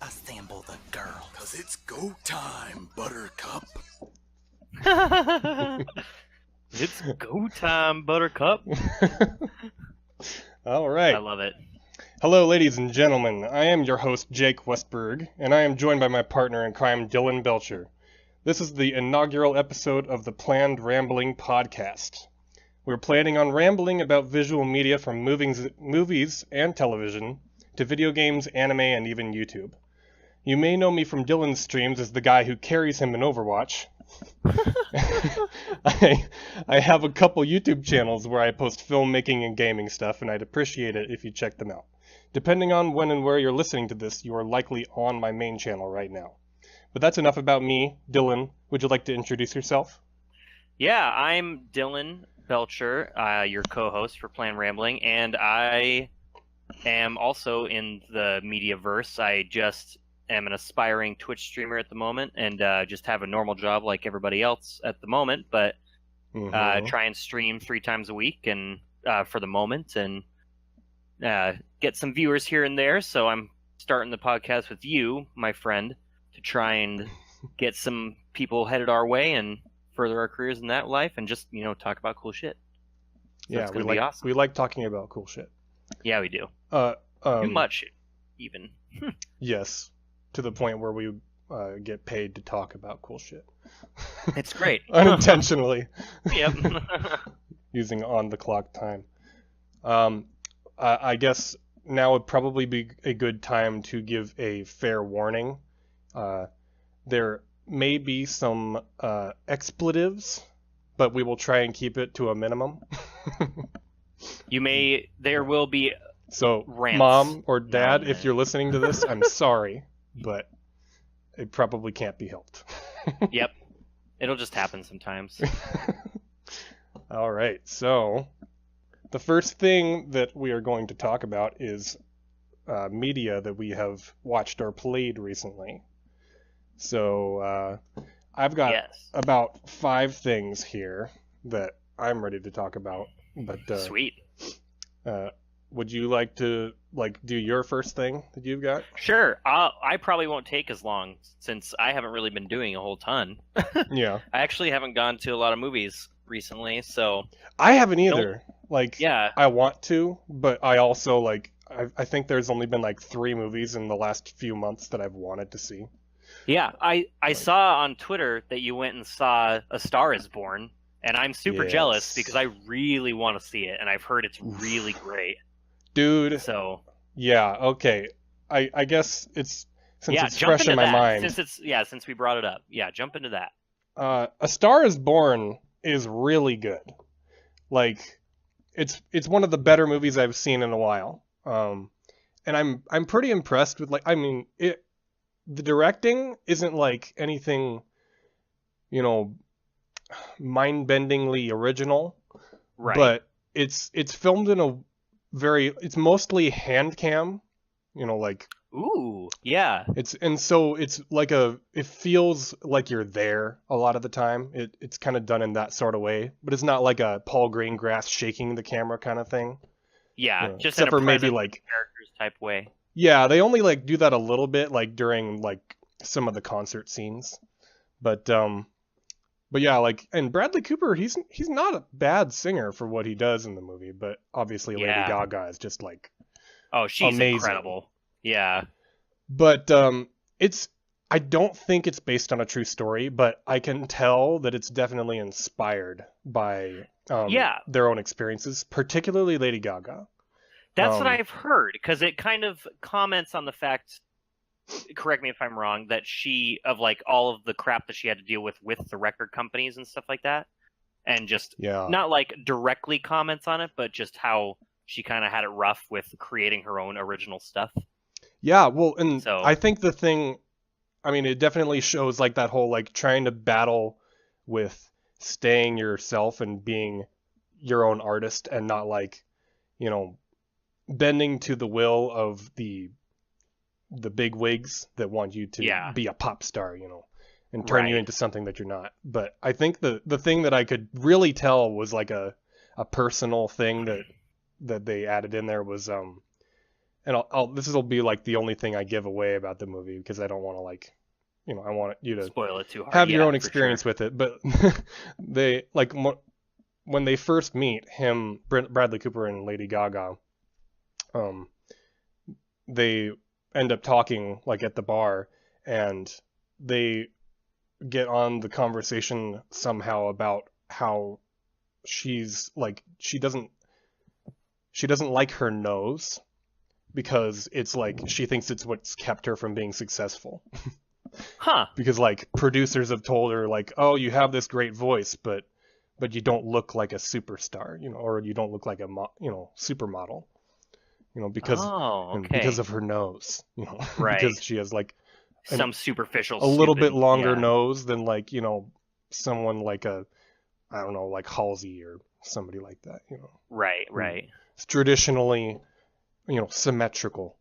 Assemble the girls. 'Cause it's go time, Buttercup. It's go time, Buttercup. All right. I love it. Hello, ladies and gentlemen. I am your host, Jake Westberg, and I am joined by my partner in crime, Dylan Belcher. This is the inaugural episode of the Planned Rambling podcast. We're planning on rambling about visual media from movies and television to video games, anime, and even YouTube. You may know me from Dylan's streams as the guy who carries him in Overwatch. I have a couple YouTube channels where I post filmmaking and gaming stuff, and I'd appreciate it if you check them out. Depending on when and where you're listening to this, you are likely on my main channel right now. But that's enough about me. Dylan, would you like to introduce yourself? Yeah, I'm Dylan Belcher, your co-host for Planned Rambling, and I am also in the Mediaverse. I just am an aspiring Twitch streamer at the moment, and just have a normal job like everybody else at the moment, but try and stream 3 times a week and for the moment, and get some viewers here and there. So I'm starting the podcast with you, my friend, to try and get some people headed our way and further our careers in that life, and just, talk about cool shit. So Yeah, we like talking about cool shit. Yeah, we do. Too much, even. Yes, to the point where we get paid to talk about cool shit. It's great. Unintentionally. Yep. Using on-the-clock time. I guess now would probably be a good time to give a fair warning. There may be some expletives, but we will try and keep it to a minimum. There will be So, rants. Mom or Dad, if you're listening to this, I'm sorry, but it probably can't be helped. Yep. It'll just happen sometimes. All right, so the first thing that we are going to talk about is media that we have watched or played recently. So I've got about 5 things here that I'm ready to talk about. But Sweet. Would you like to do your first thing that you've got? Sure. I probably won't take as long since I haven't really been doing a whole ton. Yeah. I actually haven't gone to a lot of movies recently, so I haven't either. Yeah. I want to, but I also I think there's only been 3 movies in the last few months that I've wanted to see. Yeah, I saw on Twitter that you went and saw A Star Is Born, and I'm super jealous because I really want to see it, and I've heard it's really great. Dude. So. Yeah, okay. I guess it's it's jump fresh into in my that. mind. Since we brought it up. Yeah, jump into that. A Star Is Born is really good. It's one of the better movies I've seen in a while. And I'm pretty impressed with the directing isn't anything, mind-bendingly original. Right. But it's filmed in it's mostly hand cam, Ooh, yeah. It feels like you're there a lot of the time. It's kind of done in that sort of way, but it's not like a Paul Greengrass shaking the camera kind of thing. Yeah, just except in a for maybe characters type way. Yeah, they only do that a little bit during some of the concert scenes. But yeah, and Bradley Cooper, he's not a bad singer for what he does in the movie, but obviously Lady Gaga is just oh, she's amazing. Incredible. Yeah. But I don't think it's based on a true story, but I can tell that it's definitely inspired by their own experiences, particularly Lady Gaga. That's what I've heard, because it kind of comments on the fact, correct me if I'm wrong, that of all of the crap that she had to deal with the record companies and stuff like that, and just not directly comments on it, but just how she kind of had it rough with creating her own original stuff. Yeah, well, and so, I think the thing, it definitely shows that whole trying to battle with staying yourself and being your own artist and not bending to the will of the big wigs that want you to be a pop star, and turn you into something that you're not. But I think the thing that I could really tell was a personal thing that they added in there was and this will be like the only thing I give away about the movie because I don't want to like, I want you to spoil it too hard. have your Yeah, own for experience sure. with it. But they like when they first meet him, Bradley Cooper and Lady Gaga, they end up talking like at the bar, and they get on the conversation somehow about how she's like she doesn't like her nose because it's like she thinks it's what's kept her from being successful. Huh. Because like producers have told her like, oh, you have this great voice, but you don't look like a superstar, or you don't look like a supermodel, because Oh, okay. because of her nose, Right. because she has like some superficial, a little bit stupid- longer yeah. nose than like someone like I don't know, like Halsey or somebody like that, Right, right. It's traditionally symmetrical.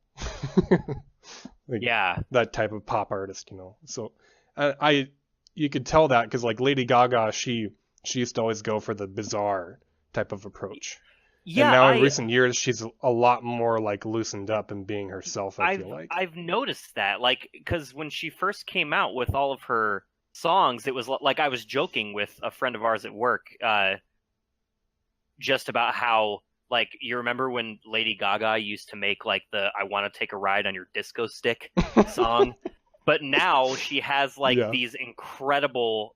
Like, Yeah. that type of pop artist, So you could tell that because like Lady Gaga, she used to always go for the bizarre type of approach. Yeah. And now in recent years, she's a lot more like loosened up and being herself. I feel like I've noticed that, like, because when she first came out with all of her songs, it was like I was joking with a friend of ours at work, just about how. Like, you remember when Lady Gaga used to make, like, the I Want to Take a Ride on Your Disco Stick song? But now she has, like, these incredible,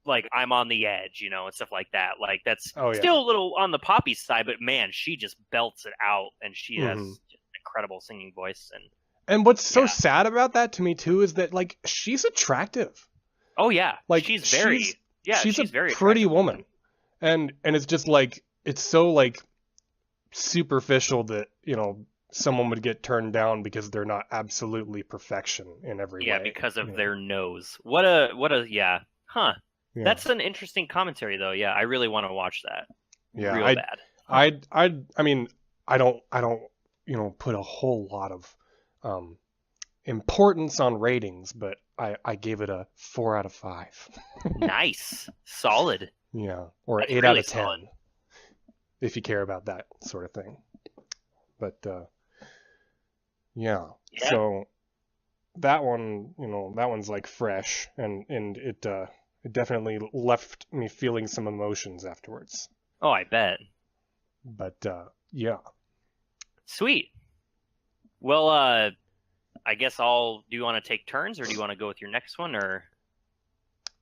like, I'm on the edge, and stuff like that. Like, that's still a little on the poppy side, but, man, she just belts it out, and she has just an incredible singing voice. And what's so sad about that to me, too, is that, like, she's attractive. Oh, yeah. Like, she's she's a very pretty woman. And it's just, like, it's so, like, superficial that someone would get turned down because they're not absolutely perfection in every way. Yeah, because of their nose. What a huh. Yeah. That's an interesting commentary though. Yeah, I really want to watch that. Yeah, real bad. Huh. I mean, I don't put a whole lot of importance on ratings, but I gave it a 4 out of 5. Nice, solid. Yeah, or That's 8 really out of 10. solid. If you care about that sort of thing. But yeah. So that one, that one's like fresh, and it definitely left me feeling some emotions afterwards. Oh, I bet. But yeah. Sweet. Well, I guess do you want to take turns, or do you want to go with your next one, or?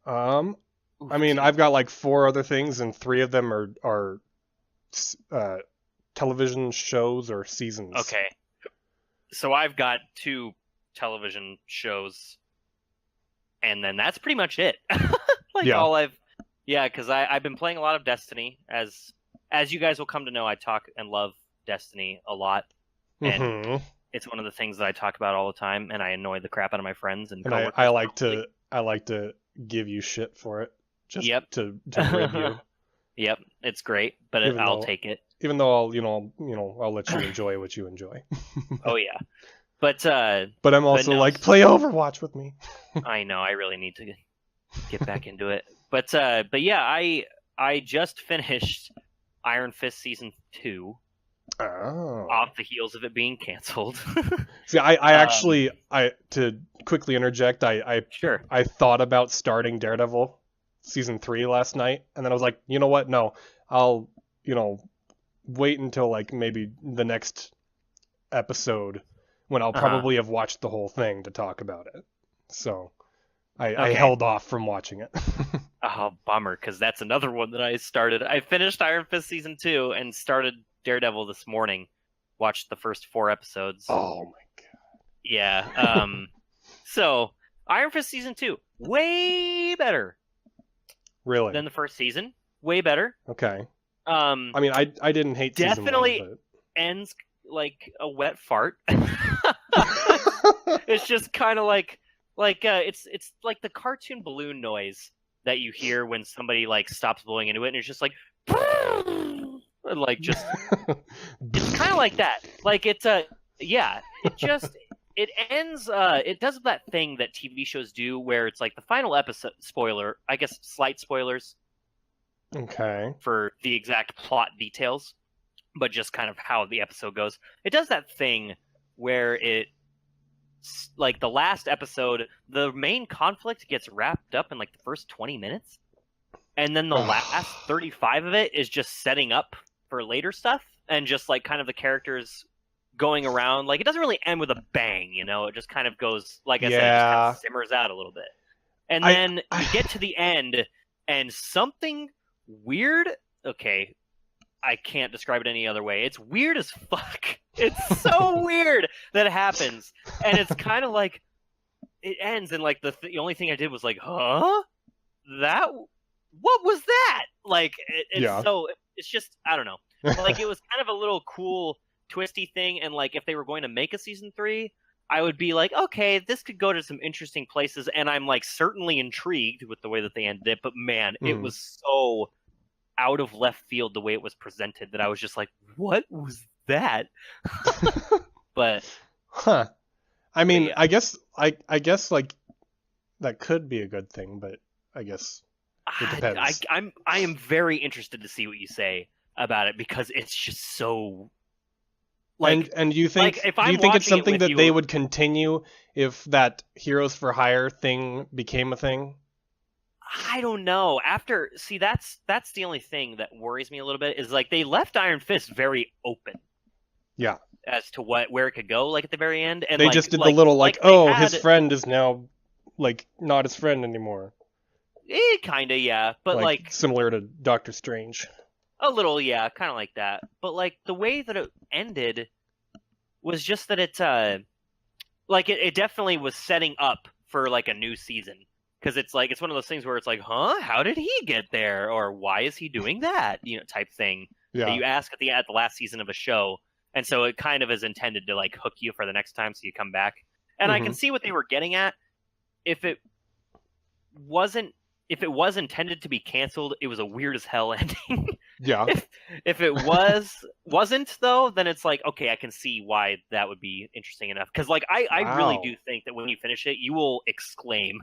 I mean, I've got like 4 other things, and 3 of them are television shows or seasons. Okay. So I've got 2 television shows, and then that's pretty much it. Because I've been playing a lot of Destiny. As you guys will come to know, I talk and love Destiny a lot, and it's one of the things that I talk about all the time, and I annoy the crap out of my friends and coworkers. I like to give you shit for it, just to rib you. Yep, it's great, but I'll take it. Even though I'll let you enjoy what you enjoy. Oh yeah, but I'm also like, play Overwatch with me. I know, I really need to get back into it. But yeah, I just finished Iron Fist season 2. Oh. Off the heels of it being canceled. See, I actually to quickly interject, I thought about starting Daredevil season 3 last night, and then I was like, you know what? No, I'll wait until like maybe the next episode when I'll probably have watched the whole thing to talk about it. So I held off from watching it. Oh, bummer, because that's another one that I started. I finished Iron Fist season 2 and started Daredevil this morning. Watched the first 4 episodes. Oh my god. Yeah. So Iron Fist season 2, way better. Really? Than the first season. Way better. Okay. I mean, I didn't hate definitely season 1, but... ends like a wet fart. It's just kind of like it's like the cartoon balloon noise that you hear when somebody like stops blowing into it, and it's just like like just it's kind of like that. Like it's it ends it does that thing that TV shows do where it's like the final episode spoiler, I guess slight spoilers. Okay. For the exact plot details, but just kind of how the episode goes. It does that thing where like the last episode, the main conflict gets wrapped up in like the first 20 minutes. And then the last 35 of it is just setting up for later stuff and just like kind of the characters going around. Like it doesn't really end with a bang, you know? It just kind of goes, like I said, it just kind of simmers out a little bit. And then you get to the end and something weird. Okay, I can't describe it any other way. It's weird as fuck. It's so weird that it happens. And it's kind of like it ends and like the only thing I did was like, huh? What was that? Like, it's just, I don't know. Like, it was kind of a little cool, twisty thing, and, like, if they were going to make a season 3, I would be like, okay, this could go to some interesting places, and I'm, like, certainly intrigued with the way that they ended it, but, man, it was so out of left field the way it was presented that I was just like, what was that? But... Huh. I mean, yeah. I guess, like, that could be a good thing, but I guess... It depends. I am very interested to see what you say about it because it's just so. Like, and you think it's something that they would continue if that Heroes for Hire thing became a thing? I don't know. That's the only thing that worries me a little bit is like they left Iron Fist very open. Yeah. As to where it could go, like at the very end, and they just did the little his friend is now like not his friend anymore. Kinda, yeah, but like similar to Doctor Strange. A little, yeah, kind of like that. But like the way that it ended was just that it definitely was setting up for like a new season because it's like it's one of those things where it's like, huh, how did he get there, or why is he doing that, you know, type thing that you ask at the last season of a show, and so it kind of is intended to like hook you for the next time so you come back. And I can see what they were getting at. If it was intended to be canceled, it was a weird as hell ending. Yeah. If it wasn't though, then it's like, okay, I can see why that would be interesting enough. Because like I really do think that when you finish it, you will exclaim.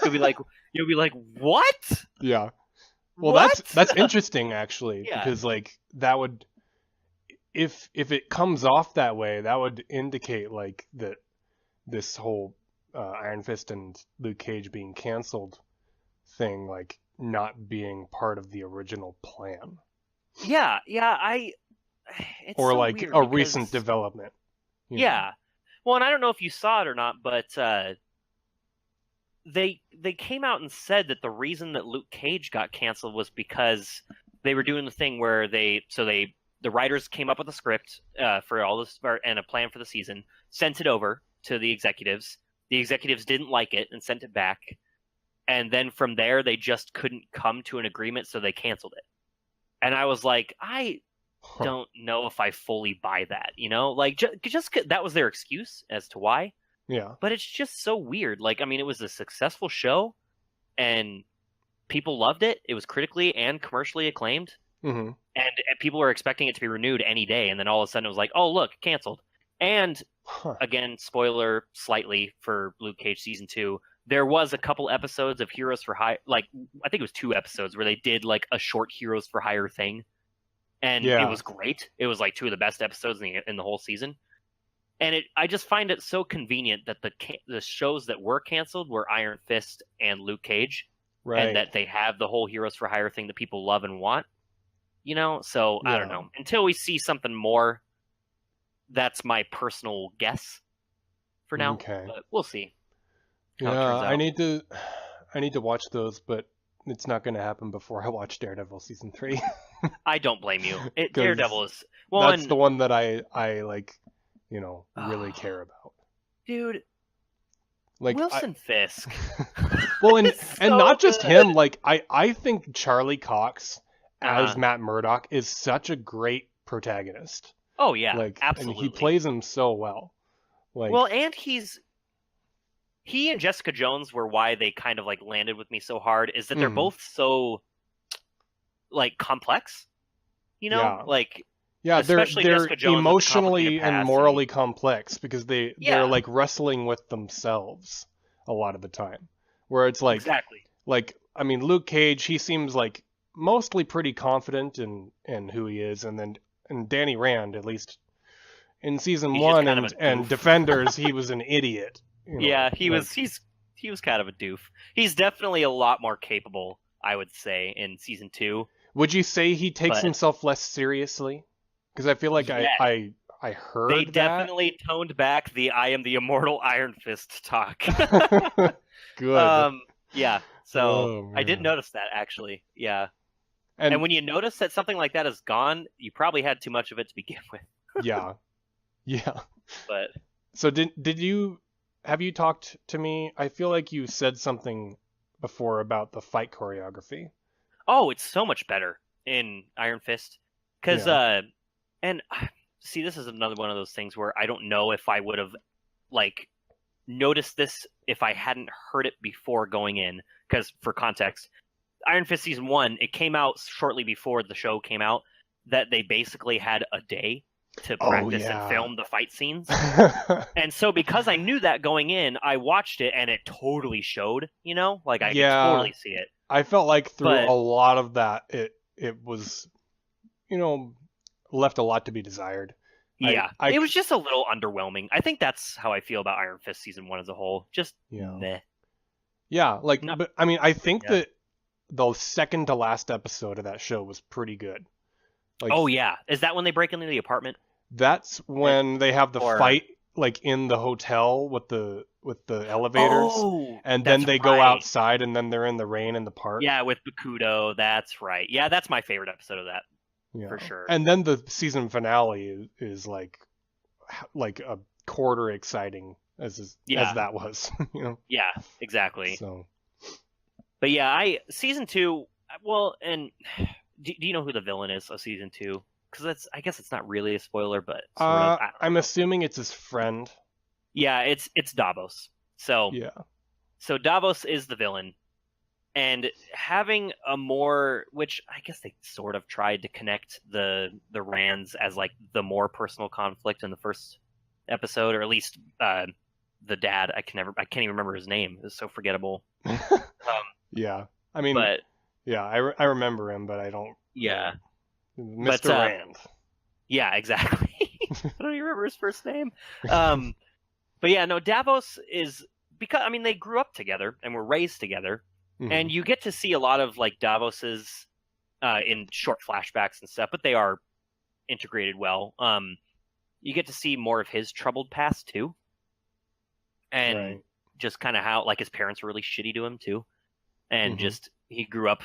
You'll be like, what? Yeah. Well, what? that's interesting actually, because like that would, if it comes off that way, that would indicate like that this whole Iron Fist and Luke Cage being canceled thing like not being part of the original plan. Yeah, it's or so like weird a recent development. Yeah. Well, and I don't know if you saw it or not, but they came out and said that the reason that Luke Cage got canceled was because they were doing the thing where the writers came up with a script for all this and a plan for the season, sent it over to the executives. The executives didn't like it and sent it back. And then from there, they just couldn't come to an agreement, so they canceled it. And I was like, I don't know if I fully buy that, you know? Like, just that was their excuse as to why. Yeah. But it's just so weird. Like, I mean, it was a successful show, and people loved it. It was critically and commercially acclaimed. Mm-hmm. And people were expecting it to be renewed any day, and then all of a sudden it was like, oh, look, canceled. And, again, spoiler slightly for Luke Cage Season 2, there was a couple episodes of Heroes for Hire, like, I think it was 2 episodes where they did, like, a short Heroes for Hire thing. And it was great. It was, like, 2 of the best episodes in the whole season. And I just find it so convenient that the shows that were canceled were Iron Fist and Luke Cage. Right. And that they have the whole Heroes for Hire thing that people love and want. You know? So, I don't know. Until we see something more, that's my personal guess for now. Okay. But we'll see. Yeah, I need to watch those, but it's not going to happen before I watch Daredevil season 3. I don't blame you. Daredevil is that's the one that I like, you know, really care about. Dude, like Wilson Fisk. Well, and not just him. Like I think Charlie Cox as Matt Murdock is such a great protagonist. Oh yeah, like absolutely. And he plays him so well. Like, well, and he and Jessica Jones were why they kind of like landed with me so hard is that they're both so like complex, you know, like they're emotionally and morally complex because they're like wrestling with themselves a lot of the time. Where it's like like I mean Luke Cage, he seems like mostly pretty confident in who he is, and Danny Rand, at least in season He's just 1 kind of a and doof. Defenders, he was an idiot. You know, Yeah, he like- was kind of a doof. He's definitely a lot more capable, I would say, in season 2. Would you say he takes But- himself less seriously? Because I feel like Yes. I heard They that. definitely toned back the "I am the immortal Iron Fist" talk. Good. Yeah. So Oh, I did man. notice that actually. Yeah. And when you notice that something like that is gone, you probably had too much of it to begin with. yeah. But So have you talked to me? I feel like you said something before about the fight choreography. oh, it's so much better in Iron Fist because and see, this is another one of those things where I don't know if I would have like noticed this if I hadn't heard it before going in. Because for context, Iron Fist season 1, it came out shortly before the show came out. That they basically had a day to practice and film the fight scenes. And so because I knew that going in, I watched it and it totally showed, you know? Like I could totally see it. I felt like through But- a lot of that it was, you know, left a lot to be desired. Yeah. I- It was just a little underwhelming. I think that's how I feel about Iron Fist season 1 as a whole. Just Yeah. meh. Yeah, like Not- but I mean I think Yeah. that the second to last episode of that show was pretty good. Like Oh yeah. Is that when they break into the apartment? that's when they have the Or- fight like in the hotel with the elevators. Oh, And then that's they go right. outside, and then they're in the rain in the park. Yeah, with Bakudo. That's right. Yeah, that's my favorite episode of that. Yeah. for sure. And then the season finale is like a quarter exciting as that was. You know. Yeah, exactly. So But yeah, season 2. Well, and do you know who the villain is of season 2? Because I guess it's not really a spoiler, but sort of. I'm assuming it's his friend. Yeah, it's Davos. So Yeah. So Davos is the villain, and having a more, which I guess they sort of tried to connect the Rands as like the more personal conflict in the first episode, or at least the dad. I can't even remember his name. It's so forgettable. Yeah. I mean, But yeah, I remember him, but I don't. yeah, Mr. But, Rand. yeah, exactly. I don't even remember his first name. But yeah, no, Davos is, because I mean they grew up together and were raised together. Mhm. And you get to see a lot of like Davos's in short flashbacks and stuff, but they are integrated well. You get to see more of his troubled past too, and Right. just kind of how like his parents were really shitty to him too, and Mhm. just he grew up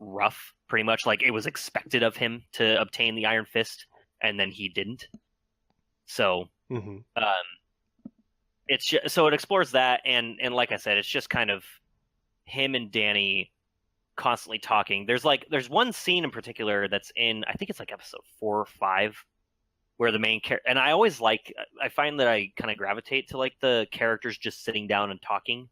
rough, pretty much. Like it was expected of him to obtain the Iron Fist, and then he didn't. So Mhm. it's just, so it explores that, and like I said, it's just kind of him and Dany constantly talking. There's one scene in particular that's in, I think it's like episode 4 or 5, where the main character, and I find that I kind of gravitate to like the characters just sitting down and talking,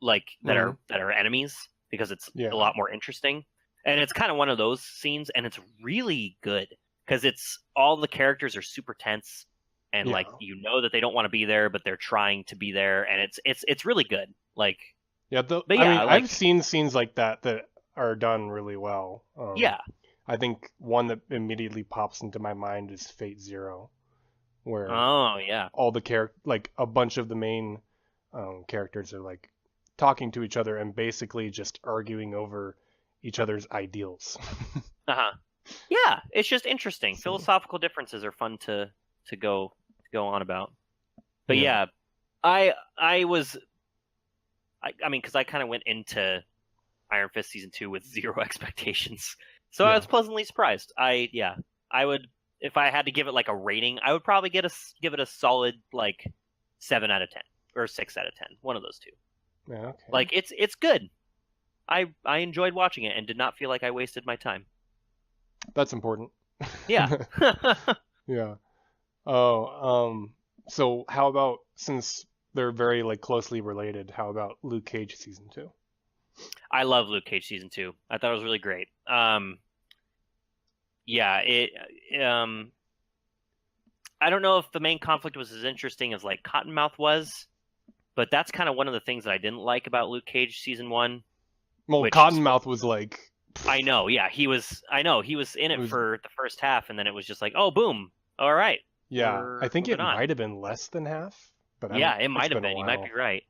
like that are enemies, because it's Yeah. a lot more interesting. And it's kind of one of those scenes, and it's really good because it's all the characters are super tense, and Yeah. like you know that they don't want to be there, but they're trying to be there, and it's really good. Like Yeah, But I yeah, mean, like- I've seen scenes like that are done really well. yeah, I think one that immediately pops into my mind is Fate Zero, where oh yeah, all the like a bunch of the main characters are like talking to each other and basically just arguing over each other's ideals. yeah. It's just interesting. So- Philosophical differences are fun to go on about. But Yeah. yeah, I mean, because I kind of went into Iron Fist season 2 with zero expectations, so I Yeah. was pleasantly surprised. I would, if I had to give it like a rating, I would probably give it a solid like 7 out of 10 or 6 out of 10, one of those two. Yeah, okay. Like it's good. I enjoyed watching it and did not feel like I wasted my time. That's important. Yeah. Yeah. Oh, so how about, since they're very like closely related, how about Luke Cage season 2? I love Luke Cage season 2. I thought it was really great. Yeah, I don't know if the main conflict was as interesting as like Cottonmouth was, but that's kind of one of the things that I didn't like about Luke Cage season 1. Well, Which- Cottonmouth was like, I know, yeah, he was in it It was- for the first half, and then it was just like, oh, boom, all right, Yeah, I think it moving on. might have been less than half. But Yeah, it it's might have been a been. You might be while. right.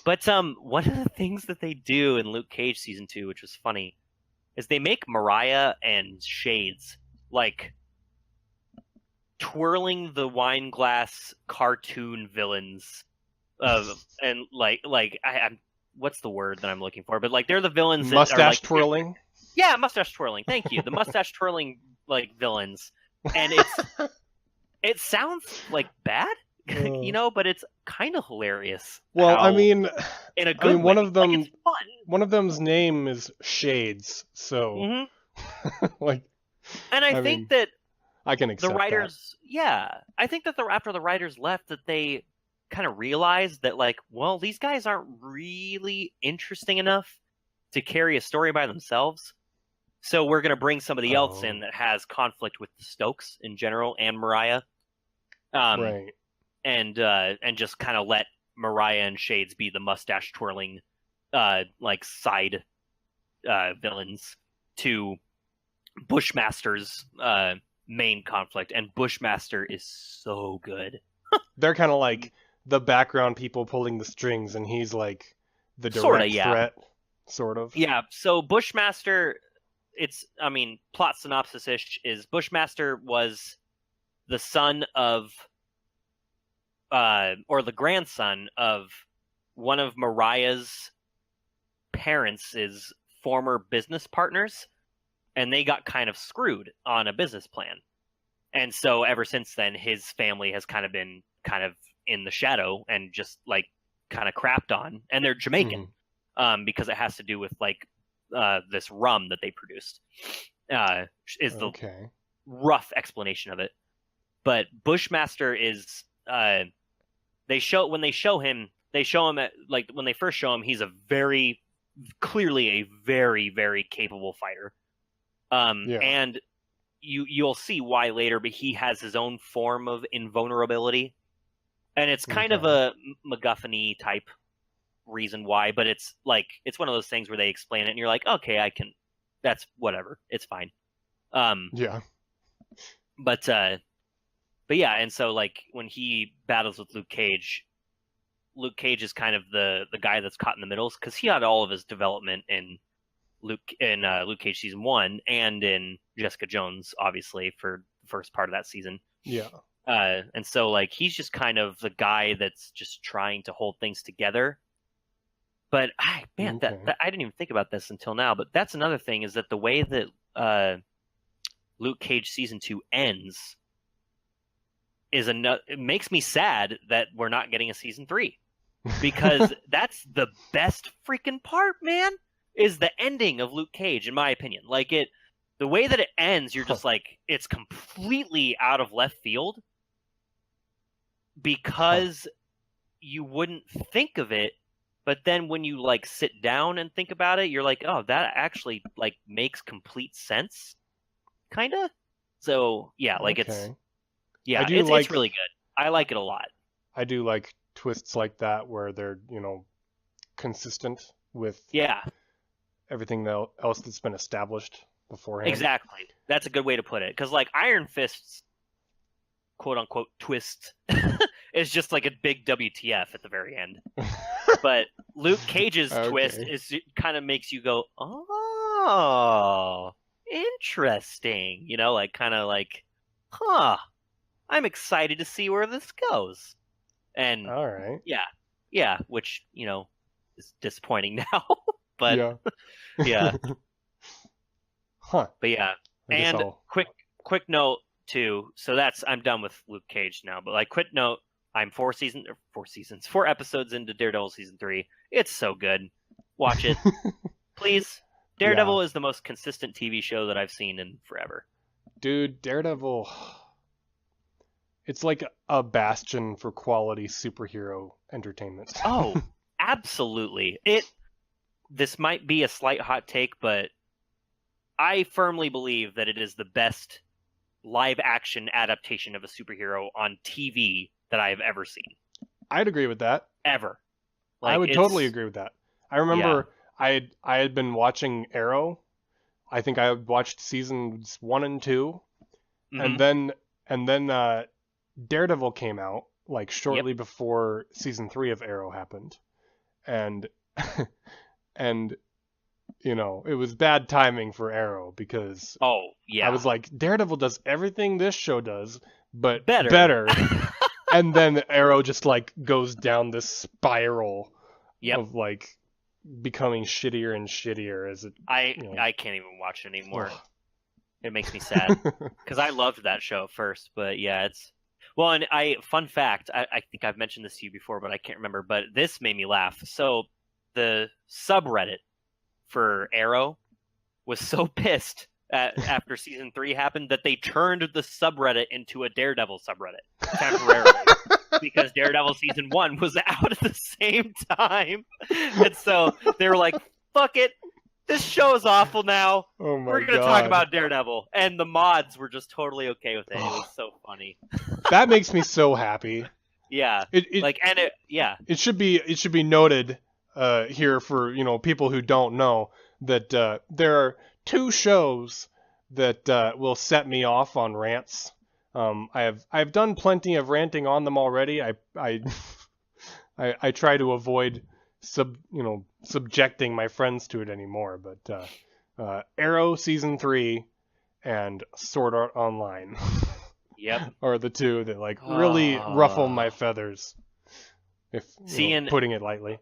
But one of the things that they do in Luke Cage season 2, which was funny, is they make Mariah and Shades like twirling the wine glass cartoon villains and I'm what's the word that I'm looking for? But like they're the villains that are Mustache like twirling. yeah, mustache twirling. Thank you. The mustache twirling like villains. And it sounds like bad, but it's kind of hilarious. Well, how, in a good way. one of them, like, it's fun. one of them's name is Shades, so Mm-hmm. And I think that I can accept the writers, I think that after the writers left, that they kind of realized that, like, well, these guys aren't really interesting enough to carry a story by themselves. So we're going to bring somebody else in that has conflict with the Stokes in general and Mariah. Right. And just kind of let Mariah and Shades be the mustache twirling, side villains to Bushmaster's main conflict. And Bushmaster is so good. They're kind of like the background people pulling the strings, and he's like the direct threat, sort of. Yeah. So Bushmaster, plot synopsis-ish is Bushmaster was the son of, or the grandson of one of Mariah's parents' former business partners, and they got kind of screwed on a business plan. And so ever since then, his family has kind of been in the shadow and just like kind of crapped on. And they're Jamaican, because it has to do with like this rum that they produced. Is the rough explanation of it. But Bushmaster is when they show him at, like, when they first show him, he's clearly a very, very capable fighter. And you'll see why later, but he has his own form of invulnerability. And it's kind of a MacGuffin-y type reason why, but it's one of those things where they explain it and you're like, okay, that's whatever. It's fine. But yeah, and so like when he battles with Luke Cage is kind of the guy that's caught in the middle, because he had all of his development in Luke Cage season 1 and in Jessica Jones, obviously, for the first part of that season. Yeah. And so like he's just kind of the guy that's just trying to hold things together. But that I didn't even think about this until now. But that's another thing, is that the way that Luke Cage season 2 ends it makes me sad that we're not getting a season 3, because that's the best freaking part, man. Is the ending of Luke Cage, in my opinion. Like the way that it ends, you're just like, it's completely out of left field, because you wouldn't think of it, but then when you like sit down and think about it, you're like, oh, that actually like makes complete sense, kind of. So yeah, like it's really good. I like it a lot. I do like twists like that where they're consistent with everything else that's been established beforehand. Exactly. That's a good way to put it. Because like Iron Fist's quote unquote twist is just like a big WTF at the very end. But Luke Cage's twist kind of makes you go, oh, interesting. Like kind of like, huh, I'm excited to see where this goes. And all right. Yeah, which, is disappointing now. But yeah. Huh. But yeah. And quick note too. So I'm done with Luke Cage now, but like quick note, I'm 4 episodes into Daredevil season 3. It's so good. Watch it. Please. Daredevil is the most consistent TV show that I've seen in forever. Dude, Daredevil, it's like a bastion for quality superhero entertainment. Oh, absolutely. This might be a slight hot take, but I firmly believe that it is the best live action adaptation of a superhero on TV that I have ever seen. I'd agree with that. Ever. I would totally agree with that. I remember I had been watching Arrow. I think I watched seasons 1 and 2, and then Daredevil came out like shortly before season 3 of Arrow happened, and and it was bad timing for Arrow because I was like, Daredevil does everything this show does, but better. And then Arrow just like goes down this spiral of like becoming shittier and shittier as it. I can't even watch it anymore. It makes me sad because I loved that show at first, but yeah, it's and fun fact, I think I've mentioned this to you before, but I can't remember. But this made me laugh. So the subreddit for Arrow was so pissed after season 3 happened that they turned the subreddit into a Daredevil subreddit temporarily because Daredevil season 1 was out at the same time, and so they were like, "Fuck it, this show is awful now. We're gonna talk about Daredevil," and the mods were just totally okay with it. It was so funny. That makes me so happy. Yeah, it should be noted here for people who don't know that there are 2 shows that will set me off on rants. I've done plenty of ranting on them already. I try to avoid subjecting my friends to it anymore, but Arrow season 3 and Sword Art Online are the 2 that like really ruffle my feathers, if putting it lightly.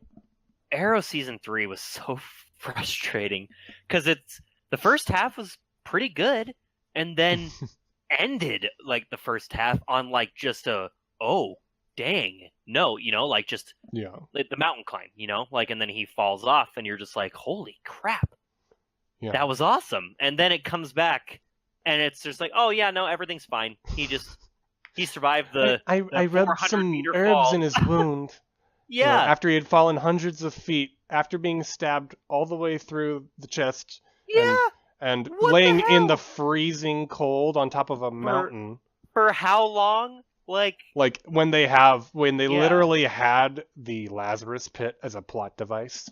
Arrow season 3 was so frustrating because the first half was pretty good and then ended like the first half on like just dang, no, like just like the mountain climb, like, and then he falls off and you're just like, holy crap, that was awesome. And then it comes back and it's just like, oh yeah, no, everything's fine. He survived the I read some herbs fall. In his wound. After he had fallen hundreds of feet, after being stabbed all the way through the chest. And laying in the freezing cold on top of a mountain. For how long? Like when they literally had the Lazarus pit as a plot device.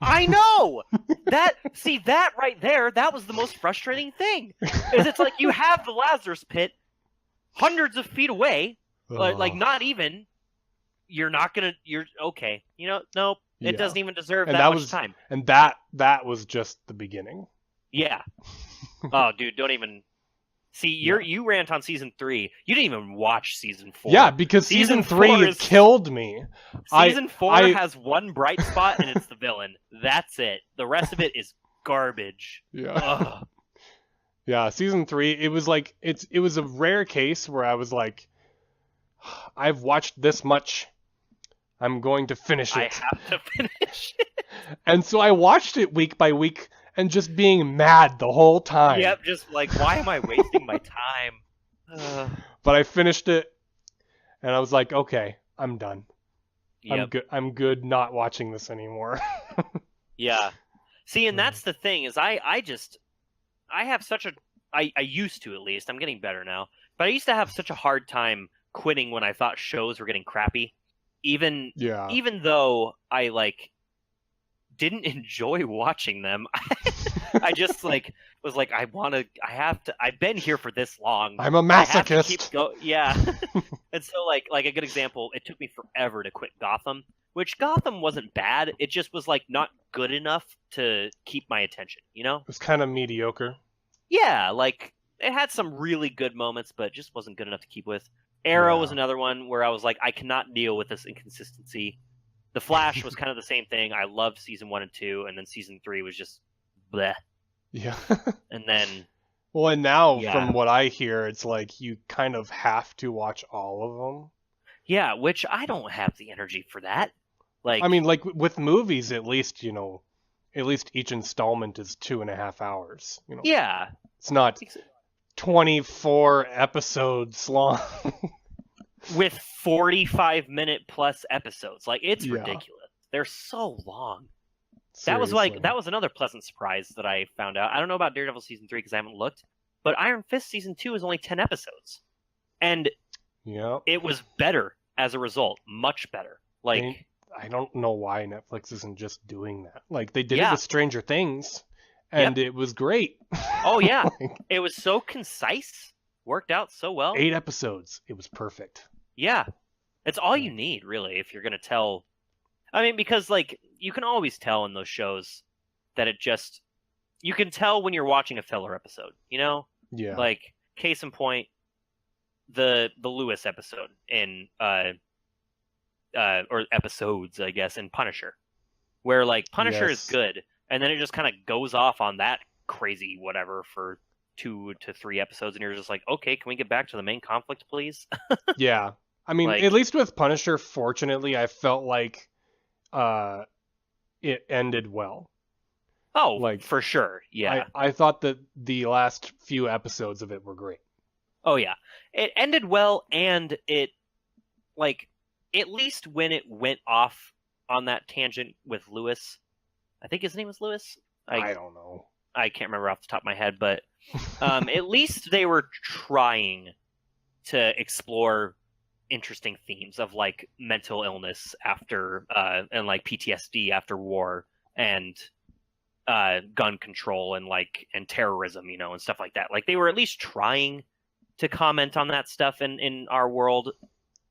I know! that right there, that was the most frustrating thing. Is it's like you have the Lazarus pit hundreds of feet away, like not even, you're okay. Nope. It doesn't even deserve that much time. And that was just the beginning. Yeah. Oh, dude, don't even. See, you rant on season 3. You didn't even watch season 4. Yeah, because season 3 killed me. Season 4 has one bright spot, and it's the villain. That's it. The rest of it is garbage. Yeah. Ugh. Yeah, season 3. It was like it was a rare case where I was like, I've watched this much. I'm going to finish it. I have to finish it. And so I watched it week by week. And just being mad the whole time. Yep, just like, why am I wasting my time? But I finished it, and I was like, okay, I'm done. Yep. I'm good not watching this anymore. Yeah. See, and that's the thing, is I have such I used to, at least, I'm getting better now, but I used to have such a hard time quitting when I thought shows were getting crappy. Even though I, like, didn't enjoy watching them. I just was like, I've been here for this long. I'm a masochist. Yeah. And so like a good example, it took me forever to quit Gotham, which Gotham wasn't bad. It just was like not good enough to keep my attention, It was kind of mediocre. Yeah, like it had some really good moments, but just wasn't good enough to keep with. Arrow was another one where I was like, I cannot deal with this inconsistency. The Flash was kind of the same thing. I loved season 1 and 2, and then season 3 was just bleh. Yeah. And then... Well, and now, from what I hear, it's like you kind of have to watch all of them. Yeah, which I don't have the energy for that. Like, I mean, like, with movies, at least each installment is 2.5 hours. Yeah. It's not 24 episodes long. With 45-minute plus episodes. Like, it's ridiculous. They're so long. Seriously. That was another pleasant surprise that I found out. I don't know about Daredevil season 3 because I haven't looked, but Iron Fist season 2 is only 10 episodes. And it was better as a result. Much better. Like, I don't know why Netflix isn't just doing that. Like, they did it with Stranger Things, and it was great. Oh, yeah. It was so concise. worked out so well. 8 episodes. It was perfect. Yeah. It's all you need, really, if you're going to tell. I mean, because, like, you can always tell in those shows that it just. You can tell when you're watching a filler episode, you know? Yeah. Like, case in point, the Lewis episode in. Or episodes, I guess, in Punisher. Where, like, Punisher is good, and then it just kind of goes off on that crazy whatever for 2 to 3 episodes, and you're just like, okay, can we get back to the main conflict, please? Yeah. I mean, Like- at least with Punisher, fortunately, I felt like it ended well. Oh, Like, for sure, yeah. I thought that the last few episodes of it were great. Oh, yeah. It ended well, and it, like, at least when it went off on that tangent with Lewis, I think his name was Lewis? I don't know. I can't remember off the top of my head, but at least they were trying to explore interesting themes of, like, mental illness after, and, like, PTSD after war, and gun control, and, like, and terrorism, you know, and stuff like that. Like, they were at least trying to comment on that stuff in our world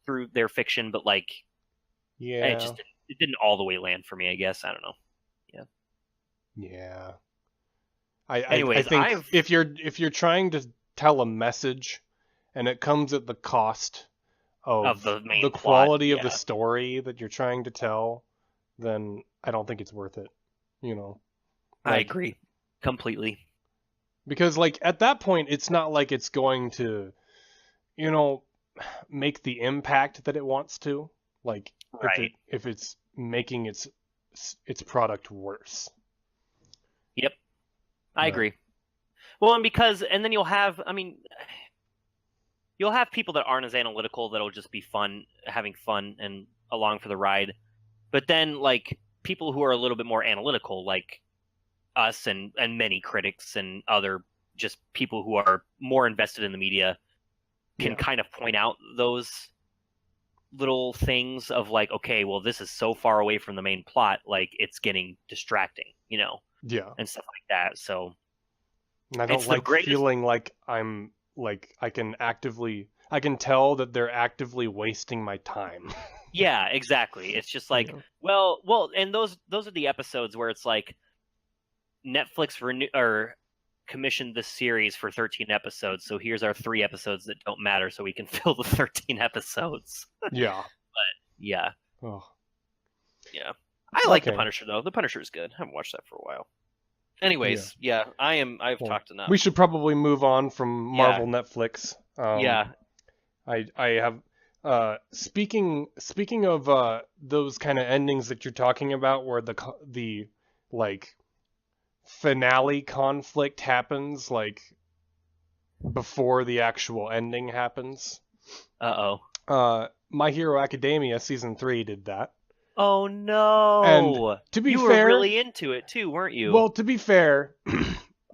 through their fiction, but, like, Yeah. it didn't all the way land for me, I guess. I don't know. Yeah. Anyways, I think if you're trying to tell a message and it comes at the cost of the main the plot, quality of yeah. the story that you're trying to tell, then I don't think it's worth it. You know. I Like, agree completely. because, like, at that point, it's not like it's going to, you know, make the impact that it wants to. Like, Right. if it's making its product worse. Yep. I Right. agree. Well, and then you'll have people that aren't as analytical that'll just be having fun and along for the ride. But then, like, people who are a little bit more analytical, like us and many critics and other just people who are more invested in the media, can Yeah. kind of point out those little things of, like, okay, well, this is so far away from the main plot, like, it's getting distracting, you know, Yeah. and stuff like that. So And I don't It's the like greatest- feeling like I'm like I can tell that they're actively wasting my time. yeah, exactly. It's just like, Yeah. well, and those are the episodes where it's like Netflix commissioned this series for 13 episodes, so here's our 3 episodes that don't matter, so we can fill the 13 episodes. Yeah. Yeah, Oh. yeah. I like The Okay. Punisher though. The Punisher is good. I haven't watched that for a while. Anyways, yeah, I've Well, talked enough. We should probably move on from Marvel Netflix. Yeah. I have speaking of those kind of endings that you're talking about, where the like finale conflict happens, like before the actual ending happens. Uh-oh. My Hero Academia season 3 did that. Oh no. And to be you fair, were really into it too, weren't you? well, to be fair,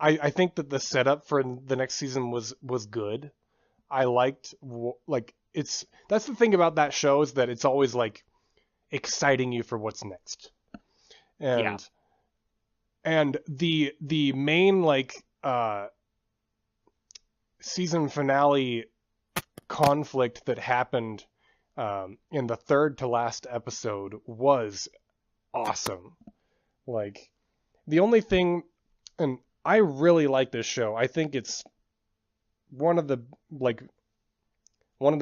I think that the setup for the next season was good. I liked, like, that's the thing about that show, is that it's always like exciting you for what's next. And the main, like, season finale conflict that happened in the third to last episode was awesome. Like, the only thing, and I really like this show. I think it's one of the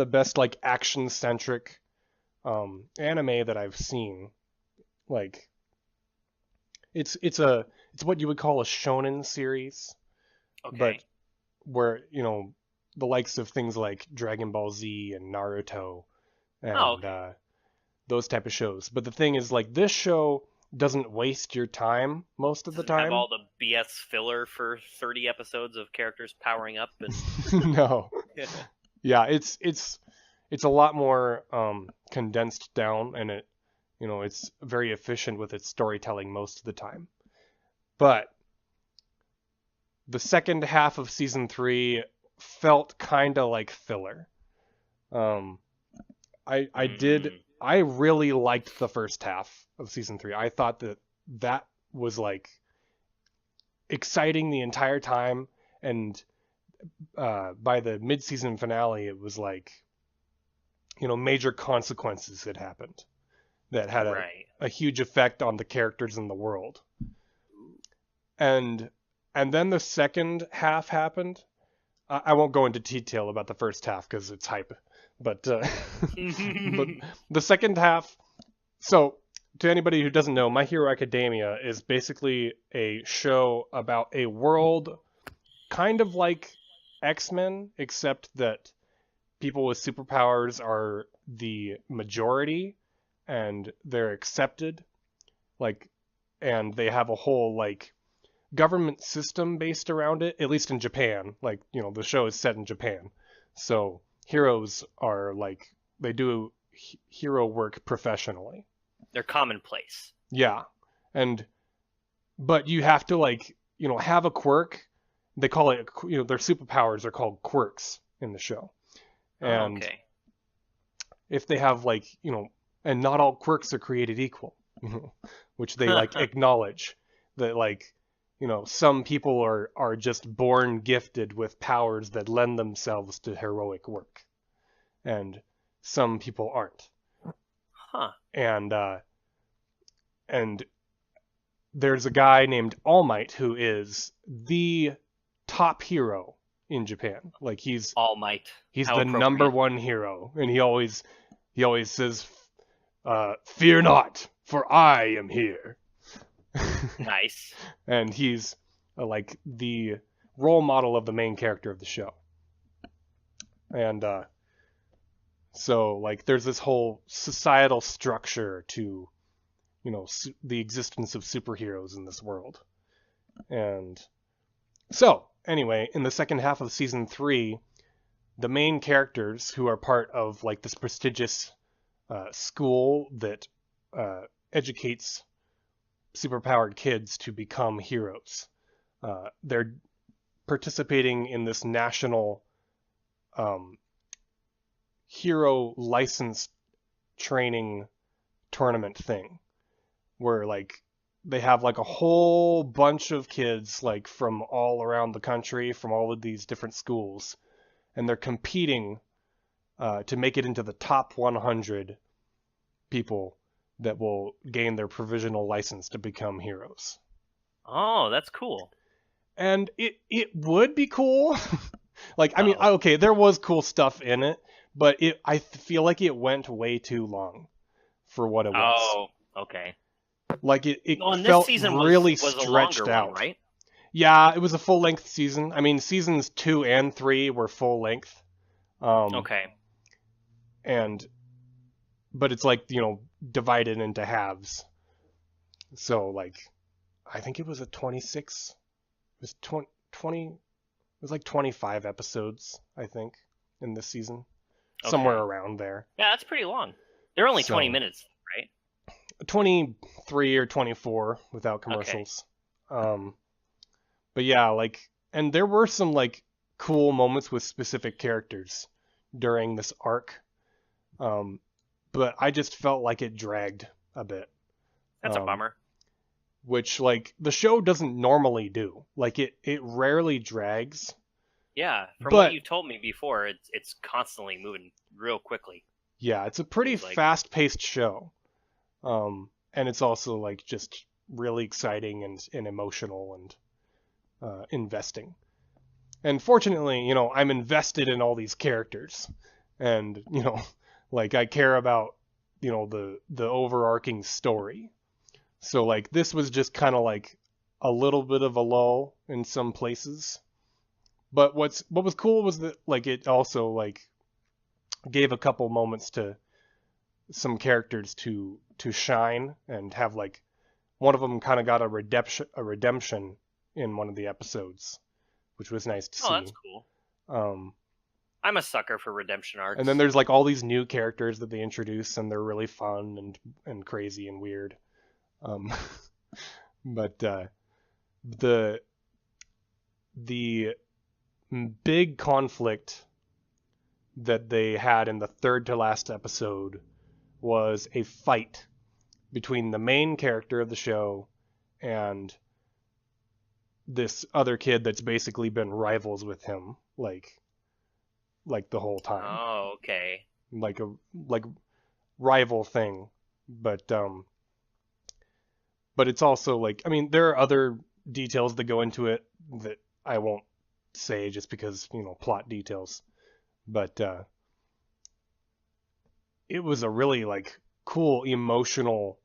best, like, action centric anime that I've seen. Like, it's what you would call a shonen series, okay. but where, you know, the likes of things like Dragon Ball Z and Naruto and those type of shows. But the thing is, like, this show doesn't waste your time most of the Doesn't have time. all the BS filler for 30 episodes of characters powering up and No. Yeah, it's a lot more condensed down, and it, you know, it's very efficient with its storytelling most of the time. But the second half of season 3 felt kind of like filler. I really liked the first half of season 3. I thought that was, like, exciting the entire time, and by the mid-season finale, it was like, major consequences had happened that had Right. a huge effect on the characters in the world. And then the second half happened. I won't go into detail about the first half because it's hype, but but the second half. So to anybody who doesn't know, My Hero Academia is basically a show about a world kind of like X-Men, except that people with superpowers are the majority and they're accepted, like, and they have a whole like government system based around it, at least in Japan. Like, the show is set in Japan. So heroes are like, they do hero work professionally. They're commonplace. Yeah. But you have to like, have a quirk. They call it, their superpowers are called quirks in the show. And okay. if they have like, and not all quirks are created equal, which they like acknowledge that like, some people are just born gifted with powers that lend themselves to heroic work, and some people aren't. Huh. And there's a guy named All Might who is the top hero in Japan. Like he's All Might. He's the number one hero, and he always says, "Fear not, for I am here." Nice. And he's like the role model of the main character of the show. And so like there's this whole societal structure to, the existence of superheroes in this world. And so anyway, in the second half of season 3, the main characters, who are part of like this prestigious school that educates superpowered kids to become heroes. They're participating in this national hero license training tournament thing, where like they have like a whole bunch of kids like from all around the country, from all of these different schools, and they're competing to make it into the top 100 people that will gain their provisional license to become heroes. Oh, that's cool. And it would be cool. Like, I mean, okay, there was cool stuff in it, but I feel like it went way too long for what it was. Oh, okay. Like it Well, felt this season really was stretched a longer out. one, right? Yeah, it was a full length season. I mean, seasons 2 and 3 were full length. Okay. But it's like, divided into halves. So like, I think it was a 26. It was 20. It was like 25 episodes, I think, in this season, somewhere around there. Yeah, that's pretty long. They're only 20 minutes, right? 23 or 24 without commercials. Okay. But yeah, like, and there were some like cool moments with specific characters during this arc. But I just felt like it dragged a bit. That's a bummer. Which like the show doesn't normally do. Like it rarely drags. Yeah, from what you told me before, it's constantly moving real quickly. Yeah, it's a pretty fast-paced show. And it's also like just really exciting and emotional and investing. And fortunately, I'm invested in all these characters, and like I care about the overarching story. So like this was just kind of like a little bit of a lull in some places. But what was cool was that like it also like gave a couple moments to some characters to shine and have like one of them kind of got a redemption in one of the episodes, which was nice to see. Oh, that's cool. I'm a sucker for redemption arcs. And then there's like all these new characters that they introduce, and they're really fun and crazy and weird. But the big conflict that they had in the third to last episode was a fight between the main character of the show and this other kid that's basically been rivals with him like the whole time, Oh, okay. like a rival thing, but it's also like, I mean, there are other details that go into it that I won't say just because, plot details, but it was a really like cool emotional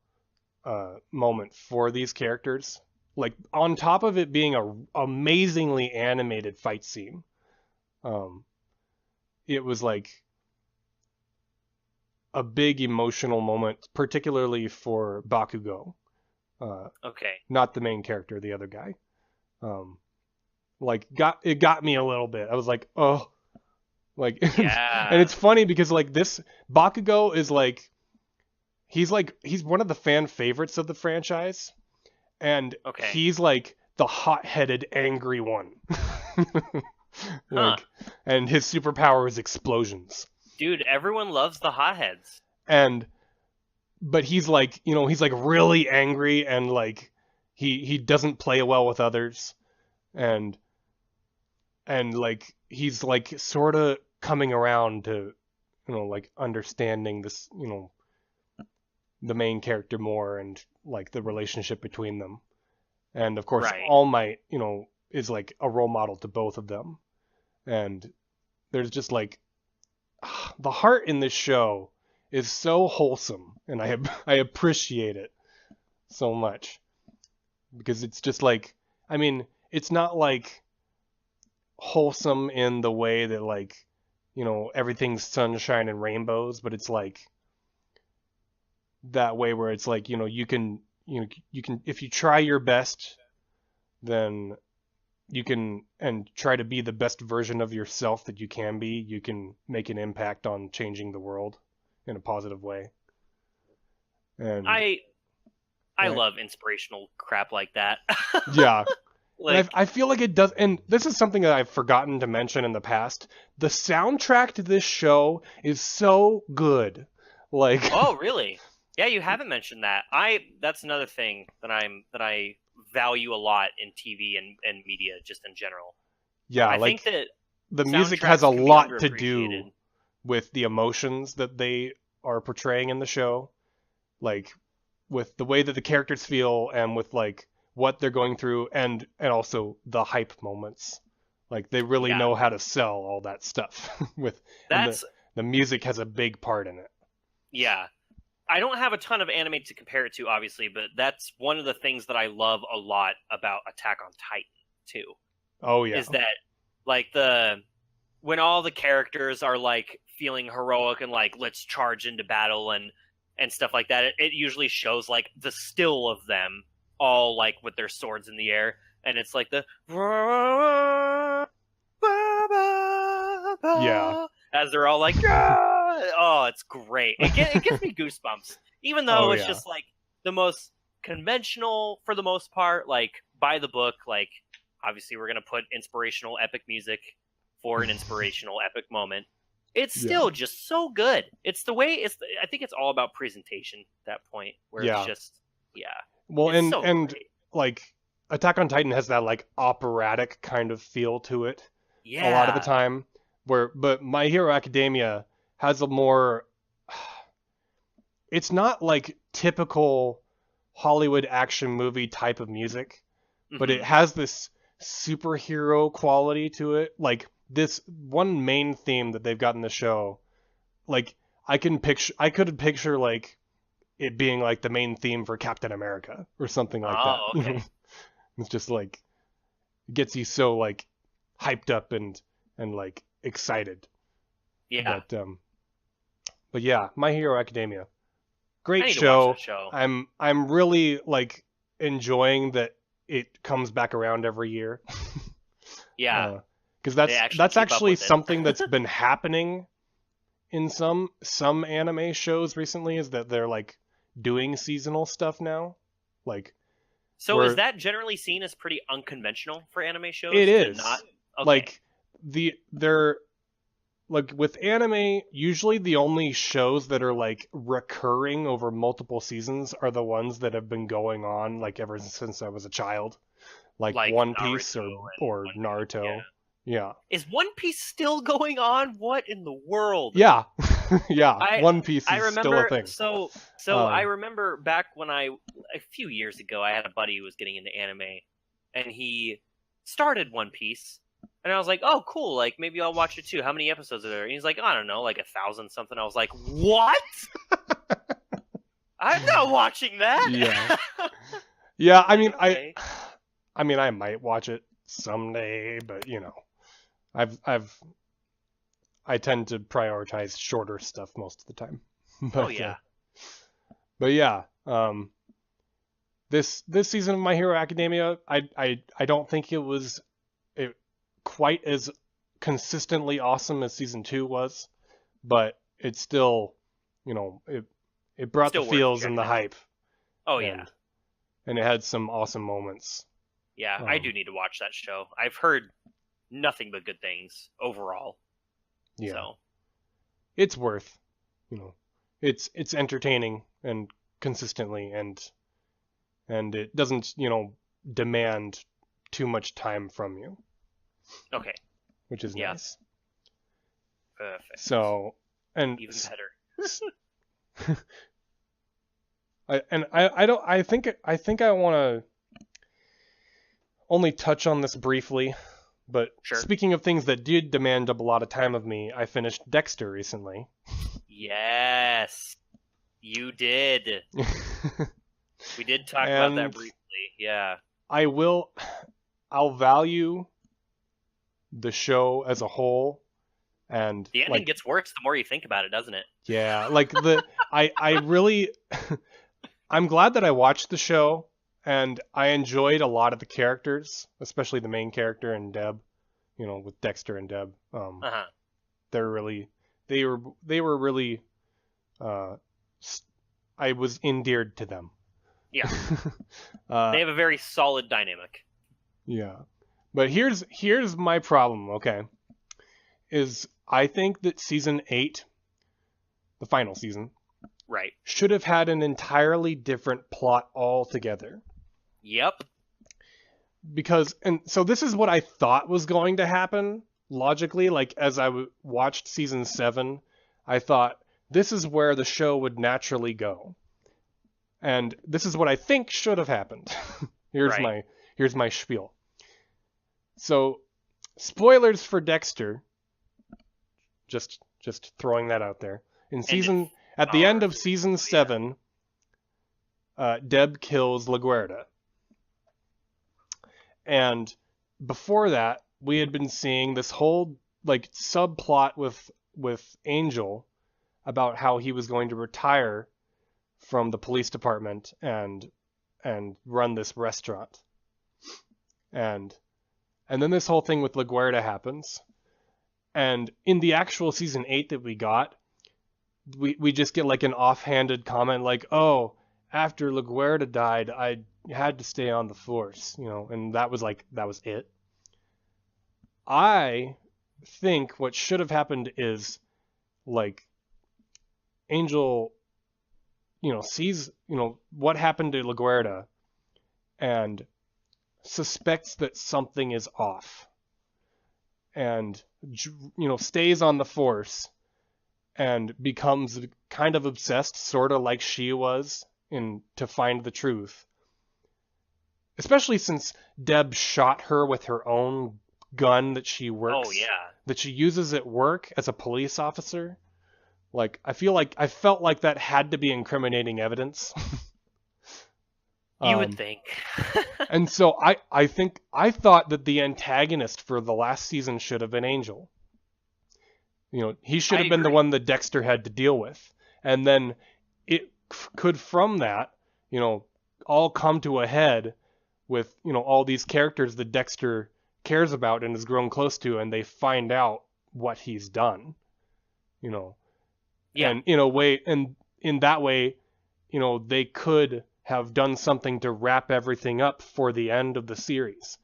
moment for these characters. Like on top of it being a amazingly animated fight scene, it was like a big emotional moment, particularly for Bakugo. Okay. Not the main character, the other guy. Like got me a little bit. I was like, oh, like, Yeah. and it's funny because like this Bakugo is like, he's one of the fan favorites of the franchise, and Okay. he's like the hot-headed, angry one. Like, and his superpower is explosions. Dude, everyone loves the hotheads. But he's like, he's like really angry, and like he doesn't play well with others, and like he's like sort of coming around to, like understanding this, the main character more, and like the relationship between them. And of course, Right. All Might, is like a role model to both of them. And there's just like the heart in this show is so wholesome, and I appreciate it so much, because it's just like, I mean, it's not like wholesome in the way that like, everything's sunshine and rainbows, but it's like that way where it's like, you can if you try your best, then you can, and try to be the best version of yourself that you can be, you can make an impact on changing the world in a positive way. And I right. love inspirational crap like that. Yeah. Like, And I feel like it does, and this is something that I've forgotten to mention in the past. The soundtrack to this show is so good. Like, oh, really? Yeah, you haven't mentioned that. That's another thing that I value a lot in TV and media just in general. yeah, I like think that the music has a soundtracks can be lot to do underappreciated. with the emotions that they are portraying in the show, like with the way that the characters feel, and with like what they're going through, and also the hype moments. Like they really Yeah. know how to sell all that stuff and That's the music has a big part in it. yeah. I don't have a ton of anime to compare it to, obviously, but that's one of the things that I love a lot about Attack on Titan too. Oh yeah. Is that like when all the characters are like feeling heroic and like let's charge into battle and stuff like that, it usually shows like the still of them all like with their swords in the air, and it's like the Yeah. as they're all like oh, it's great. It gives me goosebumps, even though it's just like the most conventional for the most part, like by the book. Like obviously we're gonna put inspirational epic music for an inspirational epic moment. It's still just so good. It's the way I think it's all about presentation at that point where it's just well, it's so great. like Attack on Titan has that like operatic kind of feel to it a lot of the time, but My Hero Academia has a more, it's not like typical Hollywood action movie type of music, but it has this superhero quality to it. Like this one main theme that they've got in the show, like I could picture like it being like the main theme for Captain America or something like that. Okay. It's just like gets you so like hyped up and like excited. Yeah. But yeah, My Hero Academia, great I need to show. watch that show. I'm really like enjoying that it comes back around every year. Yeah. Because They actually that's keep up actually with it. something that's been happening in some anime shows recently, is that they're like doing seasonal stuff now. Like, So where- is that generally seen as pretty unconventional for anime shows? It to is. Not okay. Like they're like with anime, usually the only shows that are like recurring over multiple seasons are the ones that have been going on like ever since I was a child, like One Piece Naruto or and One Piece, Naruto. yeah. Yeah. Is One Piece still going on? What in the world? Yeah. Yeah. One Piece I is remember, still a thing. So I remember back when a few years ago, I had a buddy who was getting into anime, and he started One Piece, and I was like, oh, cool, like, maybe I'll watch it too. How many episodes are there? And he's like, I don't know, like 1,000 something. I was like, what? I'm not watching that. Yeah. Yeah, I mean, okay. I might watch it someday, but I tend to prioritize shorter stuff most of the time. But, Oh yeah. But yeah, this season of My Hero Academia, I don't think it was quite as consistently awesome as season 2 was, but it still, it brought Still the worth feels and the checking hype. Oh yeah. And it had some awesome moments. Yeah, I do need to watch that show. I've heard nothing but good things overall. Yeah. So. It's worth, it's entertaining and consistently and it doesn't, demand too much time from you. Okay. Which is nice. Perfect. So, and even better. I think I want to only touch on this briefly, but sure. Speaking of things that did demand a lot of time of me, I finished Dexter recently. Yes, you did. We did talk about that briefly. Yeah. I'll value the show as a whole, and the ending gets worse the more you think about it, doesn't it? Yeah, I really I'm glad that I watched the show, and I enjoyed a lot of the characters, especially the main character and Deb, with Dexter and Deb. They were really I was endeared to them. Yeah. They have a very solid dynamic. Yeah. But here's my problem, okay? Is I think that season 8, the final season, right, should have had an entirely different plot altogether. Yep. And so this is what I thought was going to happen logically. Like, as I watched season 7, I thought this is where the show would naturally go. And this is what I think should have happened. Here's my spiel. So, spoilers for Dexter. Just throwing that out there. At the end of season 7, Deb kills LaGuerta. And before that, we had been seeing this whole subplot with Angel about how he was going to retire from the police department and run this restaurant. And then this whole thing with LaGuerta happens. And in the actual season 8 that we got, we just get an offhanded comment oh, after LaGuerta died, I had to stay on the force, and that was it. I think what should have happened is Angel, sees, what happened to LaGuerta and suspects that something is off and, stays on the force and becomes kind of obsessed, sort of like she was, to find the truth. Especially since Deb shot her with her own gun that she works. Oh, yeah. That she uses at work as a police officer. I felt like that had to be incriminating evidence. You would think. And so I thought that the antagonist for the last season should have been Angel. He should have been the one that Dexter had to deal with. And then it could, from that, all come to a head with, all these characters that Dexter cares about and has grown close to, and they find out what he's done. Yeah. And in that way, they could have done something to wrap everything up for the end of the series.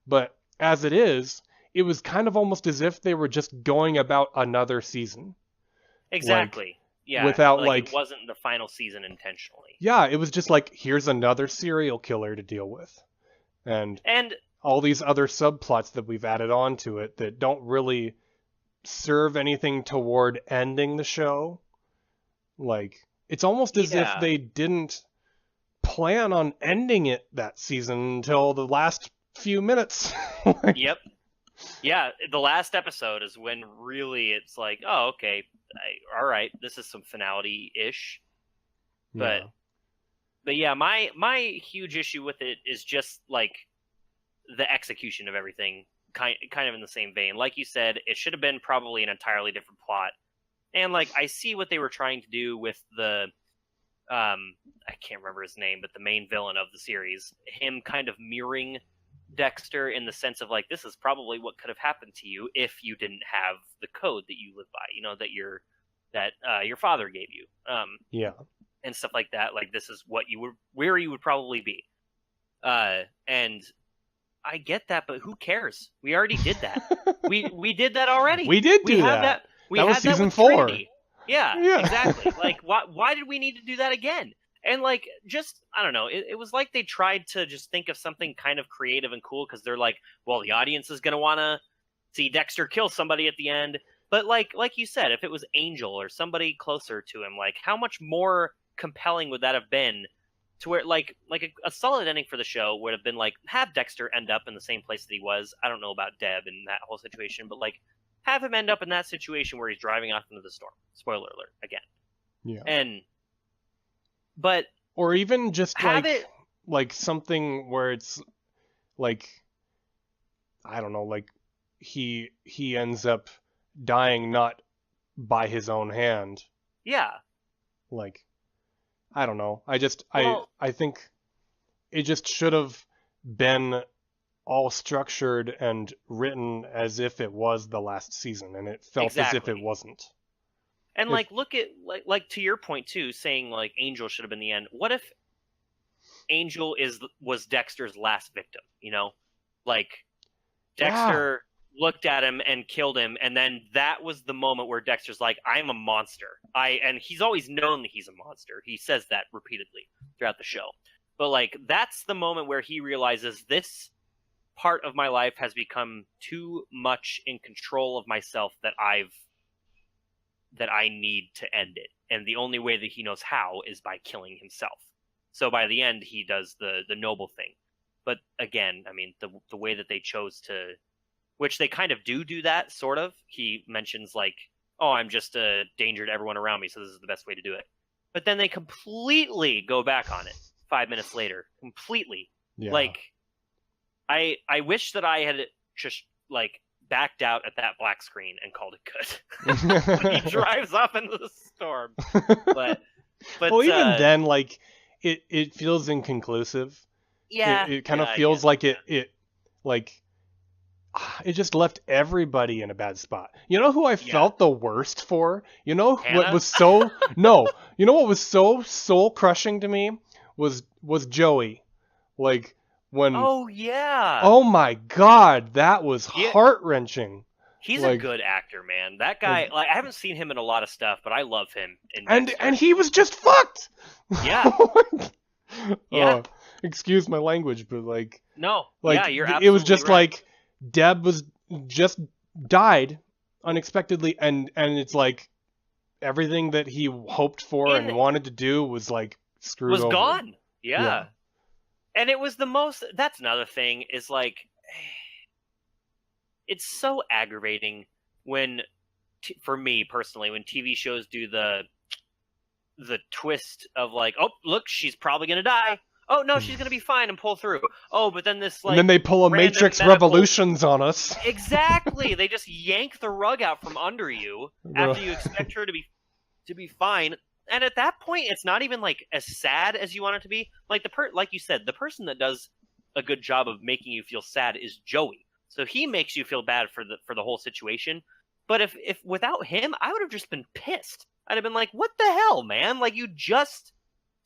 But as it is, it was kind of almost as if they were just going about another season. Exactly. Yeah. Without it wasn't the final season intentionally. Yeah, it was just here's another serial killer to deal with. And all these other subplots that we've added on to it that don't really serve anything toward ending the show. Like, it's almost as if they didn't plan on ending it that season until the last few minutes. Yep. Yeah, the last episode is when really it's like, oh, okay, all right, this is some finality-ish. But yeah, my huge issue with it is just like the execution of everything, kind of in the same vein. Like you said, it should have been probably an entirely different plot. And like I see what they were trying to do with the I can't remember his name, but the main villain of the series, him kind of mirroring Dexter in the sense of like, this is probably what could have happened to you if you didn't have the code that you live by, you know, that your father gave you. And stuff like that. Like, this is what where you would probably be. And I get that, but who cares? We already did that. we did that already. We did do that. That was season 4. Trinity. Yeah, exactly. Like, why did we need to do that again? And like, just, I don't know. It was like they tried to just think of something kind of creative and cool because they're like, well, the audience is going to want to see Dexter kill somebody at the end. But like you said, if it was Angel or somebody closer to him, like, how much more compelling would that have been to where like a solid ending for the show would have been like, have Dexter end up in the same place that he was. I don't know about Deb and that whole situation, but like, have him end up in that situation where he's driving off into the storm. Spoiler alert again. Yeah. But or even just have like something where it's like, I don't know, like he ends up dying not by his own hand. Yeah. Like, I don't know. I think it just should have been all structured and written as if it was the last season, and it felt as if it wasn't. And like, look at like to your point too, saying like Angel should have been the end. What if Angel was Dexter's last victim? You know, like Dexter looked at him and killed him, and then that was the moment where Dexter's like, "I'm a monster." And he's always known that he's a monster. He says that repeatedly throughout the show. But like, that's the moment where he realizes this part of my life has become too much in control of myself that I need to end it. And the only way that he knows how is by killing himself. So by the end, he does the noble thing. But again, I mean, the way that they chose to, which they kind of do that, sort of. He mentions like, oh, I'm just a danger to everyone around me, so this is the best way to do it. But then they completely go back on it 5 minutes later. Completely. Yeah. Like, I wish that I had just, like, backed out at that black screen and called it good. When he drives off into the storm. But well, even then, like, it feels inconclusive. Yeah. It kind of feels like it just left everybody in a bad spot. You know who I felt the worst for? You know what was so you know what was so soul crushing to me was Joey. Like, when oh my god, that was heart-wrenching. He's a good actor, man. That guy, like, I haven't seen him in a lot of stuff, but I love him. And he was just fucked. Yeah. Yeah. Excuse my language, but like, no, like, yeah, you're absolutely it was just right. Like Deb was just died unexpectedly, and it's like everything that he hoped for and wanted to do was like screwed over. Was gone. Yeah. And it was the most, that's another thing, is like, it's so aggravating when, for me personally, when TV shows do the twist of like, oh, look, she's probably going to die. Oh, no, she's going to be fine and pull through. Oh, but then this, like, and then they pull a Matrix Revolutions on us. Exactly. They just yank the rug out from under you after you expect her to be fine. And at that point, it's not even like as sad as you want it to be. Like like you said, the person that does a good job of making you feel sad is Joey. So he makes you feel bad for the whole situation. But if without him, I would have just been pissed. I'd have been like, "What the hell, man? Like, you just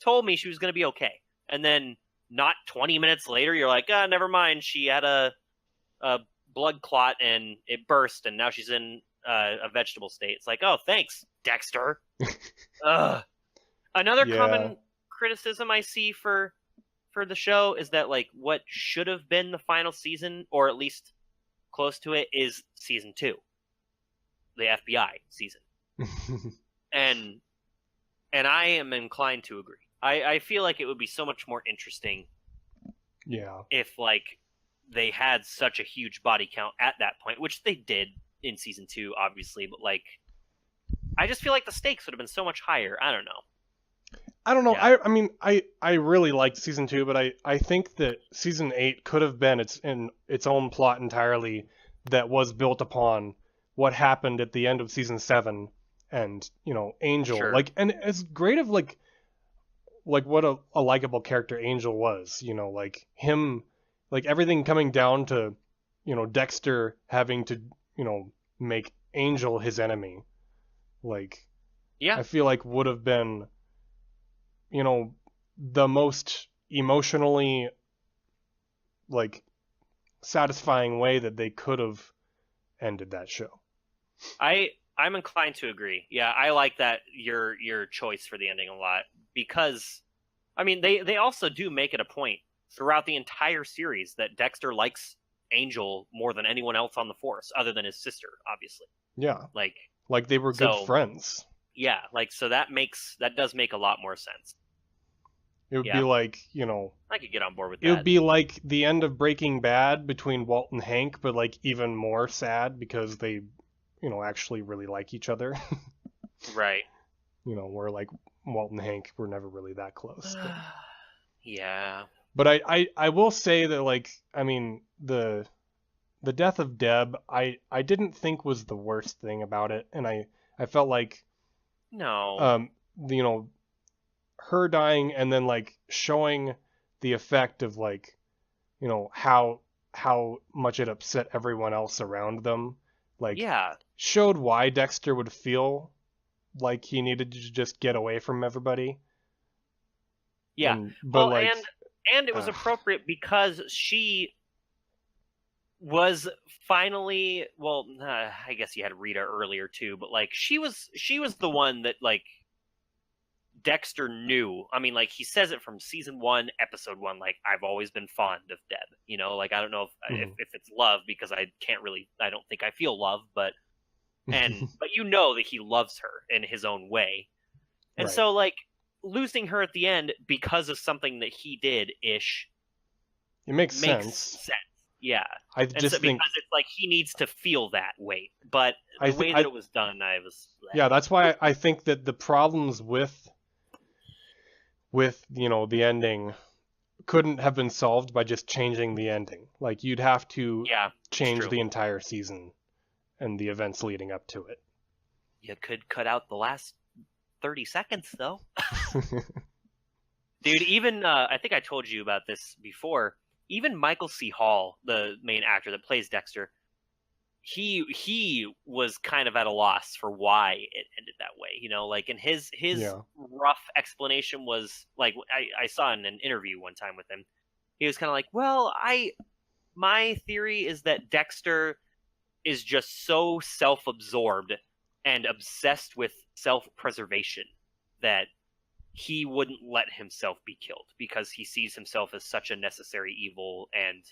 told me she was going to be okay." And then not 20 minutes later, you're like, never mind. She had a blood clot and it burst, and now she's in a vegetable state. It's like, oh, thanks, Dexter. Another common criticism I see for for the show is that like what should have been the final season, or at least close to it, is season 2, the FBI season. and I am inclined to agree. I feel like it would be so much more interesting if like they had such a huge body count at that point, which they did in season 2, obviously, but like I just feel like the stakes would have been so much higher. I don't know. Yeah. I mean, I really liked season 2, but I think that season 8 could have been its own plot entirely that was built upon what happened at the end of season 7 and, Angel. Sure. Like, and as great of like what a likable character Angel was, like him, like everything coming down to, Dexter having to, make Angel his enemy. Like, yeah, I feel like would have been, the most emotionally, like, satisfying way that they could have ended that show. I'm inclined to agree. Yeah, I like that your choice for the ending a lot, because I mean they also do make it a point throughout the entire series that Dexter likes Angel more than anyone else on the force, other than his sister, obviously. Yeah. Like they were good friends. Yeah, like so that does make a lot more sense. It would be like, I could get on board with that. It would be like the end of Breaking Bad between Walt and Hank, but like even more sad because they, actually really like each other. Right. Where like Walt and Hank were never really that close. But... yeah. But I will say that, like, I mean, the death of Deb, I didn't think was the worst thing about it, and I felt like no, her dying and then like showing the effect of like, how much it upset everyone else around them, like, showed why Dexter would feel like he needed to just get away from everybody. Yeah, and it was appropriate because she was finally, well, I guess you had Rita earlier too, but like she was the one that like Dexter knew. I mean, like he says it from season 1, episode 1, like I've always been fond of Deb, like I don't know if it's love, because I don't think I feel love, but but that he loves her in his own way. And so like losing her at the end because of something that he did ish, it makes sense. Yeah, I just think because it's like he needs to feel that weight, but the way that it was done, I was that's why I think that the problems with the ending couldn't have been solved by just changing the ending. Like you'd have to change the entire season and the events leading up to it. You could cut out the last 30 seconds though. Dude, even I think I told you about this before. Even Michael C. Hall, the main actor that plays Dexter, he was kind of at a loss for why it ended that way. Like, and his rough explanation was like, I saw in an interview one time with him, he was kind of like, well, my theory is that Dexter is just so self-absorbed and obsessed with self-preservation that he wouldn't let himself be killed because he sees himself as such a necessary evil and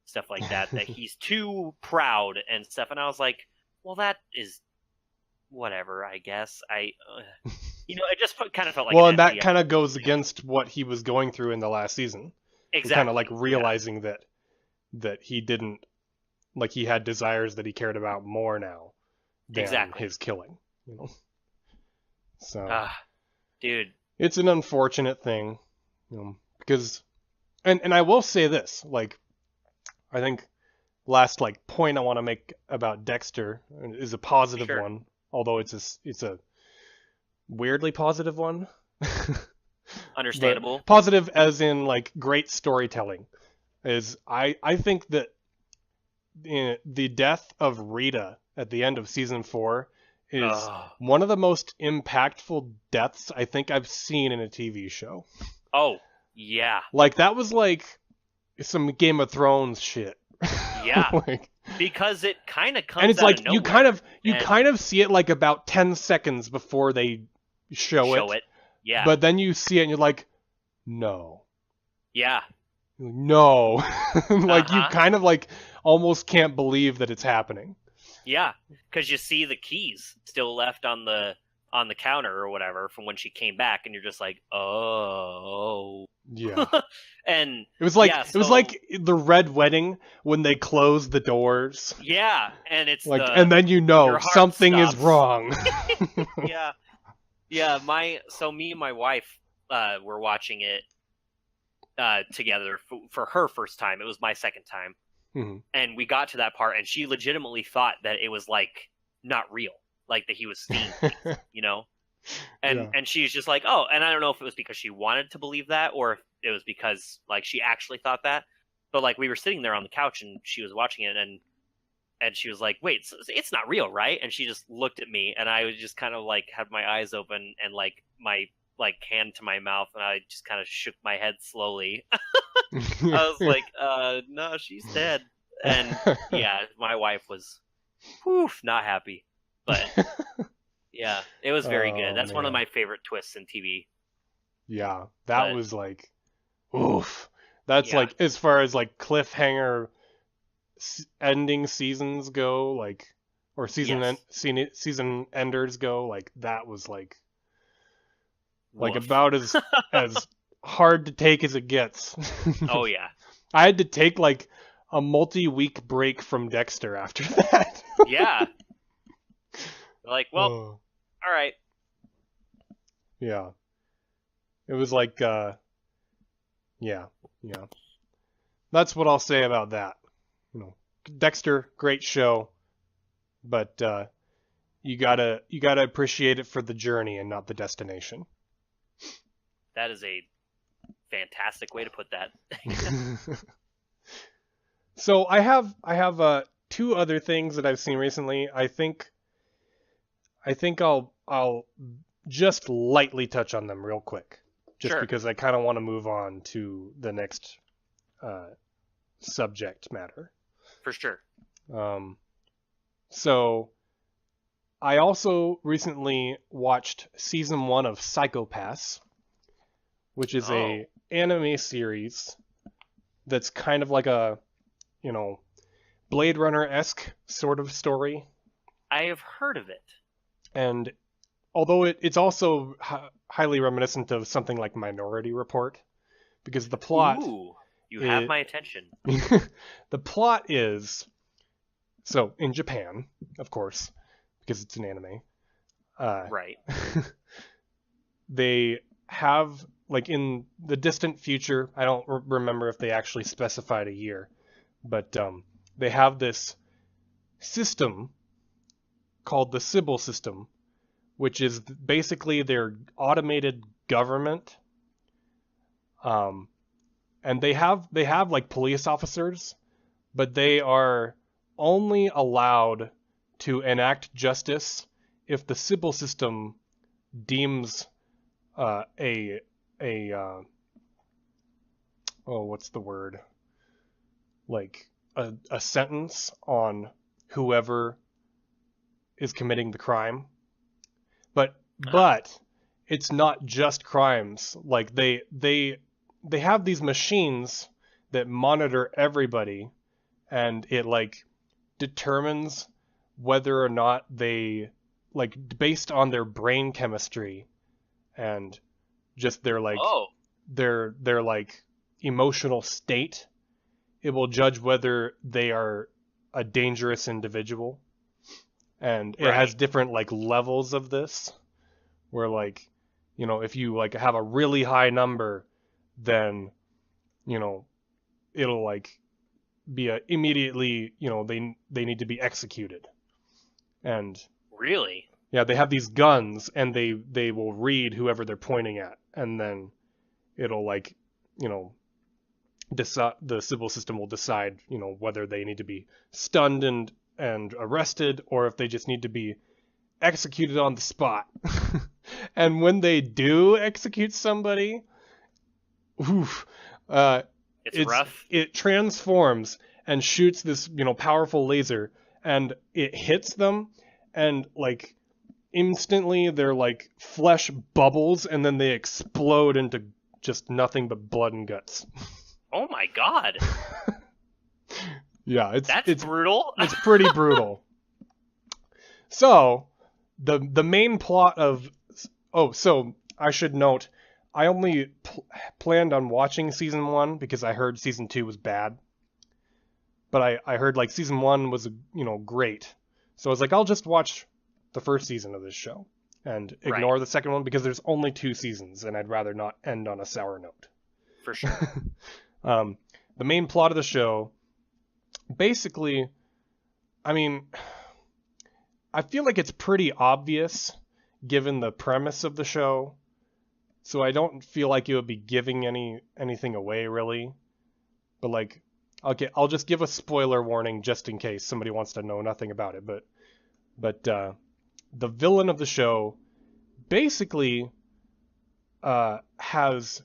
stuff like that, that he's too proud and stuff. And I was like, well, that is whatever, I guess. It just kind of felt like... Well, and that kind of goes against what he was going through in the last season. Exactly. Kind of like realizing that he didn't... Like, he had desires that he cared about more now than his killing, So... dude... It's an unfortunate thing, because, and I will say this, like, I think last like point I want to make about Dexter is a positive one, although it's a weirdly positive one. Understandable. But positive as in like great storytelling. Is I think that the death of Rita at the end of season 4 is one of the most impactful deaths I think I've seen in a TV show. Oh, yeah. Like, that was like some Game of Thrones shit. Yeah. Like, because it kind of comes and it's out like of nowhere, you kind of see it like about 10 seconds before they show it. Yeah. But then you see it and you're like, no. Yeah. No. Like, you Uh-huh. kind of, like, almost can't believe that it's happening. Yeah, because you see the keys still left on the counter or whatever from when she came back, and you're just like, oh. Yeah. And It was like yeah, it was like the Red Wedding when they closed the doors. yeah, and it's Like, and then you know your heart something is stops. wrong. Yeah, me and my wife were watching it together for her first time. It was my second time. Mhm. And we got to that part, and she legitimately thought that it was like not real, like that he was stealing things, you know. And Yeah. and she's just like, oh, and I don't know if it was because she wanted to believe that or if it was because like she actually thought that. But like we were sitting there on the couch and she was watching it, and she was like, wait, it's not real, right? And she just looked at me, and I was just kind of like had my eyes open and like my like hand to my mouth, and I just kind of shook my head slowly. I was like, no, she's dead. And yeah, my wife was not happy. But yeah, it was very good. That's one of man. my favorite twists in TV. Yeah, that But was like, oof. That's yeah, like, as far as like cliffhanger ending seasons go, like, or yes. season enders go, like that was like Woof. about as hard to take as it gets. Oh yeah. I had to take like a multi-week break from Dexter after that. Yeah. Like, well, Oh, all right. yeah. It was like yeah. That's what I'll say about that. You know, Dexter, great show, but you gotta appreciate it for the journey and not the destination. That is a fantastic way to put that. So I have two other things that I've seen recently. I think I'll just lightly touch on them real quick, just Sure. because I kind of want to move on to the next subject matter. For sure. So I also recently watched season 1 of Psycho-Pass, which is a anime series that's kind of like a, you know, Blade Runner-esque sort of story. I have heard of it. And although it's also highly reminiscent of something like Minority Report, because the plot Ooh, you have my attention. the plot is, so in Japan, of course, because it's an anime, Right. they have, like, in the distant future, I don't remember if they actually specified a year, but they have this system called the Sybil system, which is basically their automated government. And they have like police officers, but they are only allowed to enact justice if the Sybil system deems a what's the word? Like a sentence on whoever is committing the crime. But it's not just crimes. Like they have these machines that monitor everybody, and it like determines whether or not they, like, based on their brain chemistry and just their like their like emotional state, it will judge whether they are a dangerous individual. And it has different like levels of this, where, like, you know, if you like have a really high number, then, you know, it'll like be immediately, you know, they need to be executed. And Really? yeah, they have these guns, and they will read whoever they're pointing at, and then it'll, like, you know, decide, the Sybil system will decide, you know, whether they need to be stunned and arrested, or if they just need to be executed on the spot. And when they do execute somebody, oof, It's rough. it transforms and shoots this, you know, powerful laser, and it hits them, and like instantly their like flesh bubbles, and then they explode into just nothing but blood and guts. Oh my god. Yeah, That's brutal. It's pretty brutal. So, the main plot of... Oh, so I should note, I only planned on watching season 1 because I heard season 2 was bad. But I heard like season 1 was, great. So I was like, I'll just watch the first season of this show and ignore the second one because there's only 2 seasons and I'd rather not end on a sour note. For sure. The main plot of the show, basically, I mean, I feel like it's pretty obvious given the premise of the show, so I don't feel like it would be giving anything away really. But like, I'll just give a spoiler warning just in case somebody wants to know nothing about it. But the villain of the show basically has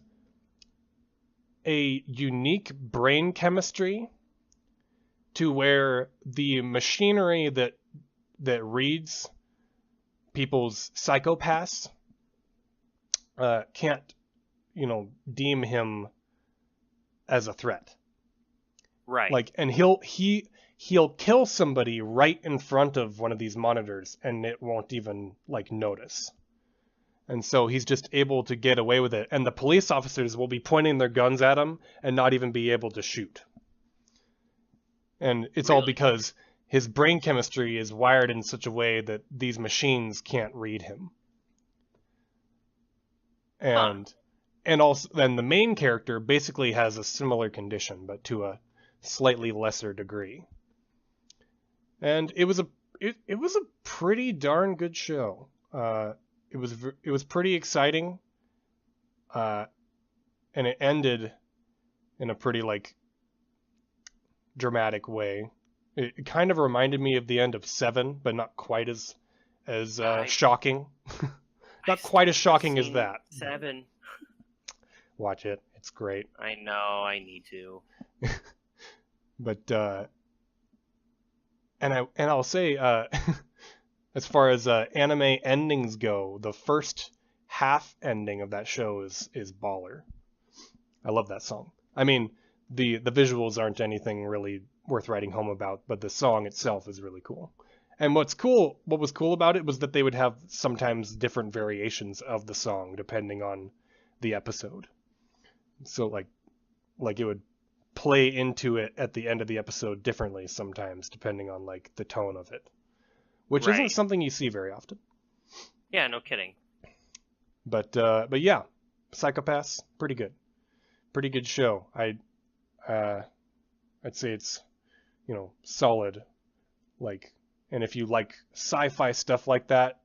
a unique brain chemistry to where the machinery that reads people's psychopaths can't, deem him as a threat. Right. Like, and he'll kill somebody right in front of one of these monitors and it won't even like notice. And so he's just able to get away with it. And the police officers will be pointing their guns at him and not even be able to shoot. And it's all because his brain chemistry is wired in such a way that these machines can't read him. And also, then the main character basically has a similar condition, but to a slightly lesser degree. And it was a pretty darn good show. It was pretty exciting, and it ended in a pretty like dramatic way. It kind of reminded me of the end of Seven, but not quite as shocking. Not quite as shocking as that. Seven. Watch it; it's great. I know, I need to. But and I'll say, as far as anime endings go, the first half ending of that show is baller. I love that song. I mean, the visuals aren't anything really worth writing home about, but the song itself is really cool. And what was cool about it was that they would have sometimes different variations of the song depending on the episode. So like it would play into it at the end of the episode differently sometimes depending on like the tone of it, which isn't something you see very often. Yeah, no kidding. But yeah, Psychopaths, pretty good show. I'd say it's solid, like, and if you like sci-fi stuff like that,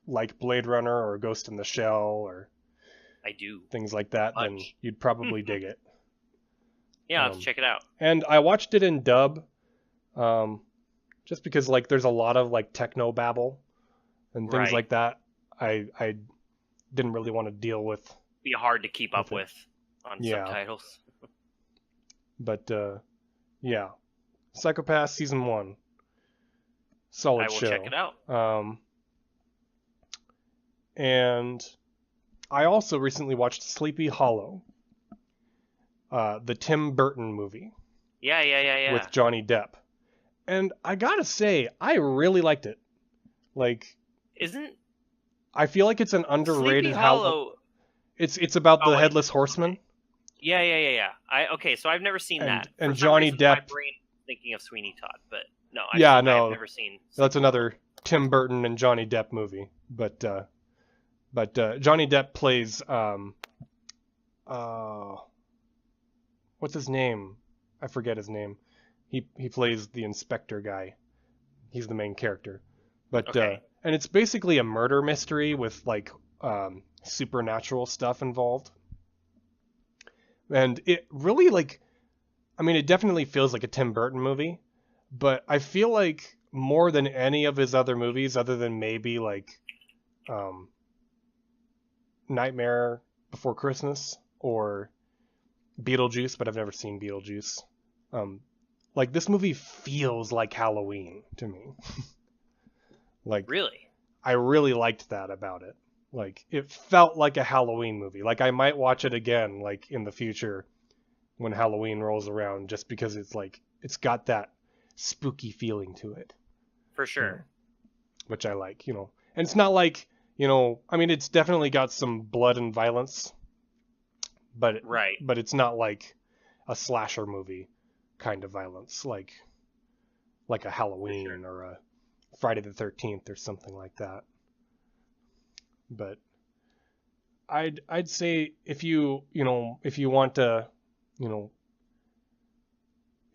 like Blade Runner or Ghost in the Shell or I do things like that, then you'd probably dig it. Yeah, let's check it out. And I watched it in dub, just because like there's a lot of like techno babble and things like that. I didn't really want to deal with. Be hard to keep up with on subtitles. But yeah, Psychopath season 1, solid show. I will check it out. And I also recently watched Sleepy Hollow. The Tim Burton movie. Yeah. With Johnny Depp. And I gotta say, I really liked it. Like, I feel like it's an underrated... Sleepy Hollow... It's about the Headless Horseman. Yeah. Okay, so I've never seen that. And Johnny Depp... My brain thinking of Sweeney Todd, but no, I've never seen... That's another Tim Burton and Johnny Depp movie. But Johnny Depp plays... what's his name? I forget his name. He plays the inspector guy. He's the main character. But and it's basically a murder mystery with like supernatural stuff involved. And it really it definitely feels like a Tim Burton movie, but I feel like more than any of his other movies, other than maybe like Nightmare Before Christmas or Beetlejuice, but I've never seen Beetlejuice. Like this movie feels like Halloween to me. Like really, I really liked that about it. Like, it felt like a Halloween movie. Like, I might watch it again, like, in the future when Halloween rolls around, just because it's like, it's got that spooky feeling to it. For sure. Which I like, And it's not like, I mean, it's definitely got some blood and violence, but Right. But it's not like a slasher movie kind of violence, like a Halloween or a Friday the 13th or something like that. But I'd say if you want to,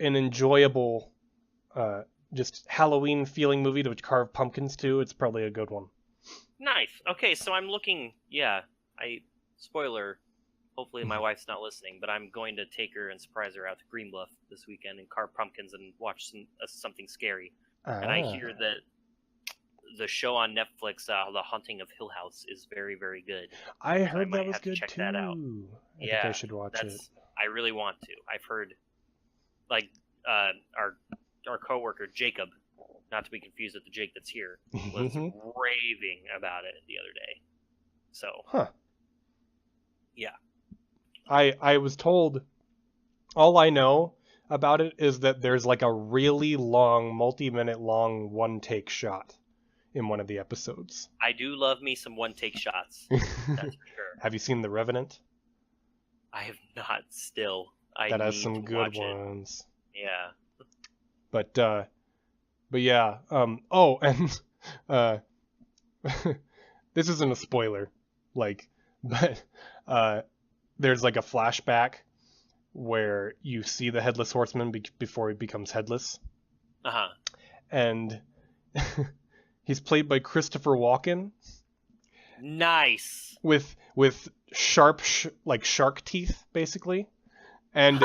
an enjoyable just Halloween feeling movie to carve pumpkins to, it's probably a good one. Nice. Okay, so I'm looking. Yeah, spoiler. Hopefully my wife's not listening, but I'm going to take her and surprise her out to Greenbluff this weekend and carve pumpkins and watch something scary. And I hear that the show on Netflix, The Haunting of Hill House, is very, very good. I heard that was good check too. That out. I think I should watch it. I really want to. I've heard, like, our coworker Jacob, not to be confused with the Jake that's here, was raving about it the other day. So, yeah. I was told, all I know about it is that there's like a really long, multi-minute long one-take shot in one of the episodes. I do love me some one-take shots. That's for sure. Have you seen The Revenant? I have not still. That has some good ones. Yeah. But yeah. And this isn't a spoiler, but there's like a flashback where you see the Headless Horseman before he becomes headless. Uh-huh. And he's played by Christopher Walken. Nice. With sharp shark teeth, basically. And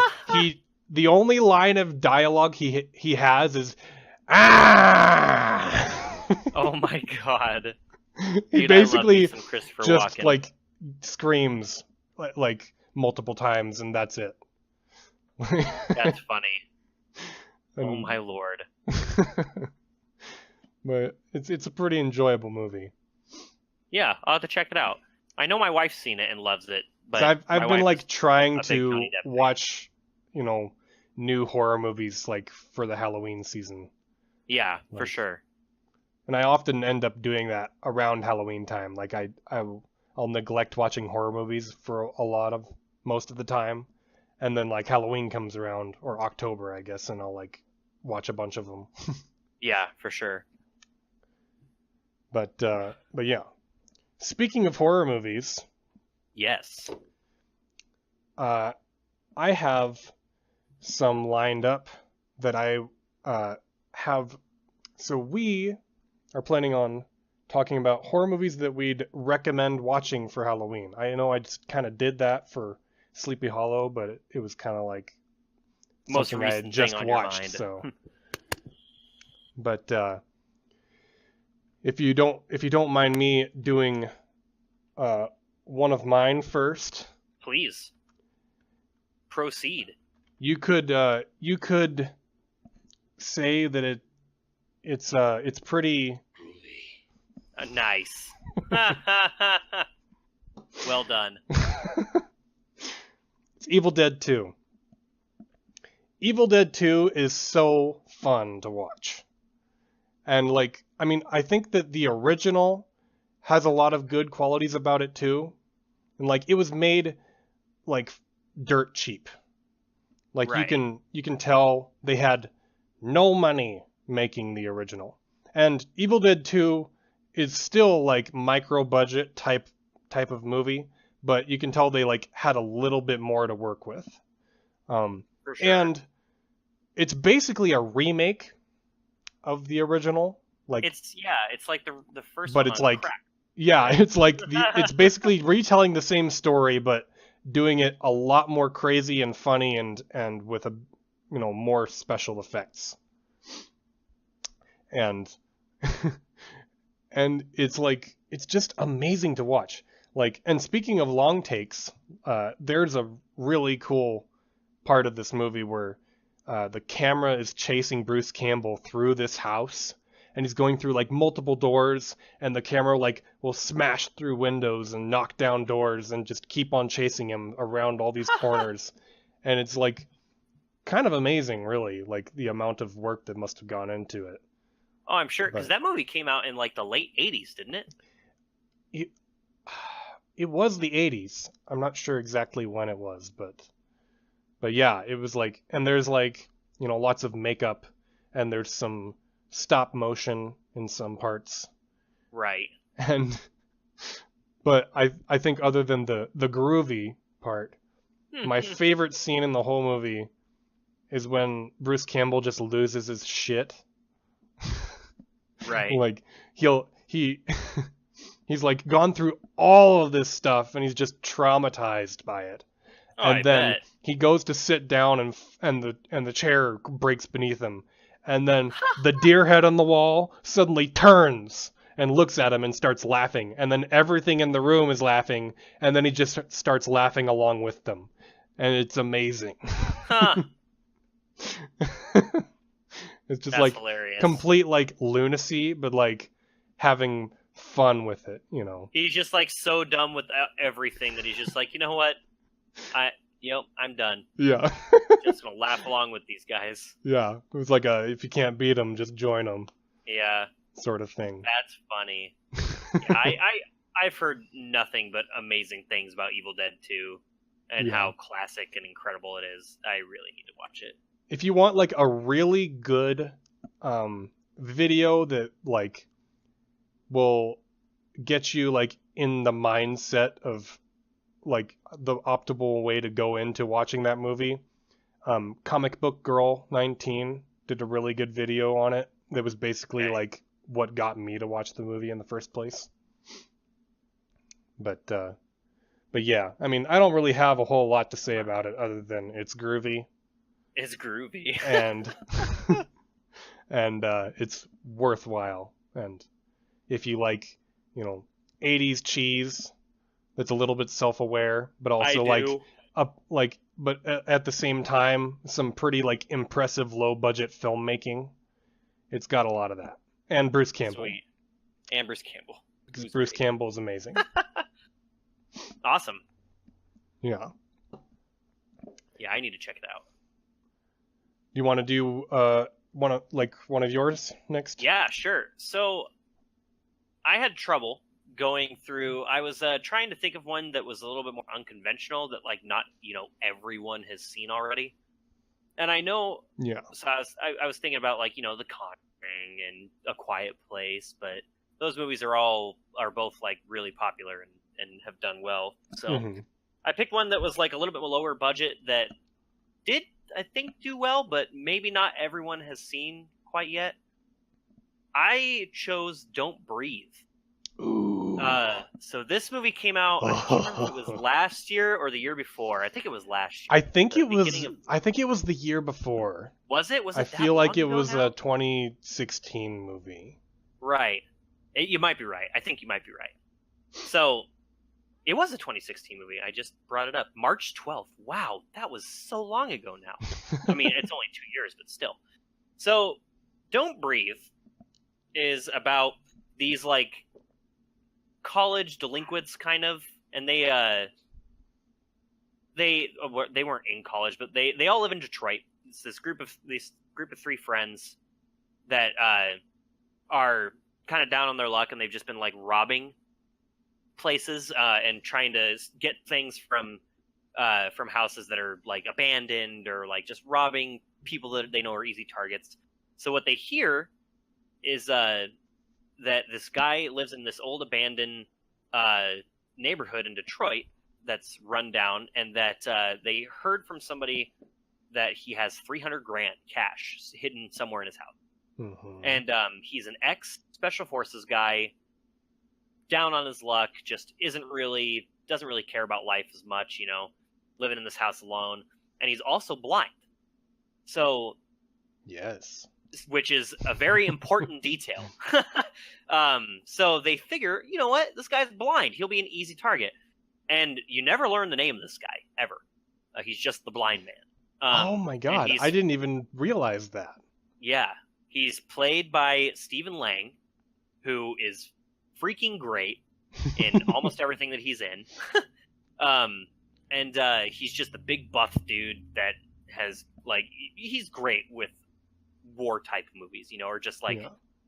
the only line of dialogue he has is "Ah!" Oh my god. He Dude, basically just Walken. Like screams like multiple times, and that's it. That's funny. Oh my lord. But it's a pretty enjoyable movie. Yeah, I'll have to check it out. I know my wife's seen it and loves it, but so I've been like trying to watch, new horror movies like for the Halloween season. Yeah, for sure. And I often end up doing that around Halloween time. Like I'll neglect watching horror movies for most of the time, and then like Halloween comes around, or October, I guess, and I'll like watch a bunch of them. Yeah, for sure. But yeah. Speaking of horror movies, yes. I have some lined up that I have. So we are planning on talking about horror movies that we'd recommend watching for Halloween. I know I just kind of did that for Sleepy Hollow, but it was kind of like something I had just watched. So, but if you don't mind me doing one of mine first, please proceed. You could say that it's pretty nice. Well done. It's Evil Dead 2. Evil Dead 2 is so fun to watch. And I think that the original has a lot of good qualities about it too. And it was made dirt cheap. Right. You can tell they had no money making the original. And Evil Dead 2 is still micro budget type of movie, but you can tell they had a little bit more to work with. For sure. And it's basically a remake of the original. It's like the first but one. It's on crack. Yeah, it's it's basically retelling the same story, but doing it a lot more crazy and funny and with more special effects. And and it's just amazing to watch. And speaking of long takes, there's a really cool part of this movie where the camera is chasing Bruce Campbell through this house, and he's going through like multiple doors, and the camera like will smash through windows and knock down doors and just keep on chasing him around all these corners. And it's like kind of amazing, really, like the amount of work that must have gone into it. Oh, I'm sure, because that movie came out in like the late 80s, didn't it? It was the 80s. I'm not sure exactly when it was, but yeah, it was like, and there's like, you know, lots of makeup, and there's some stop motion in some parts. Right. But I think other than the groovy part, my favorite scene in the whole movie is when Bruce Campbell just loses his shit. Right. Like he's like gone through all of this stuff and he's just traumatized by it. Oh, And then bet. he goes to sit down and the chair breaks beneath him. And then the deer head on the wall suddenly turns and looks at him and starts laughing. And then everything in the room is laughing, and then he just starts laughing along with them. And it's amazing. Huh. It's just That's like hilarious. complete like lunacy, but like having fun with it, you know. He's just like so dumb with everything that he's just like, you know what? I'm done. Yeah. Just gonna laugh along with these guys. Yeah. It was like if you can't beat them, just join them Yeah, sort of thing. that's funny. Yeah, I've heard nothing but amazing things about Evil Dead 2 and Yeah. how classic and incredible it is. I really need to watch it. If you want like a really good video that like will get you like in the mindset of like the optimal way to go into watching that movie, Comic Book Girl 19 did a really good video on it that was basically like what got me to watch the movie in the first place. But yeah, I mean, I don't really have a whole lot to say about it other than it's groovy. It's groovy. and it's worthwhile. And if you like, you know, 80s cheese that's a little bit self-aware, but also but at the same time some pretty like impressive low-budget filmmaking, it's got a lot of that. And Bruce Campbell. Sweet. And Bruce Campbell. Because Bruce Campbell is amazing. Awesome. Yeah. Yeah, I need to check it out. You want to do one of yours next? Yeah, sure. So I had trouble going through. I was trying to think of one that was a little bit more unconventional that like not, you know, everyone has seen already. And I know, Yeah. so I was thinking about like, you know, The Conjuring and A Quiet Place, but those movies are both like really popular and have done well. So I picked one that was like a little bit lower budget that did, I think, do well, but maybe not everyone has seen quite yet. I chose Don't Breathe. Ooh. So this movie came out, I can't remember if it was last year or the year before. I think it was last year. I think The it was beginning of- I think it was the year before. Was it? Was it I that feel like long it ago was now? a 2016 movie. Right. You might be right. I think you might be right. So, it was a 2016 movie. I just brought it up. March 12th. Wow, that was so long ago now. I mean, it's only 2 years, but still. So, Don't Breathe is about these, like, college delinquents, kind of, and they weren't in college, but they all live in Detroit. It's this group of three friends that are kind of down on their luck, and they've just been like robbing places and trying to get things from houses that are like abandoned, or like just robbing people that they know are easy targets. So what they hear is that this guy lives in this old abandoned neighborhood in Detroit that's run down, and that they heard from somebody that he has 300 grand cash hidden somewhere in his house. Mm-hmm. And he's an ex-Special Forces guy, down on his luck, just doesn't really care about life as much, you know, living in this house alone. And he's also blind. So, Yes. which is a very important detail. So they figure, you know what, this guy's blind. He'll be an easy target. And you never learn the name of this guy, ever. He's just the blind man. Oh my god, I didn't even realize that. Yeah. He's played by Stephen Lang, who is freaking great in almost everything that he's in. And he's just a big buff dude that has, like, he's great with war type movies, you know, or just like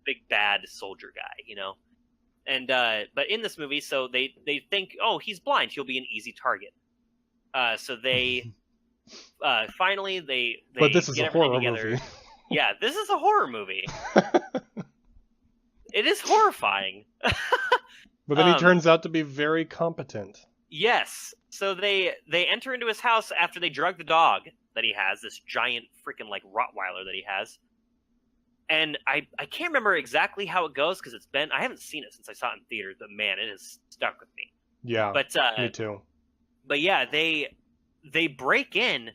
big bad soldier guy, you know. And but in this movie, so they think, oh, he's blind, he'll be an easy target. So they finally they But this is get a horror together. movie. Yeah, this is a horror movie. It is horrifying. But then he turns out to be very competent. Yes. So they enter into his house after they drug the dog that he has, this giant freaking like Rottweiler that he has. And I can't remember exactly how it goes because I haven't seen it since I saw it in theaters, but man, it has stuck with me. Yeah, but me too. But yeah, they break in,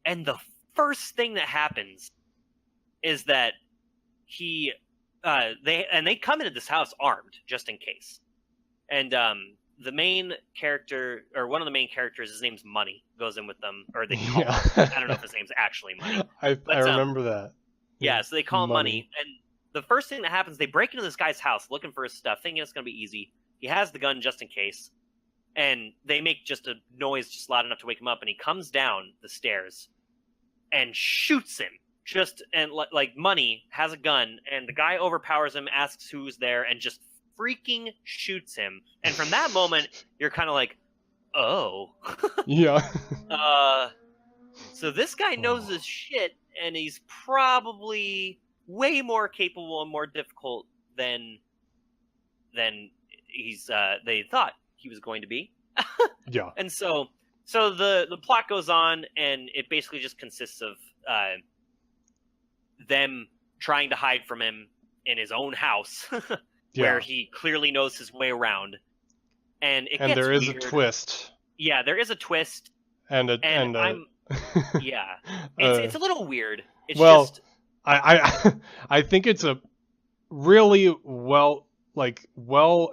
and the first thing that happens is that they come into this house armed just in case. And the main character, or one of the main characters, his name's Money, goes in with them, or they call him. I don't know if his name's actually Money. I remember that. Yeah, so they call him Money, and the first thing that happens, they break into this guy's house looking for his stuff, thinking it's going to be easy. He has the gun just in case, and they make just a noise just loud enough to wake him up, and he comes down the stairs and shoots him. And like Money has a gun, and the guy overpowers him, asks who's there, and just freaking shoots him. And from that moment, you're kind of like, oh. Yeah. So this guy knows his shit, and he's probably way more capable and more difficult than they thought he was going to be. Yeah. And so the plot goes on, and it basically just consists of them trying to hide from him in his own house, where he clearly knows his way around. And there is weird. A twist. Yeah, there is a twist. Yeah, it's a little weird. It's just... I think it's a really well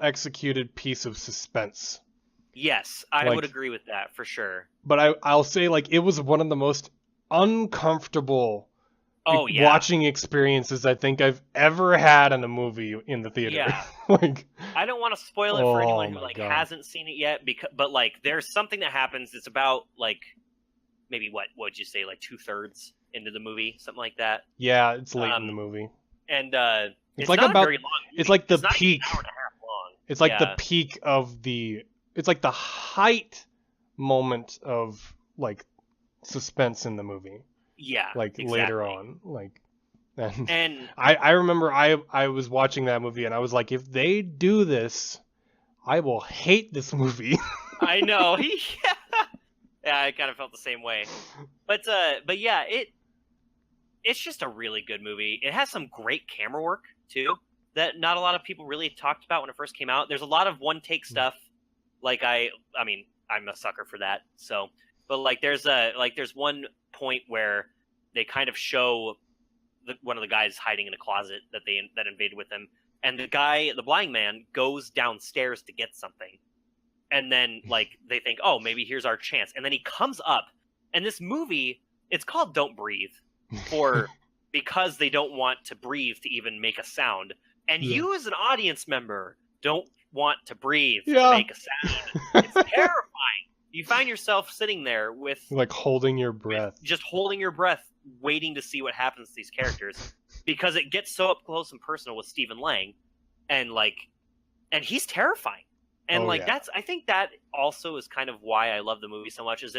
executed piece of suspense. Yes, I would agree with that for sure. But I'll say, like, it was one of the most uncomfortable watching experiences I think I've ever had in a movie in the theater. Yeah. Like, I don't want to spoil it for anyone who hasn't seen it yet, but like there's something that happens. It's about like maybe what'd you say, like 2/3 into the movie, something like that. Yeah, it's late in the movie. And it's like not about a very long movie. It's like the it's peak. Not even an hour and a half long. It's like the peak of the. It's like the height moment of like suspense in the movie. Yeah, like exactly. Later on, like. And I remember I was watching that movie and I was like, if they do this, I will hate this movie. I know. Yeah, I kind of felt the same way. But yeah, it's just a really good movie. It has some great camera work too that not a lot of people really talked about when it first came out. There's a lot of one take stuff. Like I mean, I'm a sucker for that. So, but like there's one point where they kind of show one of the guys hiding in a closet that invaded with him, and the blind man goes downstairs to get something. And then, like, they think, oh, maybe here's our chance. And then he comes up. And this movie, it's called Don't Breathe, because they don't want to breathe to even make a sound. And you, as an audience member, don't want to breathe to make a sound. It's terrifying. You find yourself sitting there with... like, holding your breath. Just holding your breath, waiting to see what happens to these characters. Because it gets so up close and personal with Stephen Lang. And he's terrifying. And I think that also is kind of why I love the movie so much, is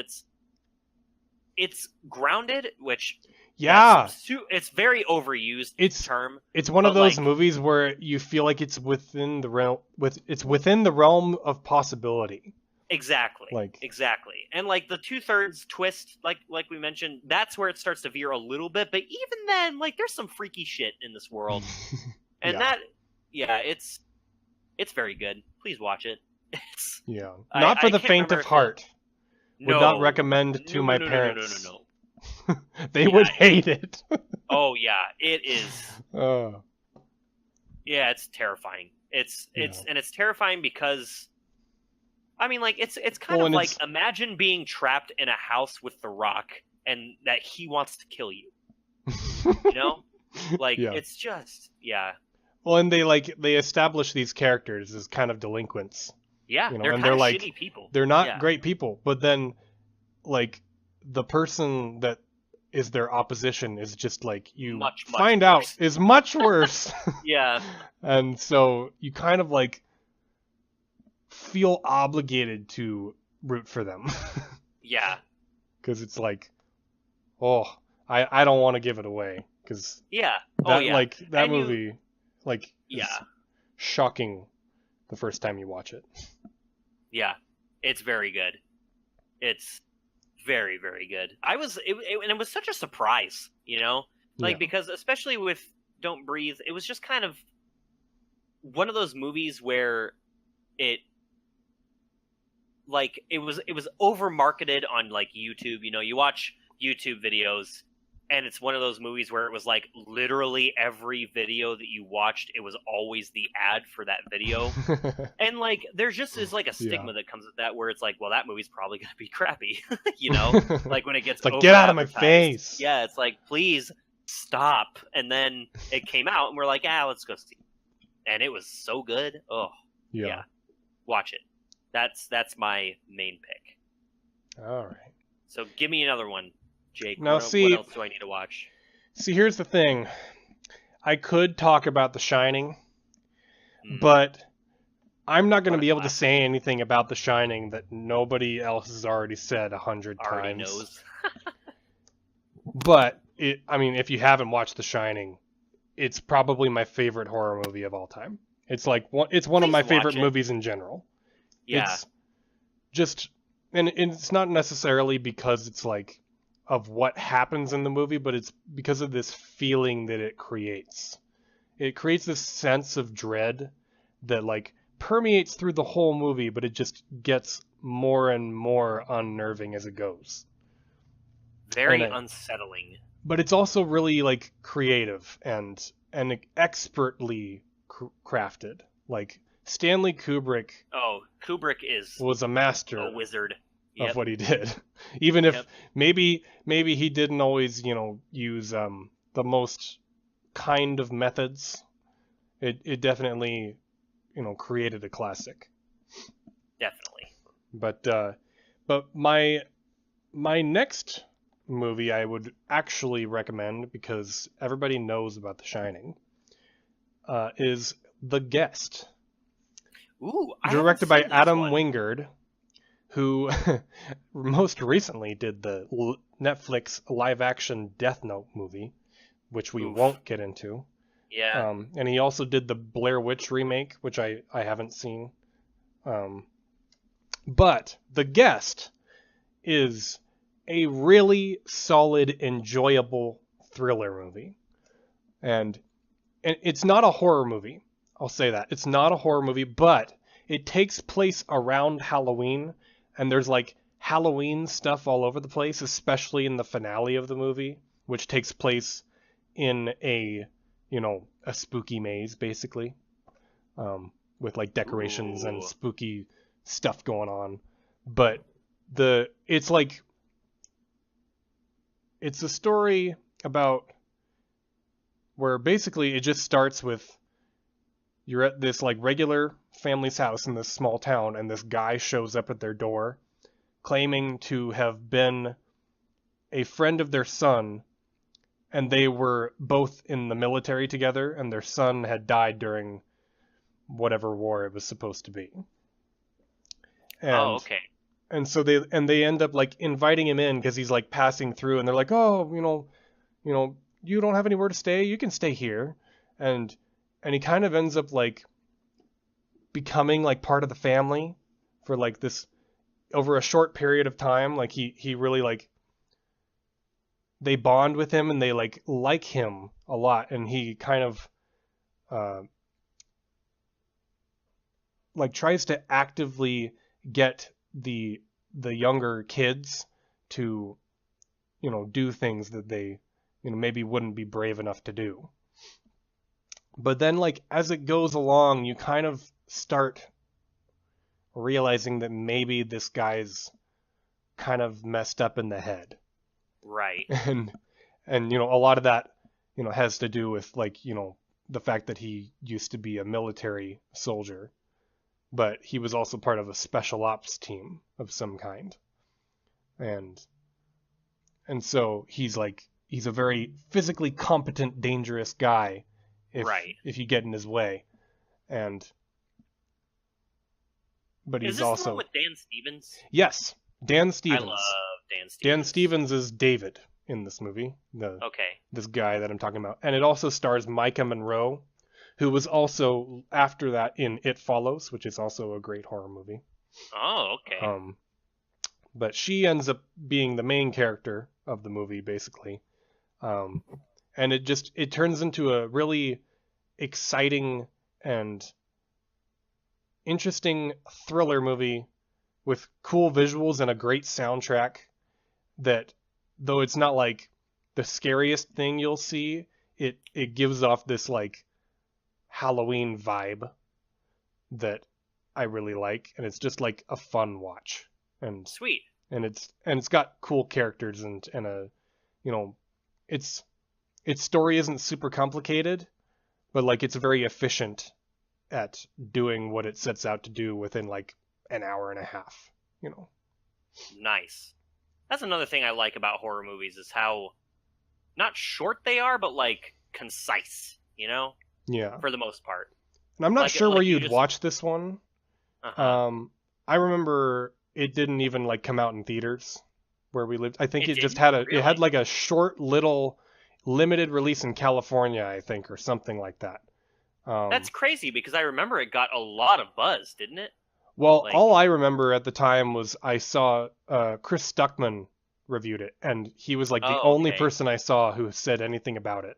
it's grounded, which it's very overused term. It's one of those movies where you feel like it's within the realm of possibility. Exactly. Exactly. And like the 2/3 twist, like we mentioned, that's where it starts to veer a little bit, but even then, like, there's some freaky shit in this world. And it's very good. Please watch it. Not for the faint of heart. Would not recommend to my parents. No. They would hate it. Oh yeah, it is. Yeah, it's terrifying. It's terrifying because, I mean, like it's kind of like, imagine being trapped in a house with The Rock and that he wants to kill you. You know? Like, Yeah. it's just, yeah. Well, and they establish these characters as kind of delinquents, Yeah, you know, they're and kind they're of like shitty people. they're not Yeah. great people, but then like the person that is their opposition is just like you Much find out worse. is much worse. Yeah. And so you kind of like feel obligated to root for them. Yeah. Because it's like, oh, I don't want to give it away because Yeah. that yeah. like that And movie like is Yeah. shocking the first time you watch it. Yeah. It's very good. It's very, very good. And it was such a surprise, you know? Like, Yeah. because especially with Don't Breathe, it was just kind of one of those movies where it was over marketed on like YouTube. You know, you watch YouTube videos and it's one of those movies where it was like literally every video that you watched, it was always the ad for that video. And like there just is like a stigma that comes with that where it's like, well, that movie's probably gonna be crappy. You know? Like when it gets It's like, get out of my over-advertised. face. Yeah, it's like, please stop. And then it came out and we're like, let's go see it. And it was so good. Oh yeah. Watch it. That's my main pick. All right. So give me another one, Jake. Now, what else do I need to watch? See, here's the thing. I could talk about The Shining, but I'm not going to be able to say anything about The Shining that nobody else has already said 100 times. Already knows. But if you haven't watched The Shining, it's probably my favorite horror movie of all time. It's like it's one of my favorite movies in general. Yeah. It's just, and it's not necessarily because it's like of what happens in the movie, but it's because of this feeling that it creates. It creates this sense of dread that like permeates through the whole movie, but it just gets more and more unnerving as it goes. Very unsettling. But it's also really like creative and expertly crafted. Like Stanley Kubrick. Oh, Kubrick was a master, a wizard of what he did. Even if maybe he didn't always, use the most kind of methods. It definitely, created a classic. Definitely. But my next movie I would actually recommend, because everybody knows about The Shining, is The Guest. Ooh, directed by Adam Wingard, who most recently did the Netflix live-action Death Note movie, which we won't get into. Yeah. And he also did the Blair Witch remake, which I haven't seen. But The Guest is a really solid, enjoyable thriller movie. And it's not a horror movie. I'll say that. It's not a horror movie, but it takes place around Halloween, and there's like Halloween stuff all over the place, especially in the finale of the movie, which takes place in a spooky maze, basically, with like decorations and spooky stuff going on. But it's a story about where basically it just starts with you're at this like regular family's house in this small town, and this guy shows up at their door claiming to have been a friend of their son, and they were both in the military together, and their son had died during whatever war it was supposed to be. And, okay. And so they end up like inviting him in because he's like passing through, and they're like, oh, you don't have anywhere to stay, you can stay here. And he kind of ends up like becoming like part of the family for like this over a short period of time. Like he really like, they bond with him and they like him a lot. And he kind of like tries to actively get the younger kids to, do things that they, maybe wouldn't be brave enough to do. But then, like, as it goes along, you kind of start realizing that maybe this guy's kind of messed up in the head. Right. And a lot of that has to do with like, the fact that he used to be a military soldier, but he was also part of a special ops team of some kind. And so he's a very physically competent, dangerous guy if you get in his way. But he's Is this also the one with Dan Stevens? Yes, Dan Stevens. I love Dan Stevens. Dan Stevens is David in this movie. This guy that I'm talking about. And it also stars Micah Monroe, who was also after that in It Follows, which is also a great horror movie. Oh, okay. But she ends up being the main character of the movie, basically. And it turns into a really exciting and interesting thriller movie with cool visuals and a great soundtrack that, though it's not like the scariest thing you'll see, it gives off this like Halloween vibe that I really like, and it's just like a fun watch. And sweet. And it's got cool characters and a, its story isn't super complicated, but like it's very efficient at doing what it sets out to do within like an hour and a half. Nice. That's another thing I like about horror movies is how not short they are, but like concise. Yeah. For the most part. And I'm not sure where you'd watch this one. I remember it didn't even like come out in theaters where we lived. I think it just had it had like a short little limited release in California, I think, or something like that. That's crazy because I remember it got a lot of buzz, didn't it? Well, all I remember at the time was I saw Chris Stuckman reviewed it, and he was like the only person I saw who said anything about it.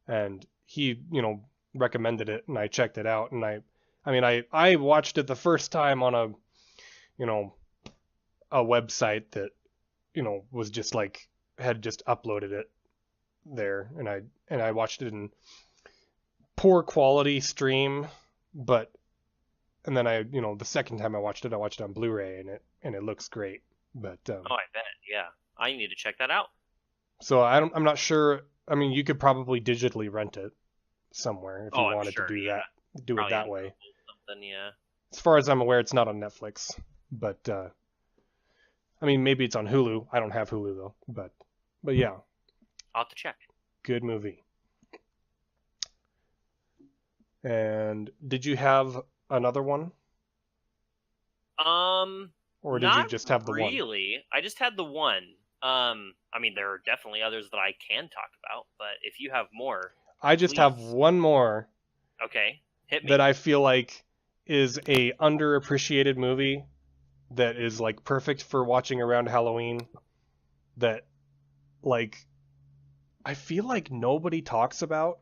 And he, recommended it, and I checked it out, and I watched it the first time on a website that, was just like had just uploaded it there, and I watched it in poor quality stream, and then the second time I watched it on Blu-ray, and it looks great. But I bet, yeah, I need to check that out. So I'm not sure. I mean, you could probably digitally rent it somewhere if you wanted to do that. Do probably it that way. Something, yeah. As far as I'm aware, it's not on Netflix, but I mean, maybe it's on Hulu. I don't have Hulu though, but yeah. I'll have to check. Good movie. And did you have another one? Or did you just have the one? Really. I just had the one. I mean, there are definitely others that I can talk about, but if you have more, I just have one more. Okay, hit me. That I feel like is a underappreciated movie that is like perfect for watching around Halloween. That, like, I feel like nobody talks about,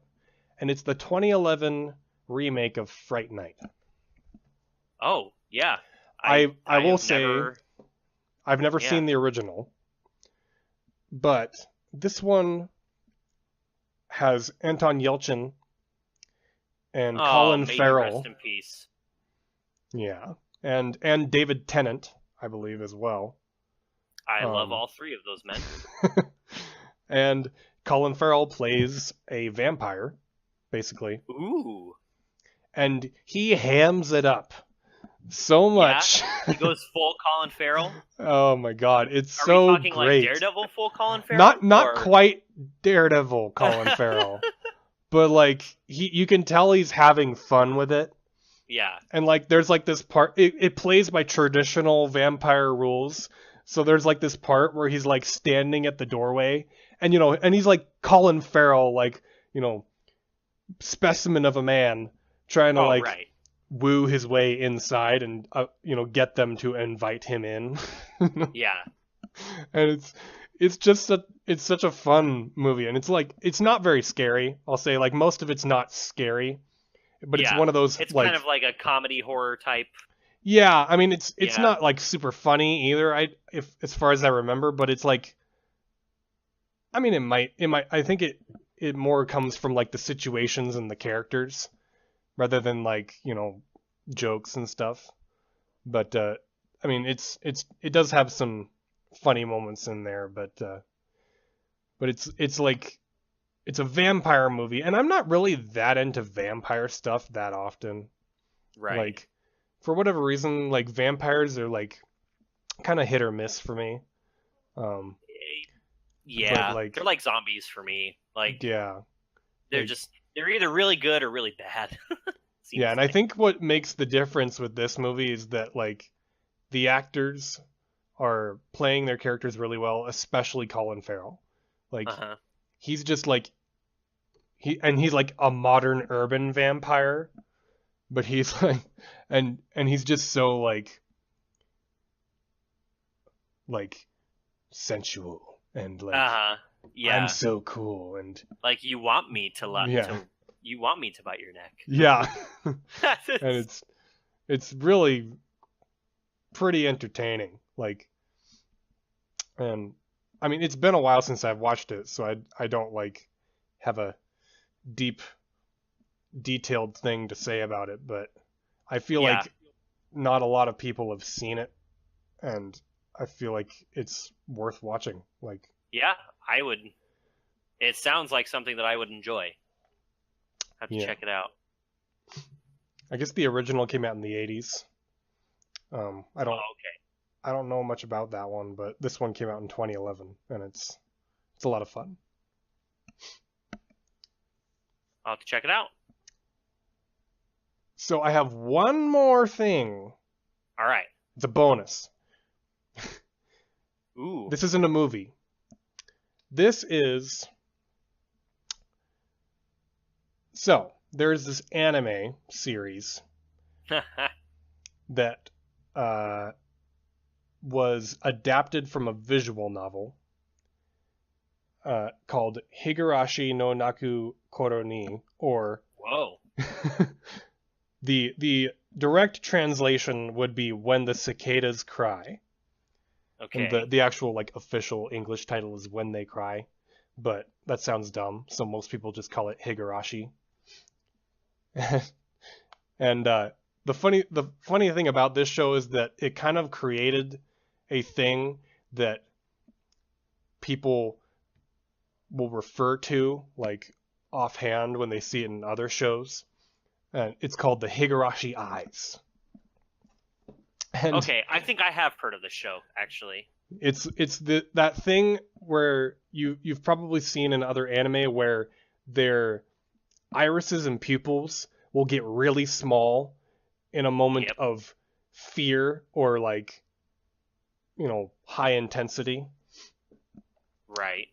and it's the 2011 remake of Fright Night. Oh yeah, I will say I've never seen the original, but this one has Anton Yelchin and Colin Farrell. Rest in peace. Yeah, and David Tennant, I believe, as well. I love all three of those men. And Colin Farrell plays a vampire, basically. Ooh. And he hams it up so much. Yeah, he goes full Colin Farrell. Oh my god, it's Are so we talking great. Like Daredevil full Colin Farrell? Not quite Daredevil Colin Farrell. But like you can tell he's having fun with it. Yeah. And like there's like this part it plays by traditional vampire rules. So there's like this part where he's like standing at the doorway and and he's like Colin Farrell, like, specimen of a man trying to woo his way inside and get them to invite him in. Yeah. And it's such a fun movie, and it's not very scary. I'll say, like, most of it's not scary, but it's one of those, it's kind of like a comedy horror type. Yeah, I mean it's not like super funny either. As far as I remember, but it's like, I mean it might I think it more comes from like the situations and the characters rather than like, jokes and stuff. But I mean it does have some funny moments in there, but it's like it's a vampire movie, and I'm not really that into vampire stuff that often. Right. Like, for whatever reason, like vampires are like kind of hit or miss for me. Yeah, but, like, they're like zombies for me. Like, yeah, they're either really good or really bad. yeah, and I think what makes the difference with this movie is that like the actors are playing their characters really well, especially Colin Farrell. Like he's just like he's like a modern urban vampire, but he's like and he's just so like sensual and like yeah. I'm so cool and like you want me to yeah. you want me to bite your neck. Yeah. And it's really pretty entertaining. Like, and I mean, it's been a while since I've watched it, so I don't like have a deep, detailed thing to say about it, but I feel like not a lot of people have seen it, and I feel like it's worth watching. Like, yeah, I would. It sounds like something that I would enjoy. Have to check it out. I guess the original came out in the 80s. I don't know much about that one, but this one came out in 2011, and it's a lot of fun. I'll have to check it out. So I have one more thing. All right. It's a bonus. Ooh. This isn't a movie. This is... So, there's this anime series that was adapted from a visual novel called Higurashi no Naku Koro ni, or whoa. the direct translation would be When the Cicadas Cry. Okay. And the actual like official English title is When They Cry, but that sounds dumb, so most people just call it Higurashi. And the funny thing about this show is that it kind of created a thing that people will refer to like offhand when they see it in other shows, and it's called the Higurashi eyes. And okay, I think I have heard of this show actually. It's that thing where you've probably seen in other anime where their irises and pupils will get really small in a moment of fear or like, you know, high intensity. Right.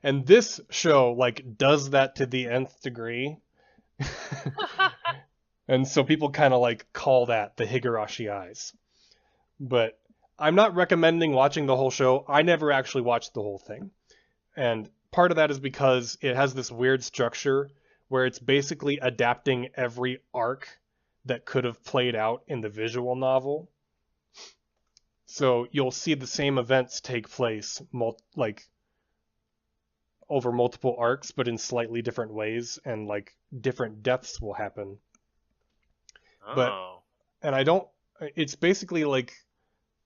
And this show like does that to the nth degree. And so people kind of like call that the Higurashi eyes. But I'm not recommending watching the whole show. I never actually watched the whole thing. And part of that is because it has this weird structure where it's basically adapting every arc that could have played out in the visual novel. So you'll see the same events take place like over multiple arcs, but in slightly different ways, and like different deaths will happen. Oh. It's basically like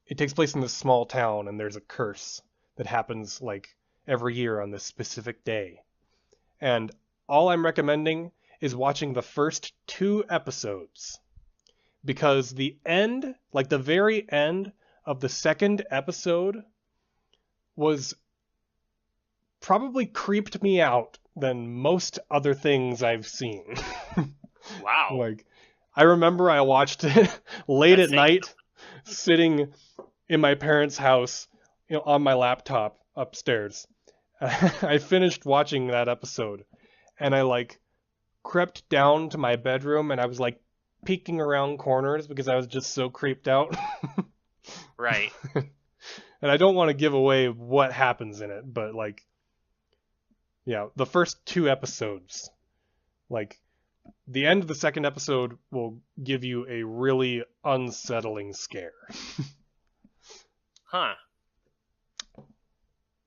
it takes place in this small town, and there's a curse that happens like every year on this specific day. And all I'm recommending is watching the first 2 episodes, because the end, like the very end of the second episode, was probably creeped me out than most other things I've seen. Wow. Like, I remember I watched it late at night, sitting in my parents' house, you know, on my laptop upstairs. I finished watching that episode, and I like crept down to my bedroom, and I was like peeking around corners because I was just so creeped out. Right. And I don't want to give away what happens in it, but like, yeah, the first 2 episodes, like the end of the second episode will give you a really unsettling scare. Huh.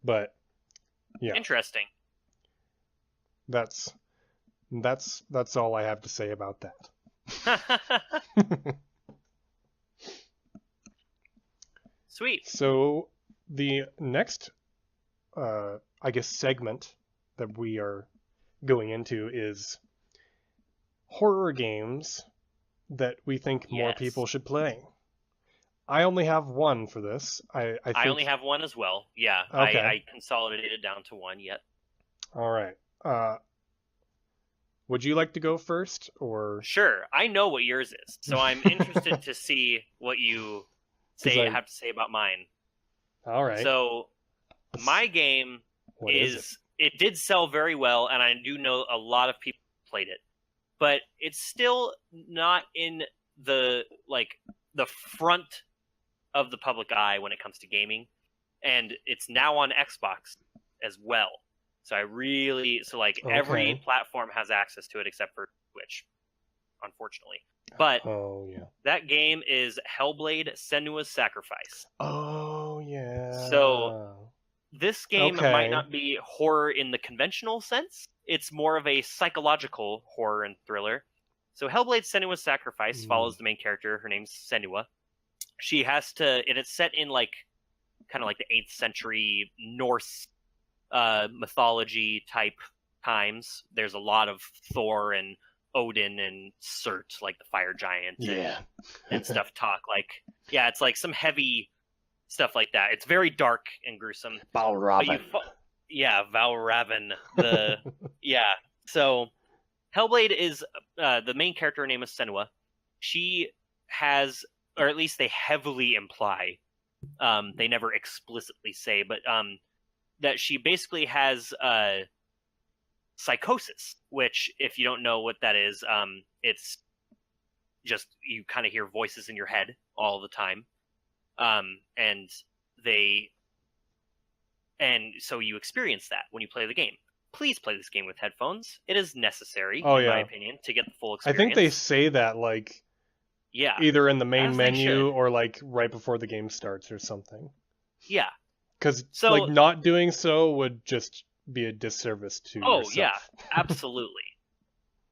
But yeah. Interesting. That's all I have to say about that. Sweet. So the next I guess segment that we are going into is horror games that we think more Yes. people should play. I only have one for this. I think... I only have one as well. Yeah, Okay. I consolidated down to one yet. All right. Would you like to go first, or... Sure, I know what yours is, so I'm interested to see what you have to say about mine. All right. So, my game What is it did sell very well, and I do know a lot of people played it, but it's still not in the front of the public eye when it comes to gaming, and it's now on Xbox as well. So every platform has access to it except for Twitch, unfortunately. But that game is Hellblade: Senua's Sacrifice. Oh yeah. So this game might not be horror in the conventional sense. It's more of a psychological horror and thriller. So Hellblade: Senua's Sacrifice follows the main character. Her name's Senua. She has to, and it's set in kind of like the 8th century Norse mythology type times. There's a lot of Thor and Odin and Surt, like the fire giant, and stuff talk. It's like some heavy stuff like that. It's very dark and gruesome. Valravan. Valravan. So Hellblade is the main character. Her name is Senua. She has, or at least they heavily imply, they never explicitly say, but that she basically has psychosis, which, if you don't know what that is, it's just you kind of hear voices in your head all the time, and so you experience that when you play the game. Please play this game with headphones. It is necessary, in my opinion, to get the full experience. I think they say that either in the main menu or right before the game starts or something. Yeah. Because not doing so would just be a disservice to yourself. Oh, yeah, absolutely.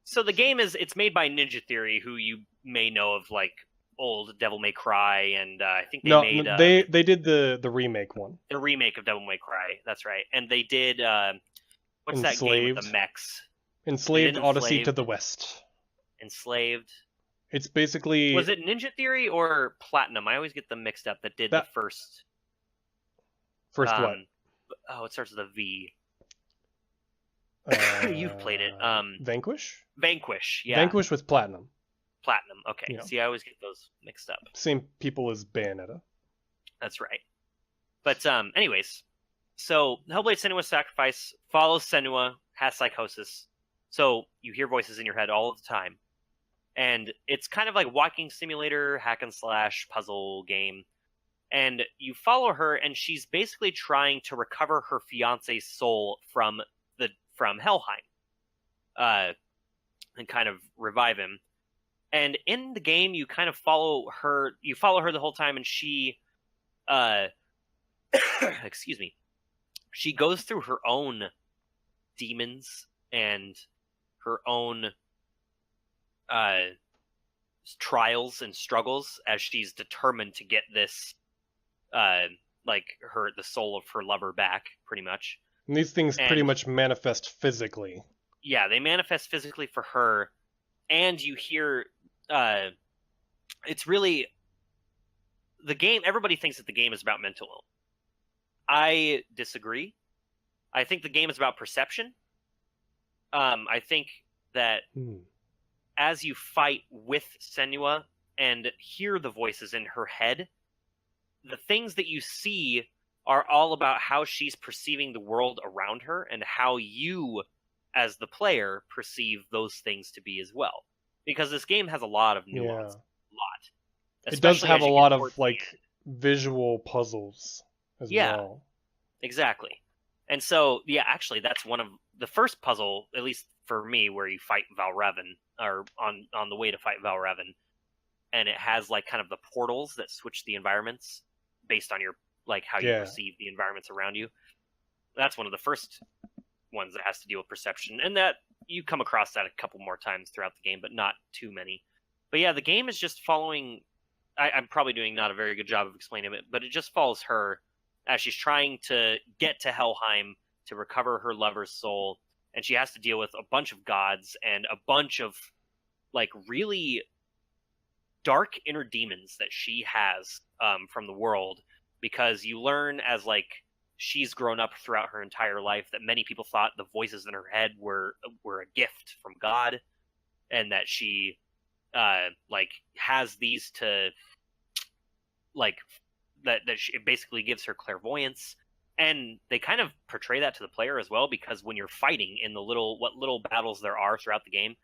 So the game it's made by Ninja Theory, who you may know of old Devil May Cry, and I think they did the remake one. The remake of Devil May Cry, that's right. And they did, what's that game with the mechs? Enslaved Odyssey to the West. Enslaved. It's basically... Was it Ninja Theory or Platinum? I always get them mixed up. That did the first... First what? Oh, it starts with a V. You've played it. Vanquish? Vanquish, yeah. Vanquish was Platinum. Platinum, okay. Yeah. See, I always get those mixed up. Same people as Bayonetta. That's right. But anyways, so Hellblade: Senua's Sacrifice follows Senua, has psychosis. So you hear voices in your head all the time. And it's kind of like walking simulator, hack and slash, puzzle game. And you follow her, and she's basically trying to recover her fiance's soul from Helheim, and kind of revive him. And in the game, you kind of follow her. You follow her the whole time, and she, excuse me, she goes through her own demons and her own trials and struggles as she's determined to get this. The soul of her lover back, pretty much. And these things pretty much manifest physically. Yeah, they manifest physically for her, and you hear, it's really, the game, everybody thinks that the game is about mental illness. I disagree. I think the game is about perception. I think that as you fight with Senua and hear the voices in her head, the things that you see are all about how she's perceiving the world around her and how you, as the player, perceive those things to be as well. Because this game has a lot of nuance. It does have a lot of visual puzzles as well. Exactly. And so, actually, that's one of the first puzzle, at least for me, where you fight Valravan, or on the way to fight Valravan. And it has kind of the portals that switch the environments based on your how you perceive the environments around you. That's one of the first ones that has to deal with perception, and that you come across that a couple more times throughout the game, but not too many. But yeah, the game is just following. I'm probably doing not a very good job of explaining it, but it just follows her as she's trying to get to Helheim to recover her lover's soul, and she has to deal with a bunch of gods and a bunch of like really dark inner demons that she has from the world, because you learn as like she's grown up throughout her entire life that many people thought the voices in her head were a gift from God, and that she like has these to like that it basically gives her clairvoyance. And they kind of portray that to the player as well, because when you're fighting in the little battles there are throughout the game,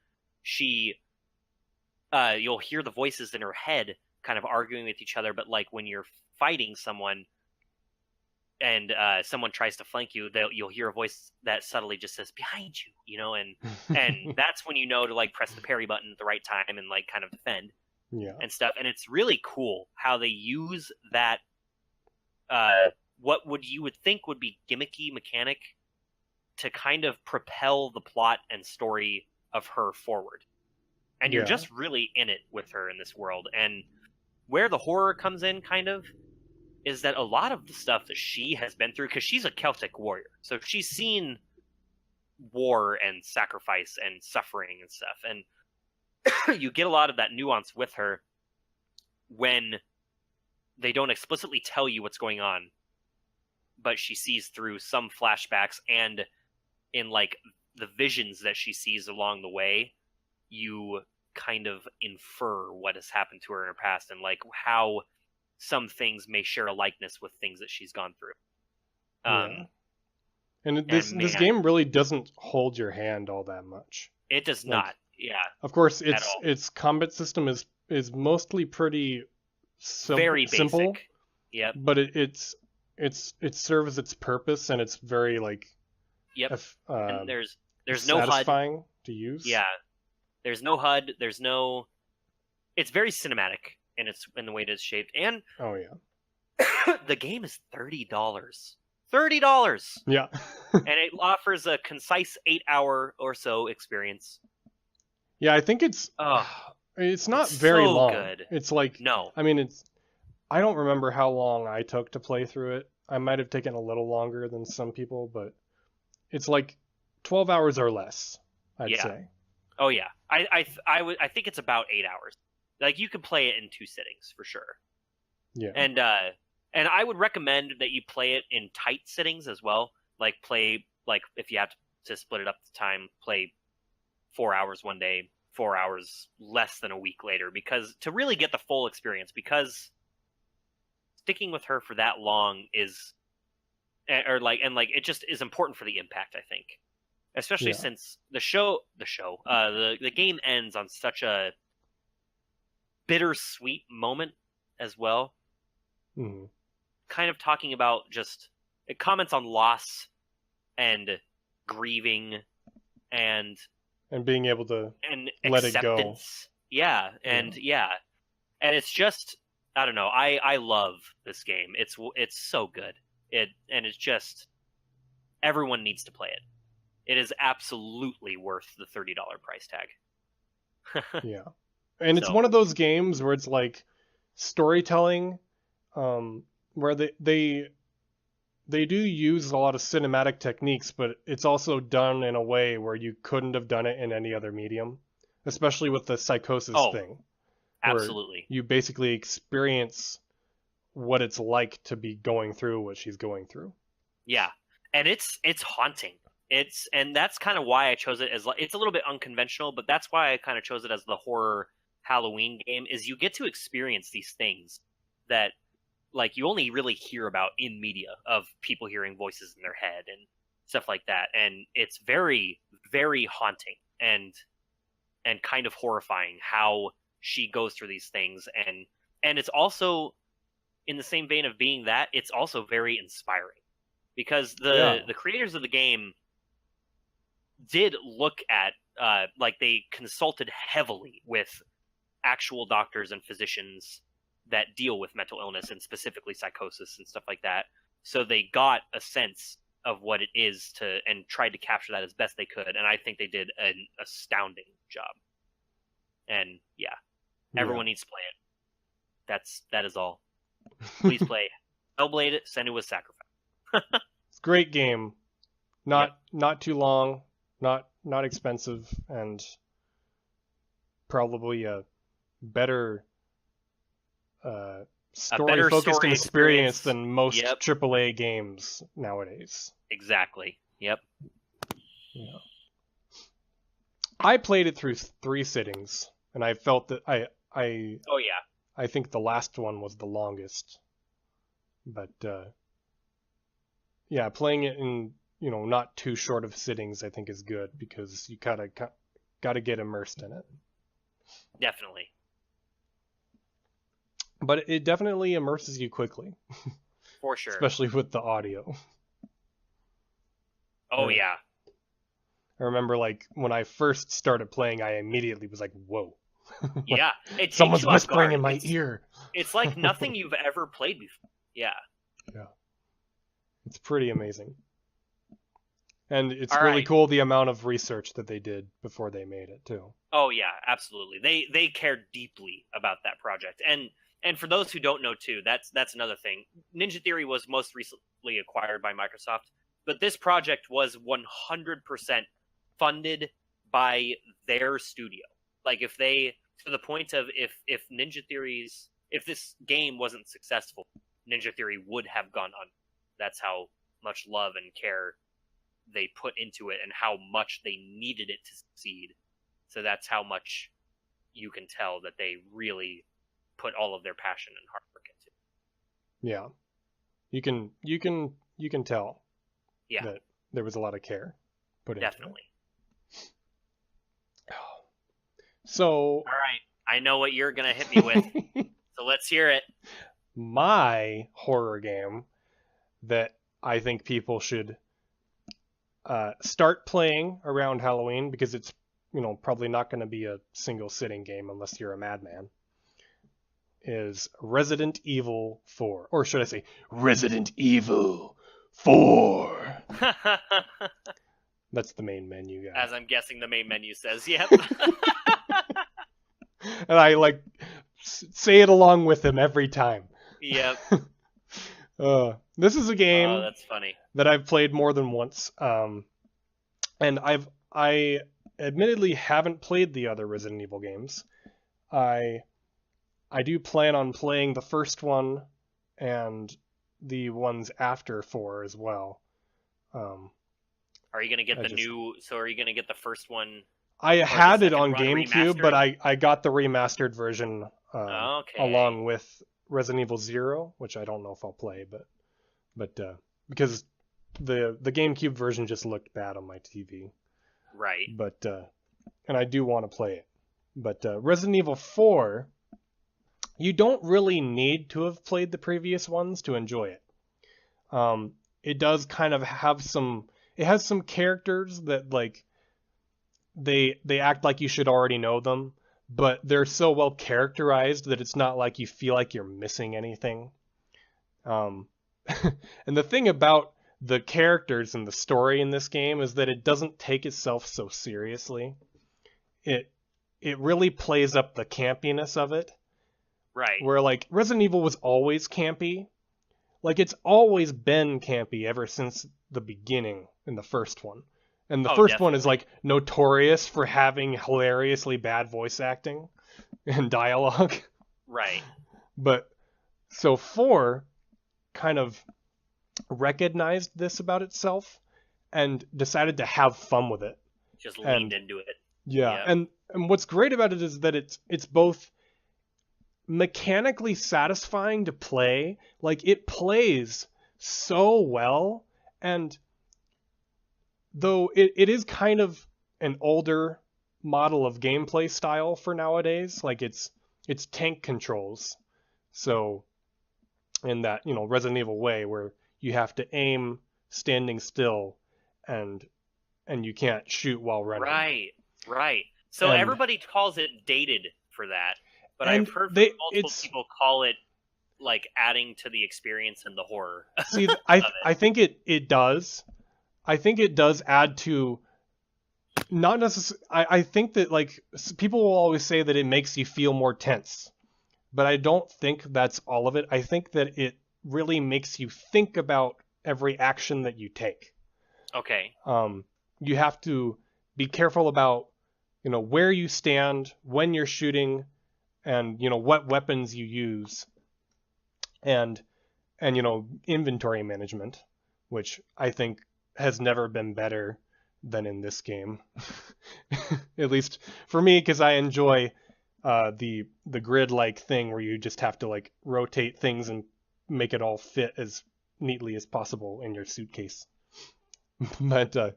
you'll hear the voices in her head kind of arguing with each other. But like when you're fighting someone and someone tries to flank you, you'll hear a voice that subtly just says behind you, you know, and that's when you know to like press the parry button at the right time and like kind of defend and stuff. And it's really cool how they use that you would think would be gimmicky mechanic to kind of propel the plot and story of her forward. And you're just really in it with her in this world. And where the horror comes in kind of is that a lot of the stuff that she has been through, because she's a Celtic warrior, so she's seen war and sacrifice and suffering and stuff, and you get a lot of that nuance with her when they don't explicitly tell you what's going on, but she sees through some flashbacks, and in like the visions that she sees along the way, you kind of infer what has happened to her in her past, and like how some things may share a likeness with things that she's gone through. And this game really doesn't hold your hand all that much. It does not. Yeah. Of course, its combat system is mostly pretty very basic. Simple. Yep. But it serves its purpose, and it's very like and there's no HUD. Satisfying to use. Yeah. There's no HUD. It's very cinematic in the way it is shaped. And the game is $30. $30. Yeah. And it offers a concise 8-hour or so experience. Yeah, I think it's not very so long. Good. It's like I mean, I don't remember how long I took to play through it. I might have taken a little longer than some people, but it's like 12 hours or less, I'd say. Oh yeah. I think it's about 8 hours. Like you could play it in 2 sittings for sure. Yeah. And I would recommend that you play it in tight sittings as well. Like if you have to split it up the time, play 4 hours one day, 4 hours less than a week later, because to really get the full experience, because sticking with her for that long is it just is important for the impact, I think. Especially since the game ends on such a bittersweet moment as well. Mm-hmm. Kind of talking about it comments on loss and grieving and being able to let it go. Yeah, and it's just, I don't know. I love this game. It's so good. It's just, everyone needs to play it. It is absolutely worth the $30 price tag. Yeah. And it's one of those games where it's like storytelling, where they do use a lot of cinematic techniques, but it's also done in a way where you couldn't have done it in any other medium, especially with the psychosis thing. Absolutely. You basically experience what it's like to be going through what she's going through. Yeah. And it's haunting. And that's kind of why I chose it as, it's a little bit unconventional, but that's why I kind of chose it as the horror Halloween game, is you get to experience these things that like you only really hear about in media, of people hearing voices in their head and stuff like that. And it's very, very haunting and kind of horrifying how she goes through these things. And it's also, in the same vein of being that, it's also very inspiring, because the creators of the game did look at they consulted heavily with actual doctors and physicians that deal with mental illness, and specifically psychosis and stuff like that. So they got a sense of what it is and tried to capture that as best they could. And I think they did an astounding job. And everyone needs to play it. That is all. Please play Hellblade: Senua's Sacrifice. It's a great game. Not too long, not expensive, and probably a better story-focused story experience than most Yep. AAA games nowadays. Exactly. Yep. Yeah. I played it through 3 sittings, and I felt that I Oh yeah. I think the last one was the longest. But yeah, playing it in, not too short of sittings I think is good because you got to get immersed in it. Definitely. But it definitely immerses you quickly. For sure. Especially with the audio. Oh Yeah. yeah. I remember like when I first started playing, I immediately was like, "Whoa." Yeah. It takes Someone's you off whispering guard. in my ear. It's like nothing you've ever played before. Yeah. Yeah. It's pretty amazing. And it's All really right. cool the amount of research that they did before they made it too. Oh yeah, absolutely. They cared deeply about that project. And for those who don't know too, that's another thing. Ninja Theory was most recently acquired by Microsoft, but this project was 100% funded by their studio. Like if they, to the point of if this game wasn't successful, Ninja Theory would have gone on. That's how much love and care they put into it and how much they needed it to succeed. So that's how much you can tell that they really put all of their passion and hard work into it. Yeah. You can tell Yeah, that there was a lot of care put into definitely. it. So, All right, I know what you're going to hit me with. So let's hear it. my horror game that I think people should start playing around Halloween, because it's probably not going to be a single sitting game unless you're a madman, is Resident Evil 4. Or should I say Resident Evil 4? That's the main menu, guys. As I'm guessing the main menu says, yep. And I say it along with him every time. Yep. This is a game Oh, that's funny. that I've played more than once. And I admittedly haven't played the other Resident Evil games. I do plan on playing the first one and the ones after 4 as well. Are you going to get are you going to get the first one? I had it on second run GameCube, but I got the remastered version Okay. along with Resident Evil 0, which I don't know if I'll play, but because the GameCube version just looked bad on my TV. Right. But and I do want to play it. But Resident Evil 4, you don't really need to have played the previous ones to enjoy it. It does kind of have it has some characters that like they act like you should already know them, but they're so well characterized that it's not like you feel like you're missing anything. And the thing about the characters and the story in this game is that it doesn't take itself so seriously. It really plays up the campiness of it. Right. Where like Resident Evil was always campy. Like it's always been campy ever since the beginning in the first one. And the first one is like notorious for having hilariously bad voice acting and dialogue. Right. But so 4 kind of recognized this about itself and decided to have fun with it. Just leaned into it. Yeah, Yep. and what's great about it is that it's both mechanically satisfying to play, like it plays so well, and though it is kind of an older model of gameplay style for nowadays, like it's tank controls. So in that, Resident Evil way where you have to aim standing still and you can't shoot while running. Right. So And- everybody calls it dated for that, but And I've heard from they- multiple it's- people call it like adding to the experience and the horror. See, I think it does. I think it does add to, not necessarily. I think that like people will always say that it makes you feel more tense, but I don't think that's all of it. I think that it really makes you think about every action that you take. Okay. You have to be careful about, where you stand, when you're shooting, and, what weapons you use, and inventory management, which I think has never been better than in this game. At least for me, because I enjoy the grid-like thing where you just have to like rotate things and make it all fit as neatly as possible in your suitcase. But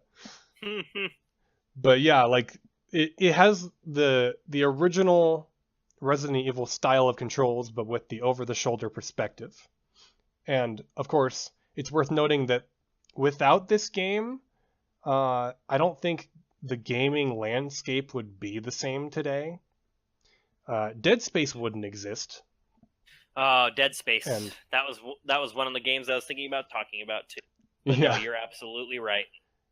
yeah, like it has the original Resident Evil style of controls, but with the over-the-shoulder perspective. And of course, it's worth noting that without this game, I don't think the gaming landscape would be the same today. Dead Space wouldn't exist. Dead Space. And- that was one of the games I was thinking about talking about too. But Yeah. no, you're absolutely right.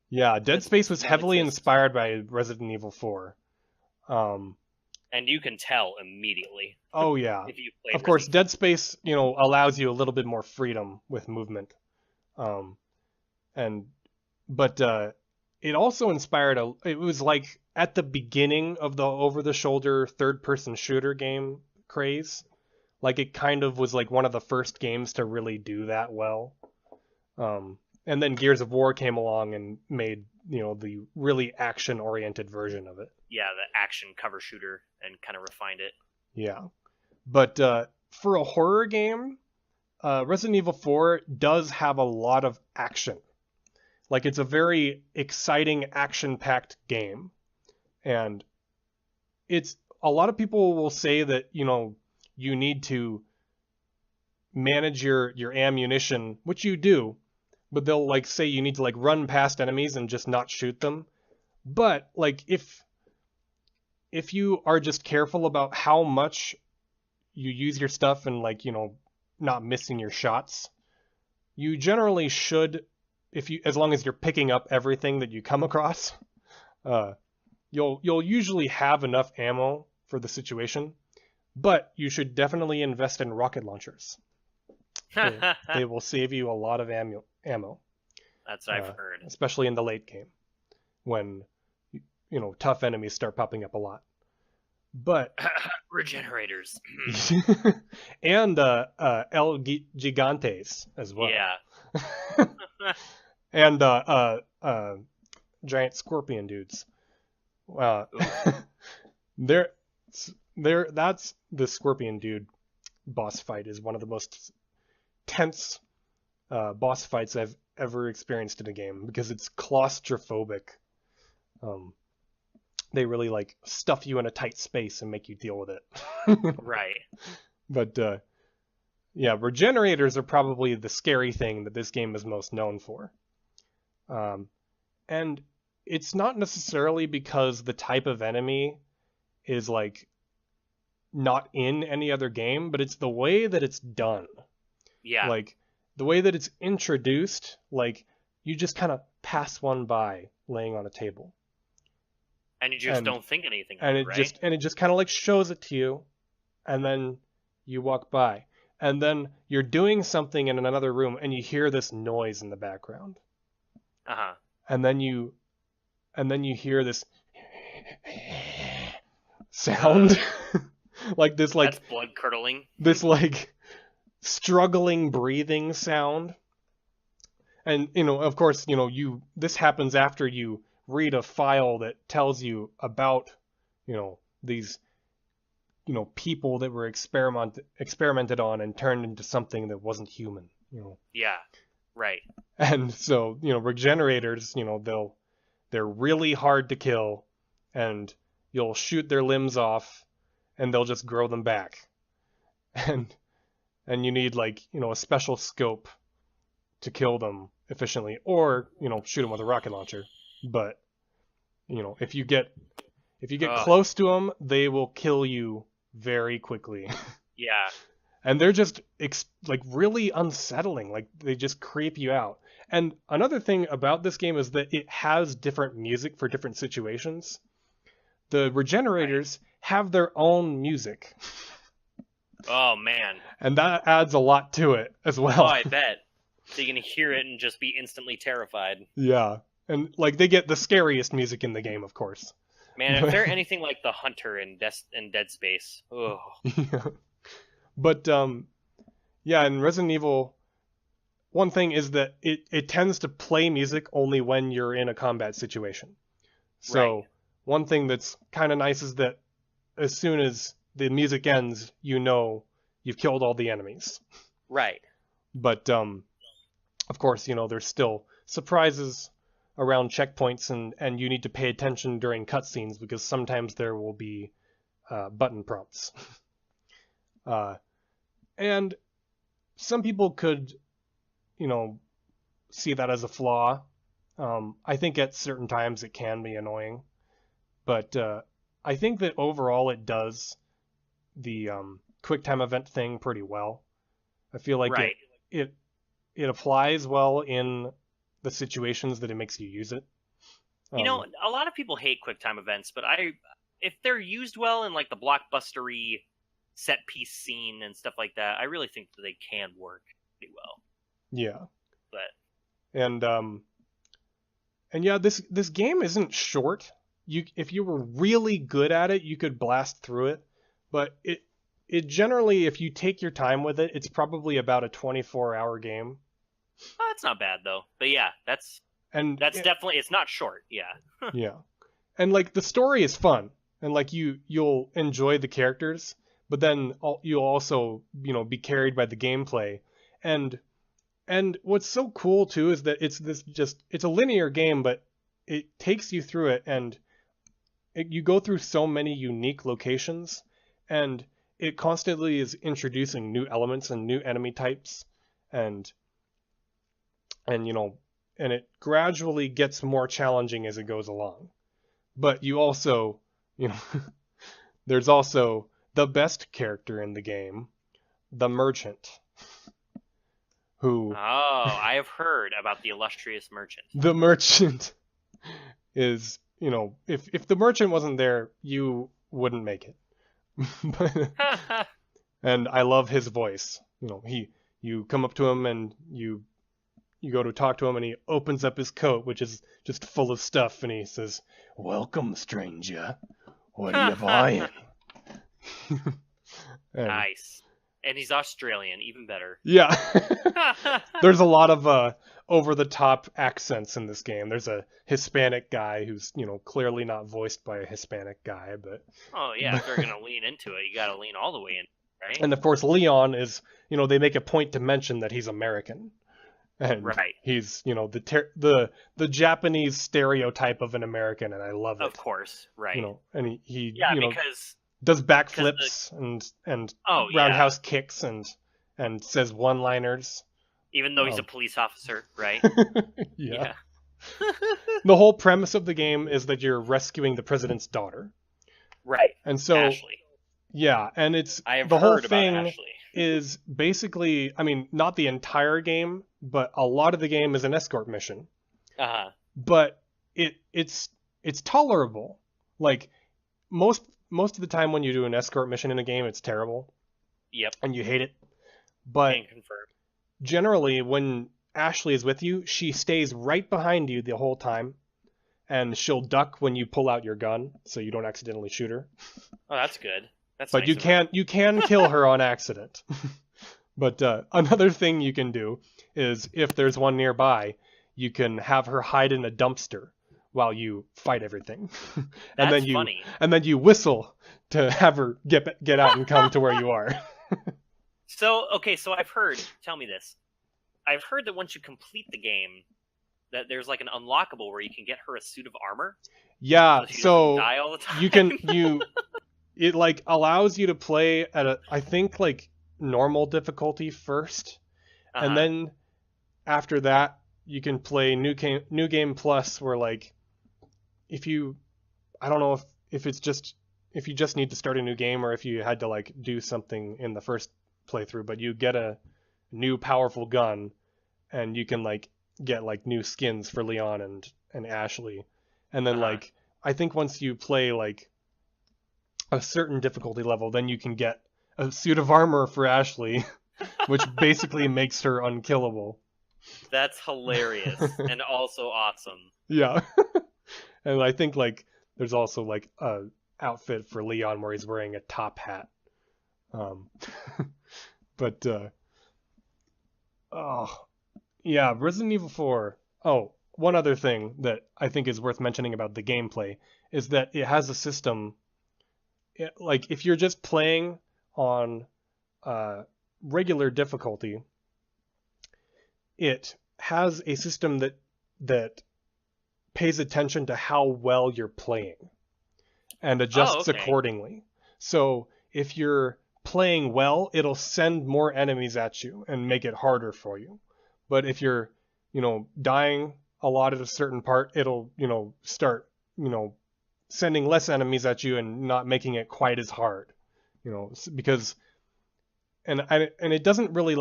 Yeah, Dead Space was don't heavily exist. inspired by Resident Evil 4. And you can tell immediately Oh yeah. if you play. Of course, Dead Space, allows you a little bit more freedom with movement. But it also inspired it was like at the beginning of the over-the-shoulder third-person shooter game craze. Like it kind of was like one of the first games to really do that well. And then Gears of War came along and made, the really action-oriented version of it. Yeah, the action cover shooter and kind of refined it. Yeah. But for a horror game, Resident Evil 4 does have a lot of action. Like, it's a very exciting, action-packed game. And a lot of people will say that, you need to manage your ammunition, which you do, but they'll, like, say you need to, like, run past enemies and just not shoot them. But, like, if you are just careful about how much you use your stuff and, like, not missing your shots, you generally should, as long as you're picking up everything that you come across, you'll usually have enough ammo for the situation. But you should definitely invest in rocket launchers. They will save you a lot of ammo. That's what I've heard. Especially in the late game, when tough enemies start popping up a lot. But Regenerators. and El Gigantes as well. Yeah. And giant scorpion dudes. That's the scorpion dude boss fight is one of the most tense boss fights I've ever experienced in a game because it's claustrophobic. They really like stuff you in a tight space and make you deal with it. Right. But yeah, regenerators are probably the scary thing that this game is most known for. And it's not necessarily because the type of enemy is like not in any other game, but it's the way that it's done. Yeah. Like the way that it's introduced, like you just kind of pass one by laying on a table. And you just don't think anything of And it, right? it just kind of like shows it to you, and then you walk by. And then you're doing something in another room and you hear this noise in the background. Uh-huh. And then you hear this sound. Like this like That's blood curdling. this like struggling breathing sound. And of course, this happens after you read a file that tells you about, these people that were experimented on and turned into something that wasn't human, Yeah. Right. And so, regenerators, they're really hard to kill, and you'll shoot their limbs off and they'll just grow them back. And you need like, a special scope to kill them efficiently, or, shoot them with a rocket launcher. But, if you get close to them, they will kill you very quickly. Yeah. And they're just like really unsettling. Like they just creep you out. And another thing about this game is that it has different music for different situations. The regenerators have their own music. Oh, man. And that adds a lot to it as well. Oh, I bet. So you can hear it and just be instantly terrified. Yeah. And like they get the scariest music in the game, of course. Man, if they're anything like the Hunter in Dead Space, oh, Yeah. But yeah, in Resident Evil, one thing is that it tends to play music only when you're in a combat situation. So Right. one thing that's kind of nice is that as soon as the music ends, you know you've killed all the enemies. right. But of course, you know, there's still surprises around checkpoints, and you need to pay attention during cutscenes because sometimes there will be button prompts. And some people could, you know, see that as a flaw. I think at certain times it can be annoying, but I think that overall it does the QuickTime event thing pretty well. I feel like Right. it applies well in the situations that it makes you use it. You know, a lot of people hate QuickTime events, but if they're used well in like the blockbustery set piece scene and stuff like that, I really think that they can work pretty well. Yeah. But And yeah, this game isn't short. If you were really good at it, you could blast through it. But it generally, if you take your time with it, it's probably about a 24-hour game. oh, that's not bad though. But yeah, that's definitely, it's not short. Yeah. Yeah. And like the story is fun, and like you'll enjoy the characters, but then you'll also, you know, be carried by the gameplay. And what's so cool too is that it's a linear game, but it takes you through it, and you go through so many unique locations, and it constantly is introducing new elements and new enemy types, and you know, and it gradually gets more challenging as it goes along. But you also, you know, there's also the best character in the game, the merchant, who Oh, I have heard about the illustrious merchant. the merchant is, you know, if the merchant wasn't there, you wouldn't make it. And I love his voice. You know, you come up to him and you go to talk to him, and he opens up his coat, which is just full of stuff, and he says, "Welcome, stranger. What are you buying?" And, Nice. And he's Australian, even better. yeah. There's a lot of over-the-top accents in this game. There's a Hispanic guy who's, you know, clearly not voiced by a Hispanic guy, but Oh yeah, if they're gonna lean into it, you gotta lean all the way in, right? and of course Leon is, you know, they make a point to mention that he's American. And Right. he's, you know, the Japanese stereotype of an American, and I love it. Of course, right. You know, and he yeah, you know, because does backflips and oh yeah, roundhouse kicks and says one-liners. even though he's Oh. a police officer, right? Yeah. The whole premise of the game is that you're rescuing the president's daughter. Right. And so Ashley. yeah, and it's I have the whole heard about thing Ashley. is basically, I mean, not the entire game, but a lot of the game is an escort mission. Uh-huh. But it's tolerable. Like most of the time when you do an escort mission in a game, it's terrible Yep. and you hate it. But Can confirm. generally, when Ashley is with you, she stays right behind you the whole time, and she'll duck when you pull out your gun, so you don't accidentally shoot her. Oh, that's good. That's But nice you of her. can kill her on accident. But another thing you can do is, if there's one nearby, you can have her hide in a dumpster while you fight everything. That's then you funny. and then you whistle to have her get out and come to where you are. So, okay, so I've heard, tell me this. I've heard that once you complete the game, that there's like an unlockable where you can get her a suit of armor. Yeah, She so doesn't die all the time. you can it like allows you to play at a, I think, like normal difficulty first, Uh-huh. and then after that you can play new game plus, where like I don't know if you just need to start a new game, or if you had to like do something in the first playthrough, but you get a new powerful gun, and you can like get like new skins for Leon and Ashley, and then Uh-huh. like I think once you play like a certain difficulty level, then you can get a suit of armor for Ashley, which basically makes her unkillable. That's hilarious and also awesome. Yeah. And I think like there's also like a outfit for Leon where he's wearing a top hat. Um, but oh yeah, Resident Evil 4. Oh, one other thing that I think is worth mentioning about the gameplay is that it has a system. Like if you're just playing on regular difficulty, it has a system that pays attention to how well you're playing and adjusts okay. accordingly. So if you're playing well, it'll send more enemies at you and make it harder for you. But if you're, dying a lot at a certain part, it'll, start, sending less enemies at you and not making it quite as hard. Because and it doesn't really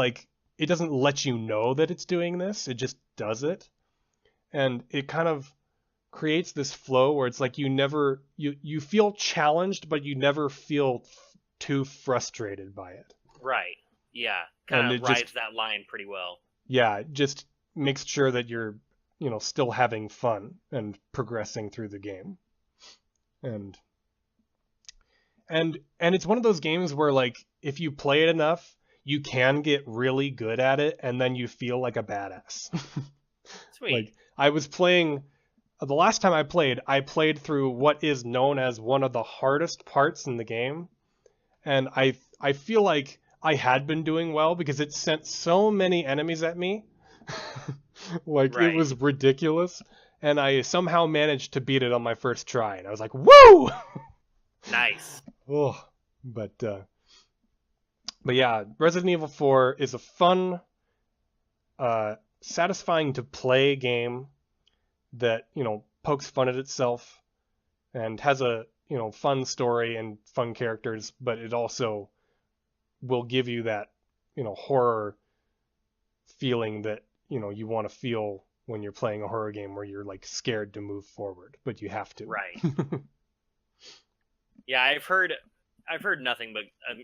it doesn't let you know that it's doing this. It just does it. And it kind of creates this flow where it's like you feel challenged, but you never feel too frustrated by it. Right. Yeah. Kind of rides that line pretty well. Yeah, it just makes sure that you're, still having fun and progressing through the game. And it's one of those games where like if you play it enough, you can get really good at it and then you feel like a badass. Sweet. Like I was playing the last time I played through what is known as one of the hardest parts in the game. And I feel like I had been doing well because it sent so many enemies at me. Like right. It was ridiculous. And I somehow managed to beat it on my first try. And I was like, woo! Nice. Oh, but yeah, Resident Evil 4 is a fun, satisfying to play game that, pokes fun at itself and has a, fun story and fun characters, but it also will give you that, horror feeling that, you want to feel when you're playing a horror game where you're like scared to move forward, but you have to. Right. Yeah, I've heard nothing but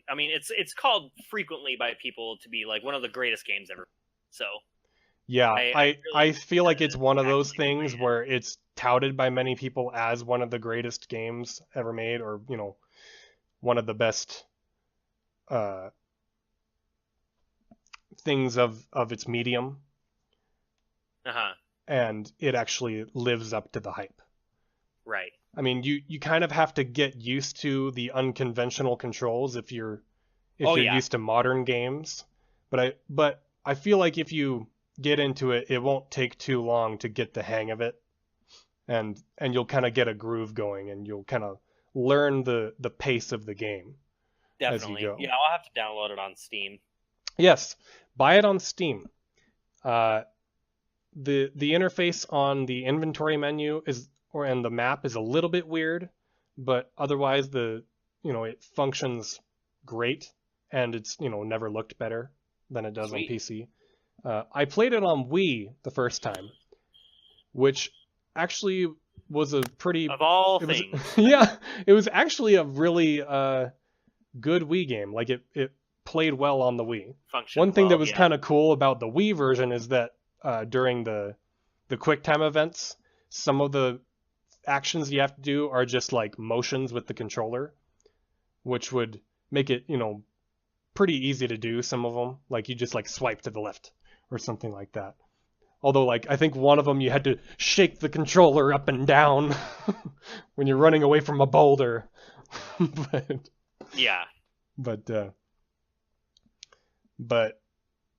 I mean it's called frequently by people to be like one of the greatest games ever. So yeah, I feel like it's one of those actually things where it's touted by many people as one of the greatest games ever made, or one of the best things of its medium. Uh-huh. And it actually lives up to the hype. Right. I mean, you kind of have to get used to the unconventional controls if you're used to modern games. But I feel like if you get into it, it won't take too long to get the hang of it. And you'll kind of get a groove going and you'll kind of learn the pace of the game. Definitely. As you go. Yeah, I'll have to download it on Steam. Yes, buy it on Steam. The interface on the inventory menu and the map is a little bit weird, but otherwise it functions great, and it's never looked better than it does Sweet. on PC. I played it on Wii the first time, which actually was a pretty of all things. Yeah, it was actually a really good Wii game. Like it played well on the Wii. One thing that was kind of cool about the Wii version is that during the QuickTime events, some of the actions you have to do are just like motions with the controller, which would make it, pretty easy to do some of them. Like you just like swipe to the left or something like that. Although like I think one of them you had to shake the controller up and down when you're running away from a boulder. But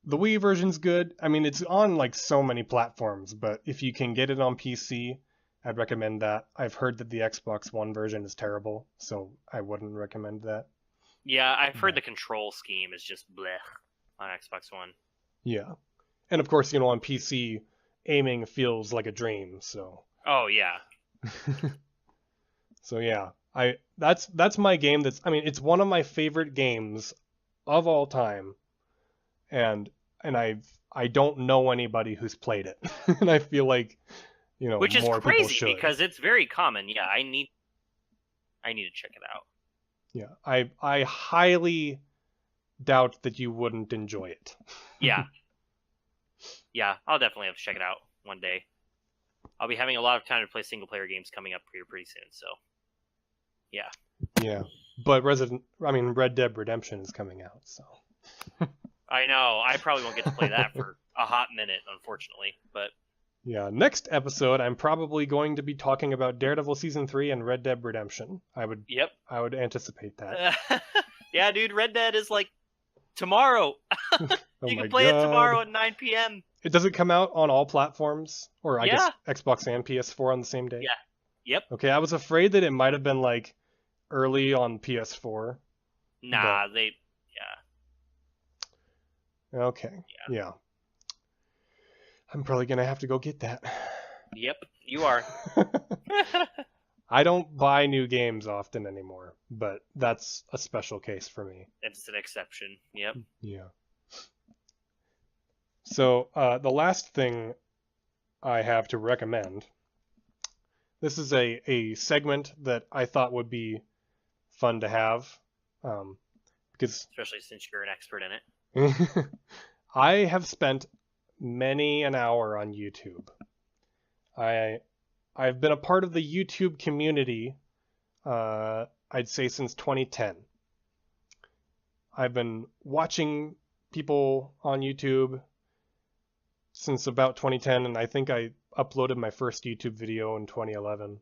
the Wii version's good. I mean, it's on like so many platforms, but if you can get it on PC, I'd recommend that. I've heard that the Xbox One version is terrible, so I wouldn't recommend that. Yeah, I've heard the control scheme is just blech on Xbox One. Yeah. And of course, on PC, aiming feels like a dream, so. Oh, yeah. So yeah, that's my game it's one of my favorite games of all time. And I don't know anybody who's played it. And I feel like, which is more crazy people should. Because it's very common. Yeah, I need to check it out. Yeah, I highly doubt that you wouldn't enjoy it. Yeah. yeah, I'll definitely have to check it out one day. I'll be having a lot of time to play single player games coming up here pretty soon. So, yeah. Yeah, but Red Dead Redemption is coming out, so. I know. I probably won't get to play that for a hot minute, unfortunately. But yeah, next episode, I'm probably going to be talking about Daredevil Season 3 and Red Dead Redemption. I would anticipate that. Yeah, dude, Red Dead is like tomorrow. You can play it tomorrow at 9 p.m. Does it come out on all platforms? Or I guess Yeah. Xbox and PS4 on the same day? Yeah. Yep. Okay, I was afraid that it might have been like early on PS4. Nah, Okay. Yeah. I'm probably going to have to go get that. Yep, you are. I don't buy new games often anymore, but that's a special case for me. It's an exception. Yep. Yeah. So, the last thing I have to recommend, this is a segment that I thought would be fun to have, because Especially since you're an expert in it. I have spent many an hour on YouTube. I've been a part of the YouTube community, I'd say since 2010. I've been watching people on YouTube since about 2010, and I think I uploaded my first YouTube video in 2011.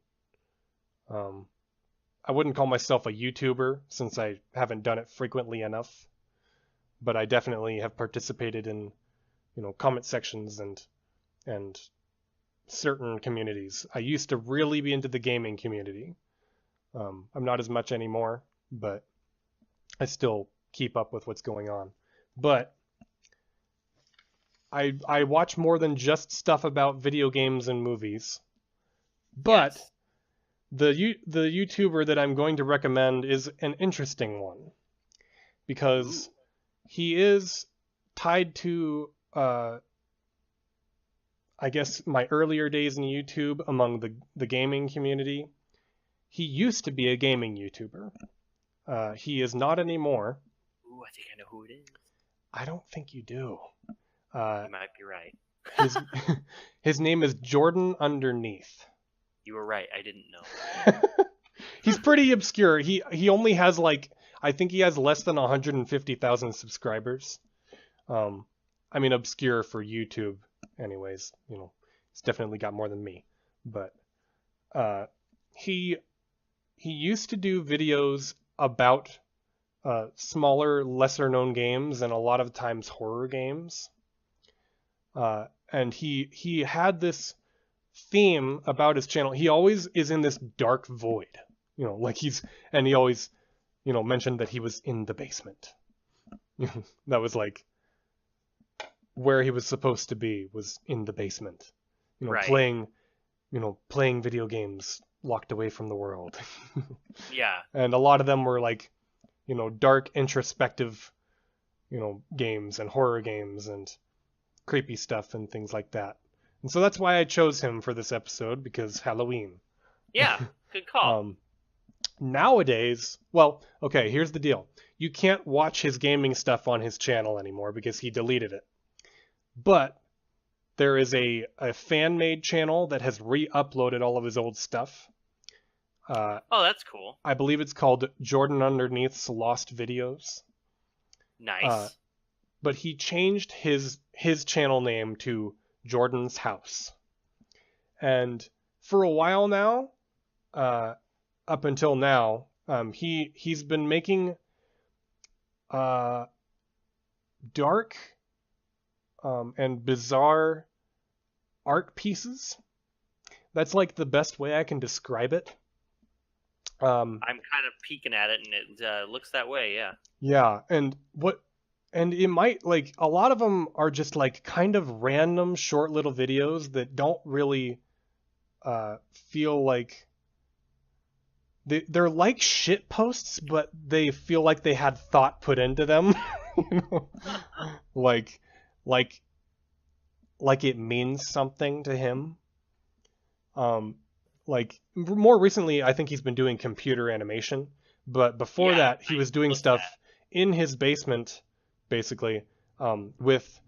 I wouldn't call myself a YouTuber since I haven't done it frequently enough, but I definitely have participated in, comment sections and certain communities. I used to really be into the gaming community. I'm not as much anymore, but I still keep up with what's going on. But I watch more than just stuff about video games and movies. But Yes. the YouTuber that I'm going to recommend is an interesting one, because he is tied to I guess my earlier days in YouTube among the gaming community. He used to be a gaming YouTuber. He is not anymore. Ooh, I think I know who it is. I don't think you do. You might be right. His name is Jordan Underneath. You were right. I didn't know. He's pretty obscure. He only has I think he has less than 150,000 subscribers. Obscure for YouTube, anyways. He's definitely got more than me. But he used to do videos about smaller, lesser-known games, and a lot of times horror games. And he had this theme about his channel. He always is in this dark void. He always, mentioned that he was in the basement. That was where he was supposed to be, was in the basement. Right. Playing video games locked away from the world. Yeah. And a lot of them were dark, introspective, games and horror games and creepy stuff and things like that. And so that's why I chose him for this episode, because Halloween. Yeah. Good call. Nowadays, well, okay, here's the deal. You can't watch his gaming stuff on his channel anymore because he deleted it. But there is a fan-made channel that has re-uploaded all of his old stuff. Oh, that's cool. I believe it's called Jordan Underneath's Lost Videos. Nice. But he changed his channel name to Jordan's House. And for a while now, up until now, he's been making dark and bizarre art pieces. That's the best way I can describe it. I'm kind of peeking at it, and it looks that way, yeah. Yeah, and it might, a lot of them are just kind of random short little videos that don't really feel like they're like shit posts, but they feel like they had thought put into them. Like it means something to him. More recently, I think he's been doing computer animation, but before that, he was doing stuff in his basement, basically, with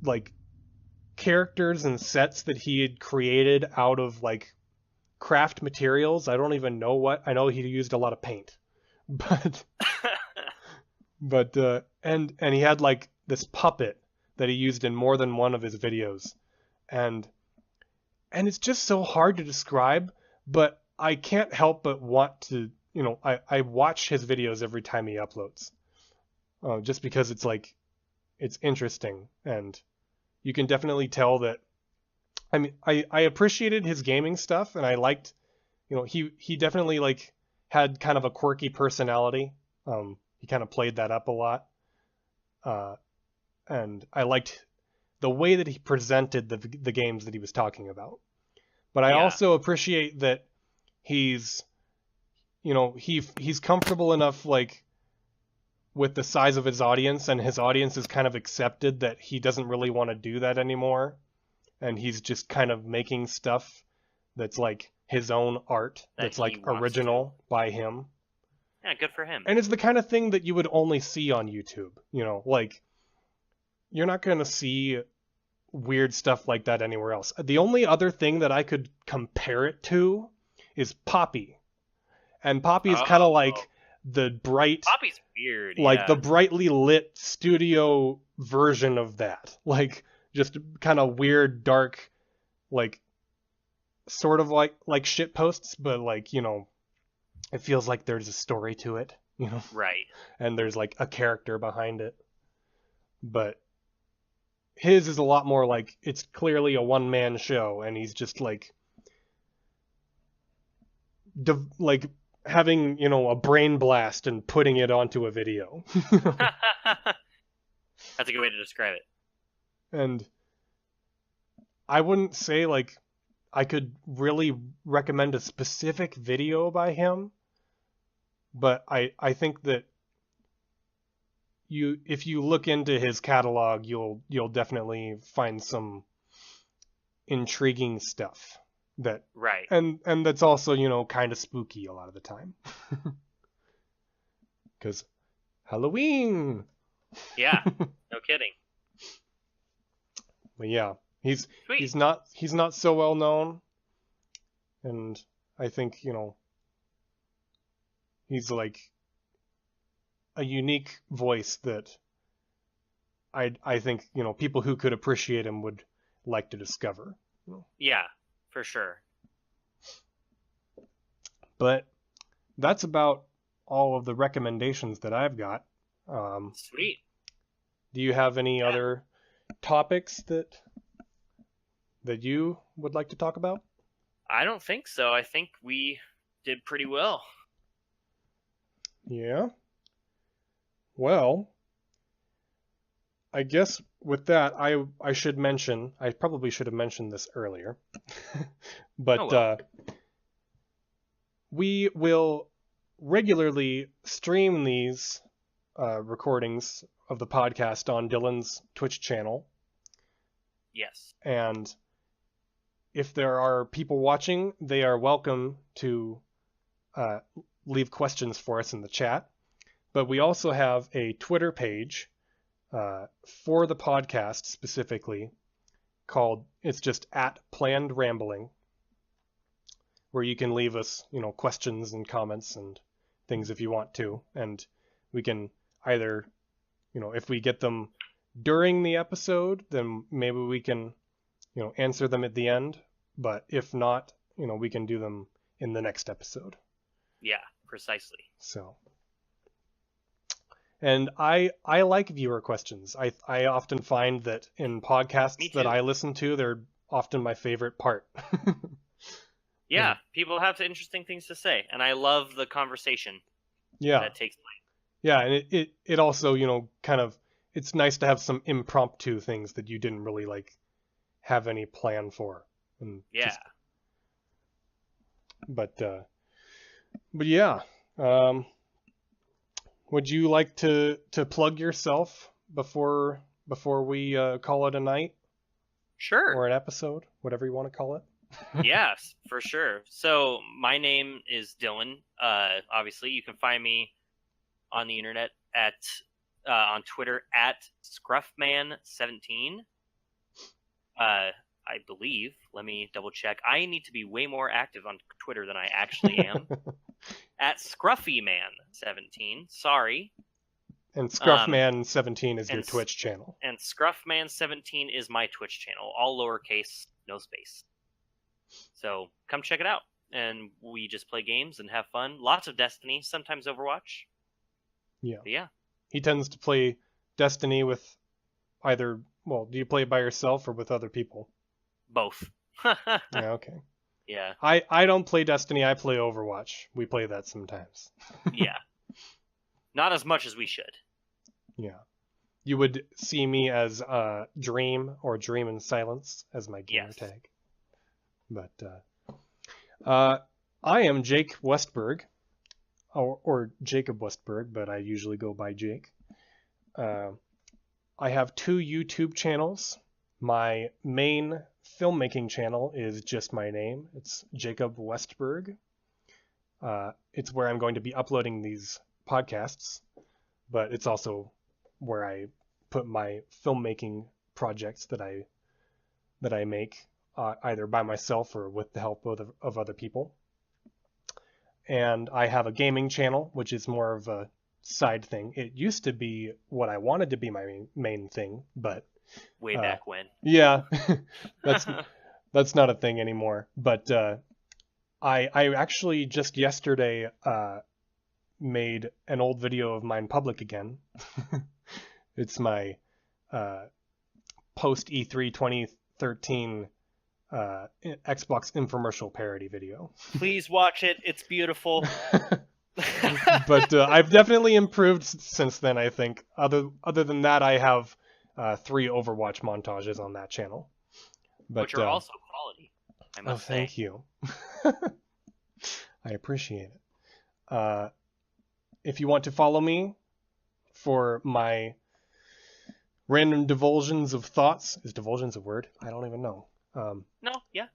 like characters and sets that he had created out of like craft materials. I don't even know what. I know he used a lot of paint, but and he had like this puppet that he used in more than one of his videos, and it's just so hard to describe, but I can't help but want to, I watch his videos every time he uploads, just because it's like, it's interesting, and you can definitely tell that, I mean, I appreciated his gaming stuff, and I liked, he definitely like had kind of a quirky personality. He kind of played that up a lot. And I liked the way that he presented the games that he was talking about. But I also appreciate that he's comfortable enough like with the size of his audience, and his audience is kind of accepted that he doesn't really want to do that anymore, and he's just kind of making stuff that's like his own art, that's like original by him. Yeah, good for him. And it's the kind of thing that you would only see on YouTube, like you're not going to see weird stuff like that anywhere else. The only other thing that I could compare it to is Poppy. And Poppy is kind of like the bright... Poppy's weird, like the brightly lit studio version of that. Like, just kind of weird, dark, like, sort of like shit posts, but like, it feels like there's a story to it, Right. And there's like a character behind it. But his is a lot more like, it's clearly a one-man show, and he's just like having, a brain blast and putting it onto a video. That's a good way to describe it. And I wouldn't say like I could really recommend a specific video by him, but I think that if you look into his catalog, you'll definitely find some intriguing stuff that right, and that's also kind of spooky a lot of the time, because Halloween. Yeah, no kidding. But yeah, he's Sweet. he's not so well known, and I think he's like a unique voice that I think people who could appreciate him would like to discover. Yeah, for sure. But that's about all of the recommendations that I've got. Sweet. Do you have any other topics that you would like to talk about? I don't think so. I think we did pretty well. Yeah. Well, I guess with that, I should mention, I probably should have mentioned this earlier, but we will regularly stream these recordings of the podcast on Dylan's Twitch channel. Yes. And if there are people watching, they are welcome to leave questions for us in the chat. But we also have a Twitter page for the podcast specifically called, it's just @PlannedRambling, where you can leave us, questions and comments and things if you want to. And we can either, if we get them during the episode, then maybe we can, answer them at the end. But if not, we can do them in the next episode. Yeah, precisely. So, and I like viewer questions. I often find that in podcasts that I listen to, they're often my favorite part. Yeah, people have interesting things to say, and I love the conversation that takes place. Yeah, and it also, kind of, it's nice to have some impromptu things that you didn't really like have any plan for. And yeah. But yeah. Would you like to plug yourself before we call it a night? Sure. Or an episode, whatever you want to call it. Yes, for sure. So my name is Dylan. Obviously, you can find me on the internet on Twitter @Scruffman17. I believe. Let me double check. I need to be way more active on Twitter than I actually am. At ScruffyMan17. Sorry. And Scruffman17 is your and Twitch channel. And Scruffman17 is my Twitch channel. All lowercase, no space. So come check it out. And we just play games and have fun. Lots of Destiny, sometimes Overwatch. Yeah. But yeah. He tends to play Destiny with either, well, do you play by yourself or with other people? Both. Yeah, okay. Yeah. I don't play Destiny, I play Overwatch. We play that sometimes. Yeah. Not as much as we should. Yeah. You would see me as Dream or Dream in Silence as my gamer tag. But I am Jake Westberg, or Jacob Westberg, but I usually go by Jake. I have 2 YouTube channels. My main filmmaking channel is just my name. It's Jacob Westberg. It's where I'm going to be uploading these podcasts, but it's also where I put my filmmaking projects that I make, either by myself or with the help of other people. And I have a gaming channel, which is more of a side thing. It used to be what I wanted to be my main thing, but way back when. Yeah, that's not a thing anymore. But I actually just yesterday made an old video of mine public again. It's my post E3 2013 Xbox infomercial parody video. Please watch it. It's beautiful. But I've definitely improved since then, I think. Other than that, I have 3 Overwatch montages on that channel. But, which are also quality, I must say. Thank you. I appreciate it. If you want to follow me for my random divulsions of thoughts, is divulsions a word? I don't even know. No, yeah.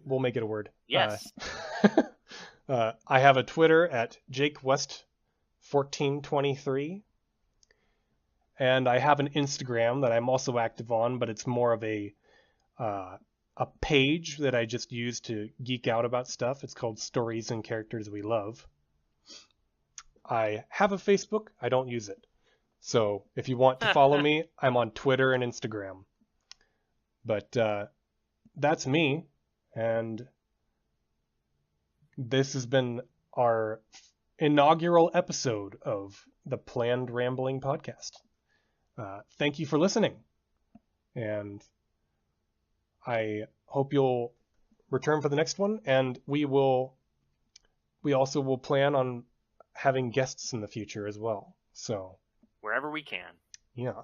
We'll make it a word. Yes. I have a Twitter at jakewest1423. And I have an Instagram that I'm also active on, but it's more of a page that I just use to geek out about stuff. It's called Stories and Characters We Love. I have a Facebook. I don't use it. So if you want to follow me, I'm on Twitter and Instagram. But that's me. And this has been our inaugural episode of the Planned Rambling Podcast. Thank you for listening. And I hope you'll return for the next one. And we also will plan on having guests in the future as well. So wherever we can. Yeah.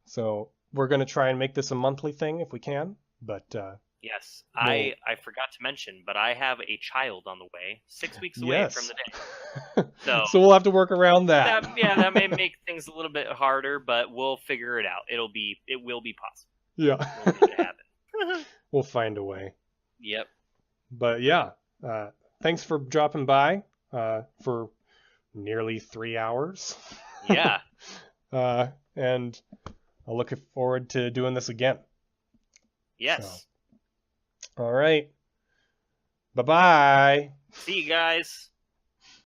So we're going to try and make this a monthly thing if we can. But yes, I forgot to mention, but I have a child on the way, 6 weeks away from the day. So we'll have to work around that. That may make things a little bit harder, but we'll figure it out. It will be possible. Yeah. We'll make it happen. We'll find a way. Yep. But yeah, thanks for dropping by for nearly 3 hours. Yeah. And I'll look forward to doing this again. Yes. So. All right. Bye-bye. See you guys.